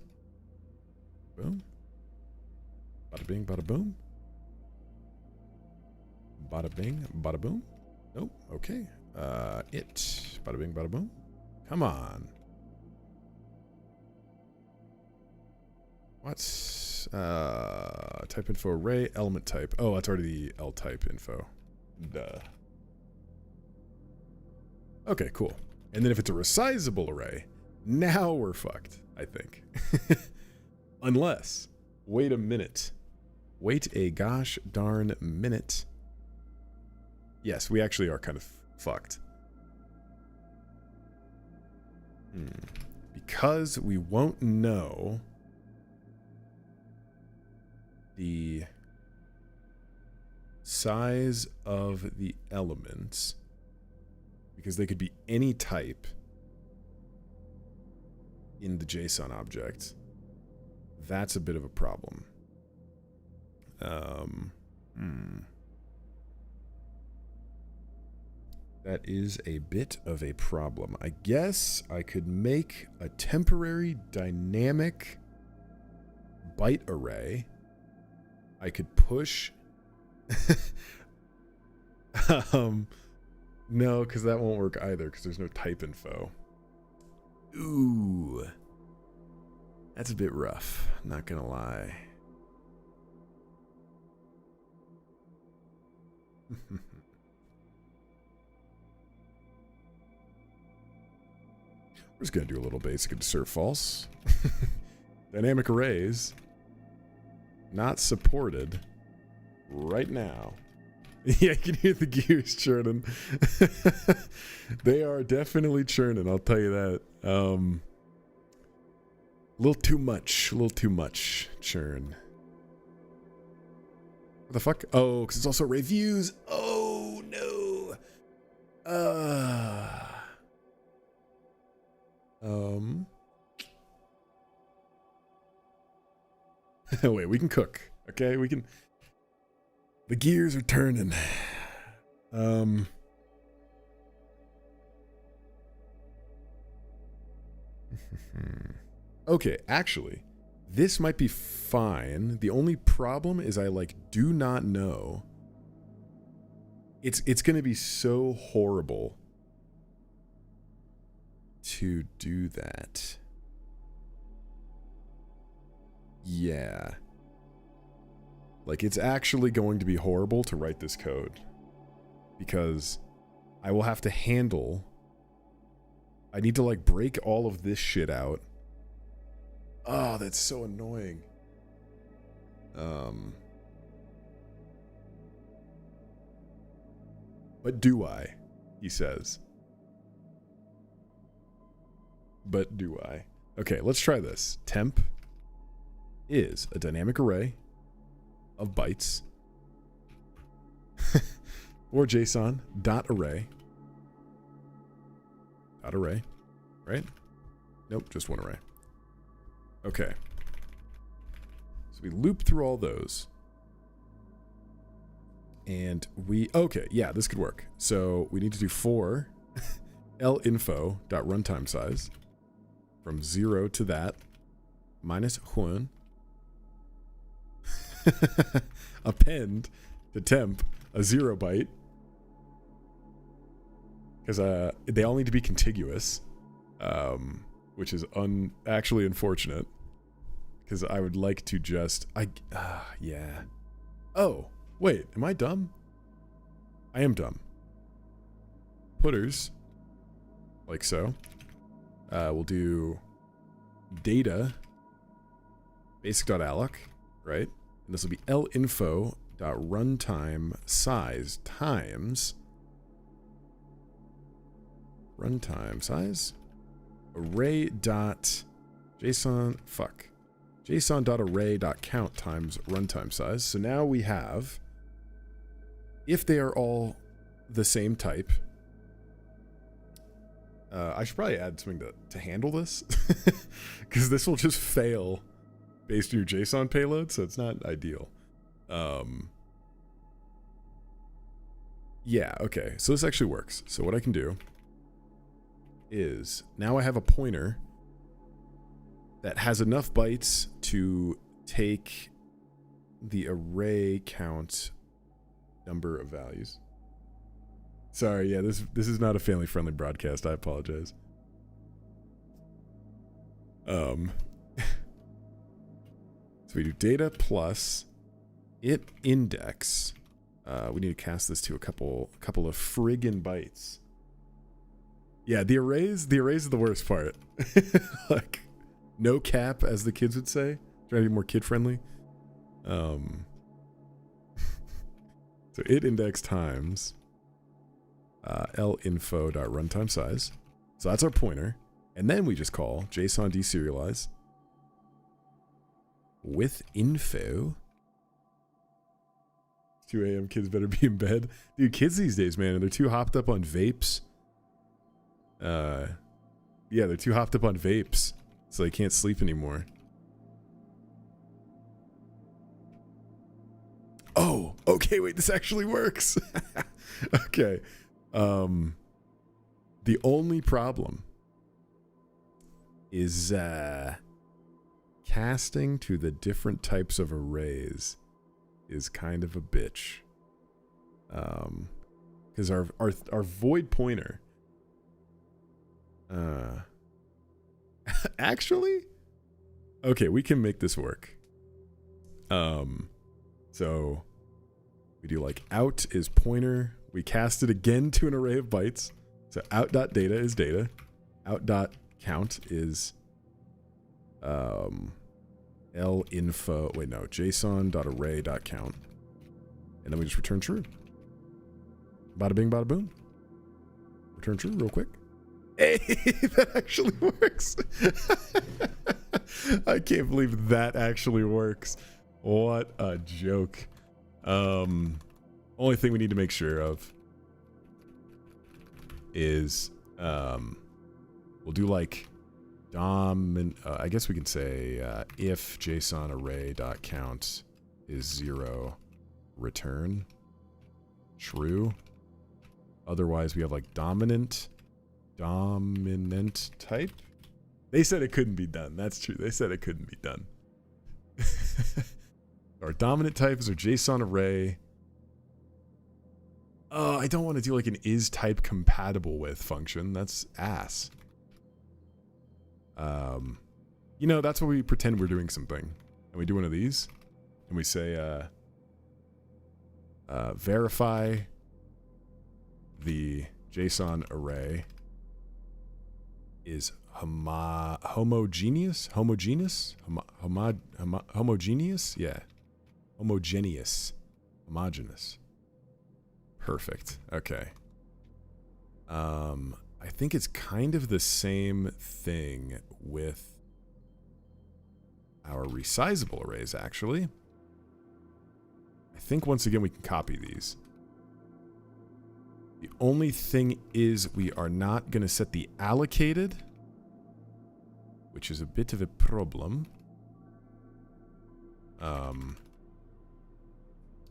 Boom. Bada bing, bada boom. Bada bing, bada boom. Nope. Okay. It. Bada bing, bada boom. Come on. What's type info array element type? Oh, that's already the L type info. Duh. Okay, cool. And then if it's a resizable array, now we're fucked, I think. Unless, wait a minute. Wait a gosh darn minute. Yes, we actually are kind of fucked. Because we won't know the size of the elements, because they could be any type in the JSON object. That's a bit of a problem. That is a bit of a problem. I guess I could make a temporary dynamic byte array. I could push. No, because that won't work either, because there's no type info. Ooh. That's a bit rough, not gonna lie. We're just gonna do a little basic insert false. Dynamic arrays not supported right now. Yeah, I can hear the gears churning. They are definitely churning, I'll tell you that. A little too much churn. What the fuck? Oh, because it's also reviews. Oh no. Wait, we can cook. Okay, we can. The gears are turning. Okay, actually, this might be fine. The only problem is I do not know. It's gonna be so horrible to do that. Yeah. It's actually going to be horrible to write this code, because I will have to handle. I need to break all of this shit out. Oh, that's so annoying. But do I? He says. But do I? Okay, let's try this. Temp is a dynamic array of bytes or JSON dot array. Dot array, right? Nope, just one array. Okay. So we loop through all those. And okay, yeah, this could work. So we need to do for linfo.runtime size from 0 to that minus one. Append to temp a 0 byte, because they all need to be contiguous, which is actually unfortunate, because I would like to just yeah. Oh wait, am I dumb? I am dumb. Putters like so, we'll do data basic.alloc, right? And this will be linfo.runtime size times runtime size json.array.count times runtime size. So now we have, if they are all the same type, I should probably add something to handle this, because this will just fail based on your JSON payload, so it's not ideal. Yeah, okay, so this actually works. So what I can do is, now I have a pointer that has enough bytes to take the array count number of values. Sorry, yeah, this is not a family-friendly broadcast. I apologize. So we do data plus it index. We need to cast this to a couple of friggin' bytes. Yeah, the arrays are the worst part. Like, no cap, as the kids would say. Trying to be more kid-friendly. So it index times linfo.runtime size. So that's our pointer. And then we just call JSON deserialize with info. 2 a.m. kids better be in bed. Dude, kids these days, man, they're too hopped up on vapes. Yeah, they're too hopped up on vapes, so they can't sleep anymore. Oh, okay, wait, this actually works. Okay. The only problem is casting to the different types of arrays is kind of a bitch. Because our void pointer actually, okay, we can make this work. So we do like out is pointer. We cast it again to an array of bytes. So out.data is data. Out.count is linfo. Wait, no. JSON.array.count. And then we just return true. Bada bing, bada boom. Return true real quick. Hey, that actually works. I can't believe that actually works. What a joke. Only thing we need to make sure of is we'll do like I guess we can say if JSON array.count is 0, return true. Otherwise we have like dominant type. They said it couldn't be done. That's true. They said it couldn't be done. Our dominant type is our JSON array. I don't want to do like an is type compatible with function. That's ass. You know, that's where we pretend we're doing something. And we do one of these. And we say, verify the JSON array is homogeneous? Homogeneous? Homogeneous? Yeah. Homogeneous. Homogeneous. Perfect. Okay. I think it's kind of the same thing with our resizable arrays, actually. I think once again we can copy these. The only thing is we are not going to set the allocated, which is a bit of a problem.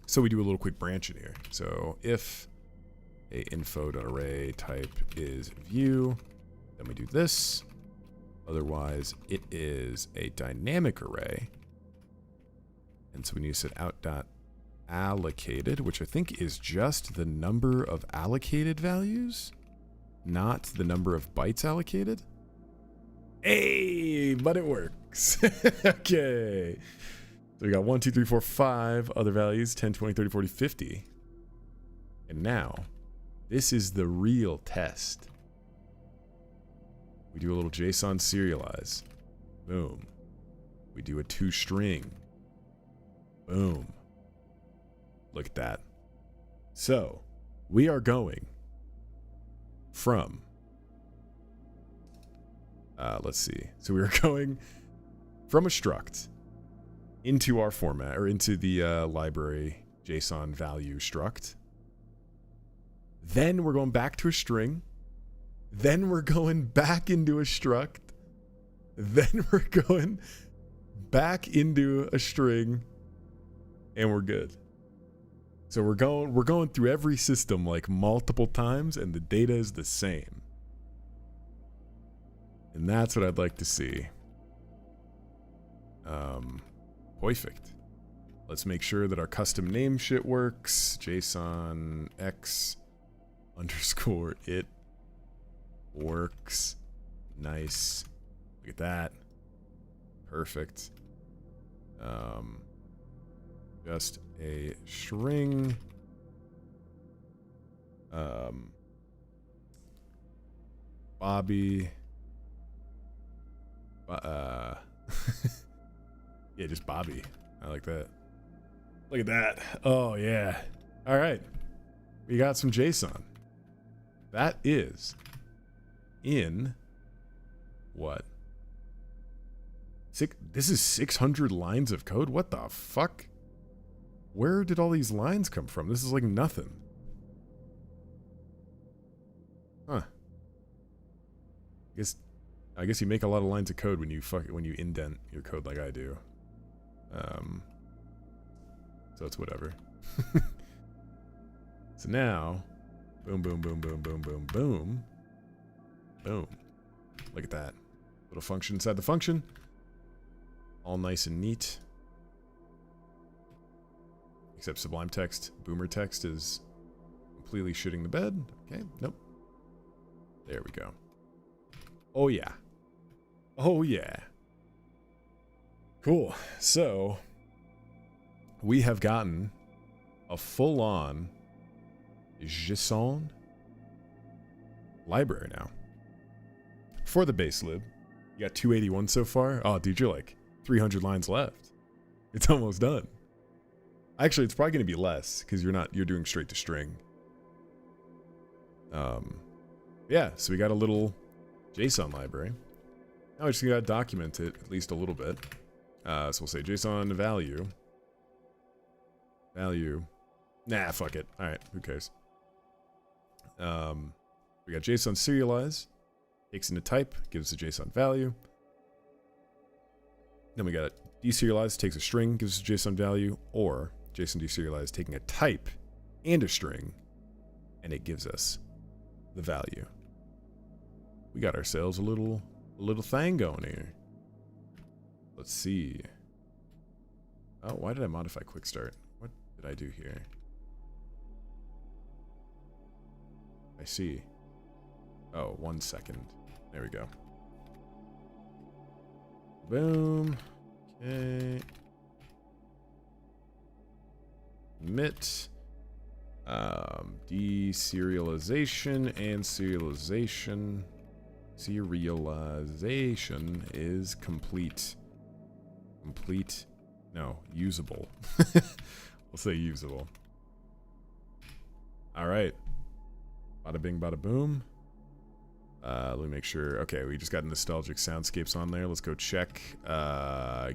So we do a little quick branch in here. So if a info.array type is view, then we do this. Otherwise, it is a dynamic array. And so we need to set out.allocated, which I think is just the number of allocated values, not the number of bytes allocated. Hey, but it works. Okay. So we got 1, 2, 3, 4, 5 other values, 10, 20, 30, 40, 50. And now, this is the real test. We do a little JSON serialize. Boom. We do a toString. Boom. Look at that. So, we are going from... let's see. So we are going from a struct into our format, or into the library JSON value struct. Then we're going back to a string. Then we're going back into a struct. Then we're going back into a string, and we're good. So we're going through every system like multiple times, and the data is the same. And that's what I'd like to see. Perfect. Let's make sure that our custom name shit works. JSON X underscore it works. Nice. Look at that. Perfect. Just a string. Bobby. Yeah, just Bobby. I like that. Look at that. Oh, yeah. All right. We got some JSON. That is in what? This is 600 lines of code? What the fuck? Where did all these lines come from? This is like nothing. Huh. I guess you make a lot of lines of code when you indent your code like I do. So it's whatever. So now, boom, boom, boom, boom, boom, boom, boom, boom. Look at that. Little function inside the function. All nice and neat. Except Sublime Text, Boomer Text is completely shitting the bed. Okay, nope. There we go. Oh yeah. Oh yeah. Cool. So, we have gotten a full-on JSON library now. For the base lib, you got 281 so far. Oh, dude, you're like 300 lines left. It's almost done. Actually, it's probably going to be less because you're doing straight to string. Yeah, so we got a little JSON library. Now we just got to document it at least a little bit. So we'll say JSON value. Nah, fuck it. All right, who cares? We got JSON serialize. Takes into type, gives a JSON value. Then we got deserialize, takes a string, gives a JSON value, or JSON deserialize taking a type and a string, and it gives us the value. We got ourselves a little thing going here. Let's see. Oh, why did I modify quick start? What did I do here? I see. Oh, 1 second. There we go. Boom. Okay. Commit. Deserialization and serialization. Serialization is complete. No, usable. We'll say usable. Alright. Bada bing, bada boom. Let me make sure. Okay, we just got nostalgic soundscapes on there. Let's go check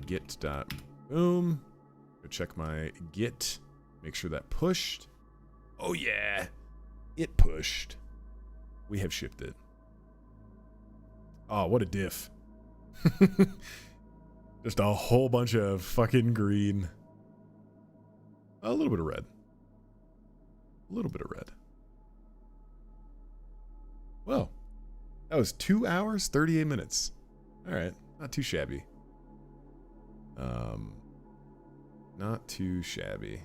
git.boom. Go check my git. Make sure that pushed. Oh yeah, it pushed. We have shipped it. Oh, what a diff. Just a whole bunch of fucking green. A little bit of red. A little bit of red. Well, that was 2 hours, 38 minutes. All right, not too shabby. Not too shabby.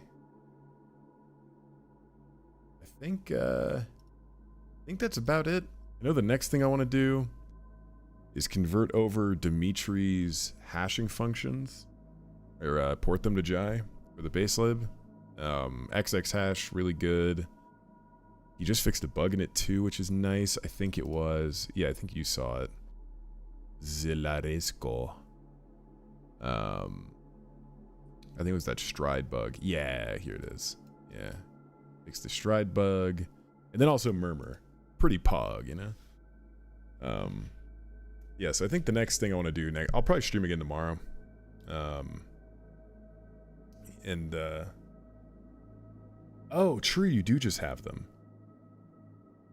I think that's about it. I know the next thing I want to do is convert over Dimitri's hashing functions, or port them to Jai for the base lib. XX hash, really good. He just fixed a bug in it too, which is nice. I think it was, yeah, I think you saw it. Zilaresco. I think it was that stride bug. Yeah, here it is. Yeah. Fix the stride bug. And then also murmur. Pretty pog, you know? Yeah, so I think the next thing I want to do next, I'll probably stream again tomorrow. Oh, true, you do just have them.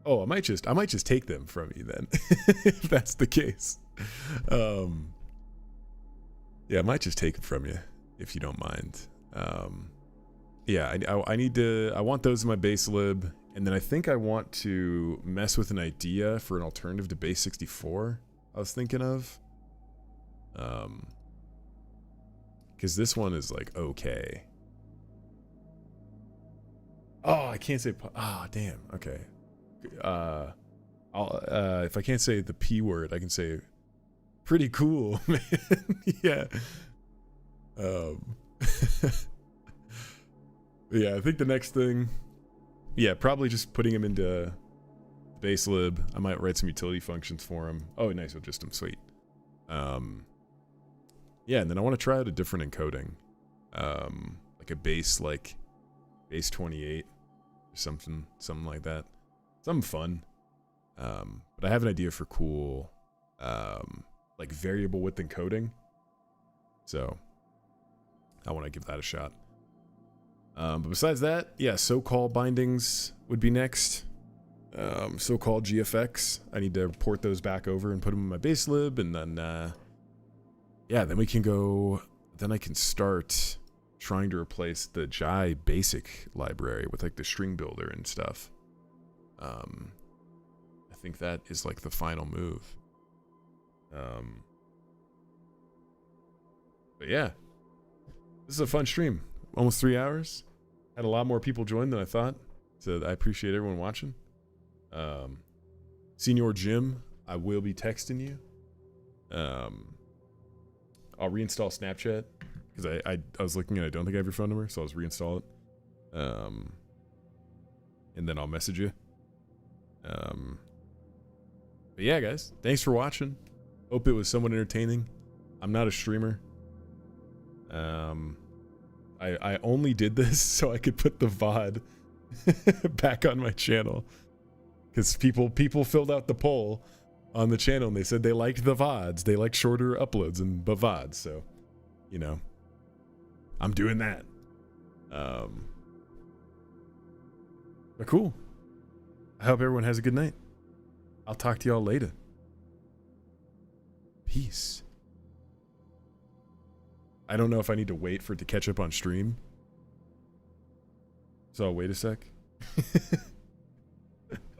Oh, I might just take them from you then, if that's the case. Yeah, I might just take them from you, if you don't mind. Yeah, I want those in my base lib, and then I think I want to mess with an idea for an alternative to base 64. I was thinking of, because this one is like okay. Oh, I can't say. Ah, damn. Okay. If I can't say the P word, I can say pretty cool, man. Yeah. Yeah, I think the next thing, yeah, probably just putting him into base lib. I might write some utility functions for him. Oh, nice with just him, sweet. Yeah, and then I want to try out a different encoding, like a base 28 or something like that. Something fun. But I have an idea for cool, like variable width encoding. So I want to give that a shot. But besides that, yeah, so-called bindings would be next. So-called GFX. I need to port those back over and put them in my base lib, and then, yeah, then we can go. Then I can start trying to replace the Jai basic library with like the string builder and stuff. I think that is like the final move. But yeah, this is a fun stream. Almost 3 hours. Had a lot more people join than I thought, so I appreciate everyone watching. Senior Jim, I will be texting you. I'll reinstall Snapchat because I was looking and I don't think I have your phone number, so I'll just reinstall it. And then I'll message you. But yeah, guys, thanks for watching. Hope it was somewhat entertaining. I'm not a streamer. I only did this so I could put the VOD back on my channel, because people filled out the poll on the channel and they said they liked the VODs. They like shorter uploads and but VODs. So, you know, I'm doing that. But cool. I hope everyone has a good night. I'll talk to y'all later. Peace. I don't know if I need to wait for it to catch up on stream. So I'll wait a sec.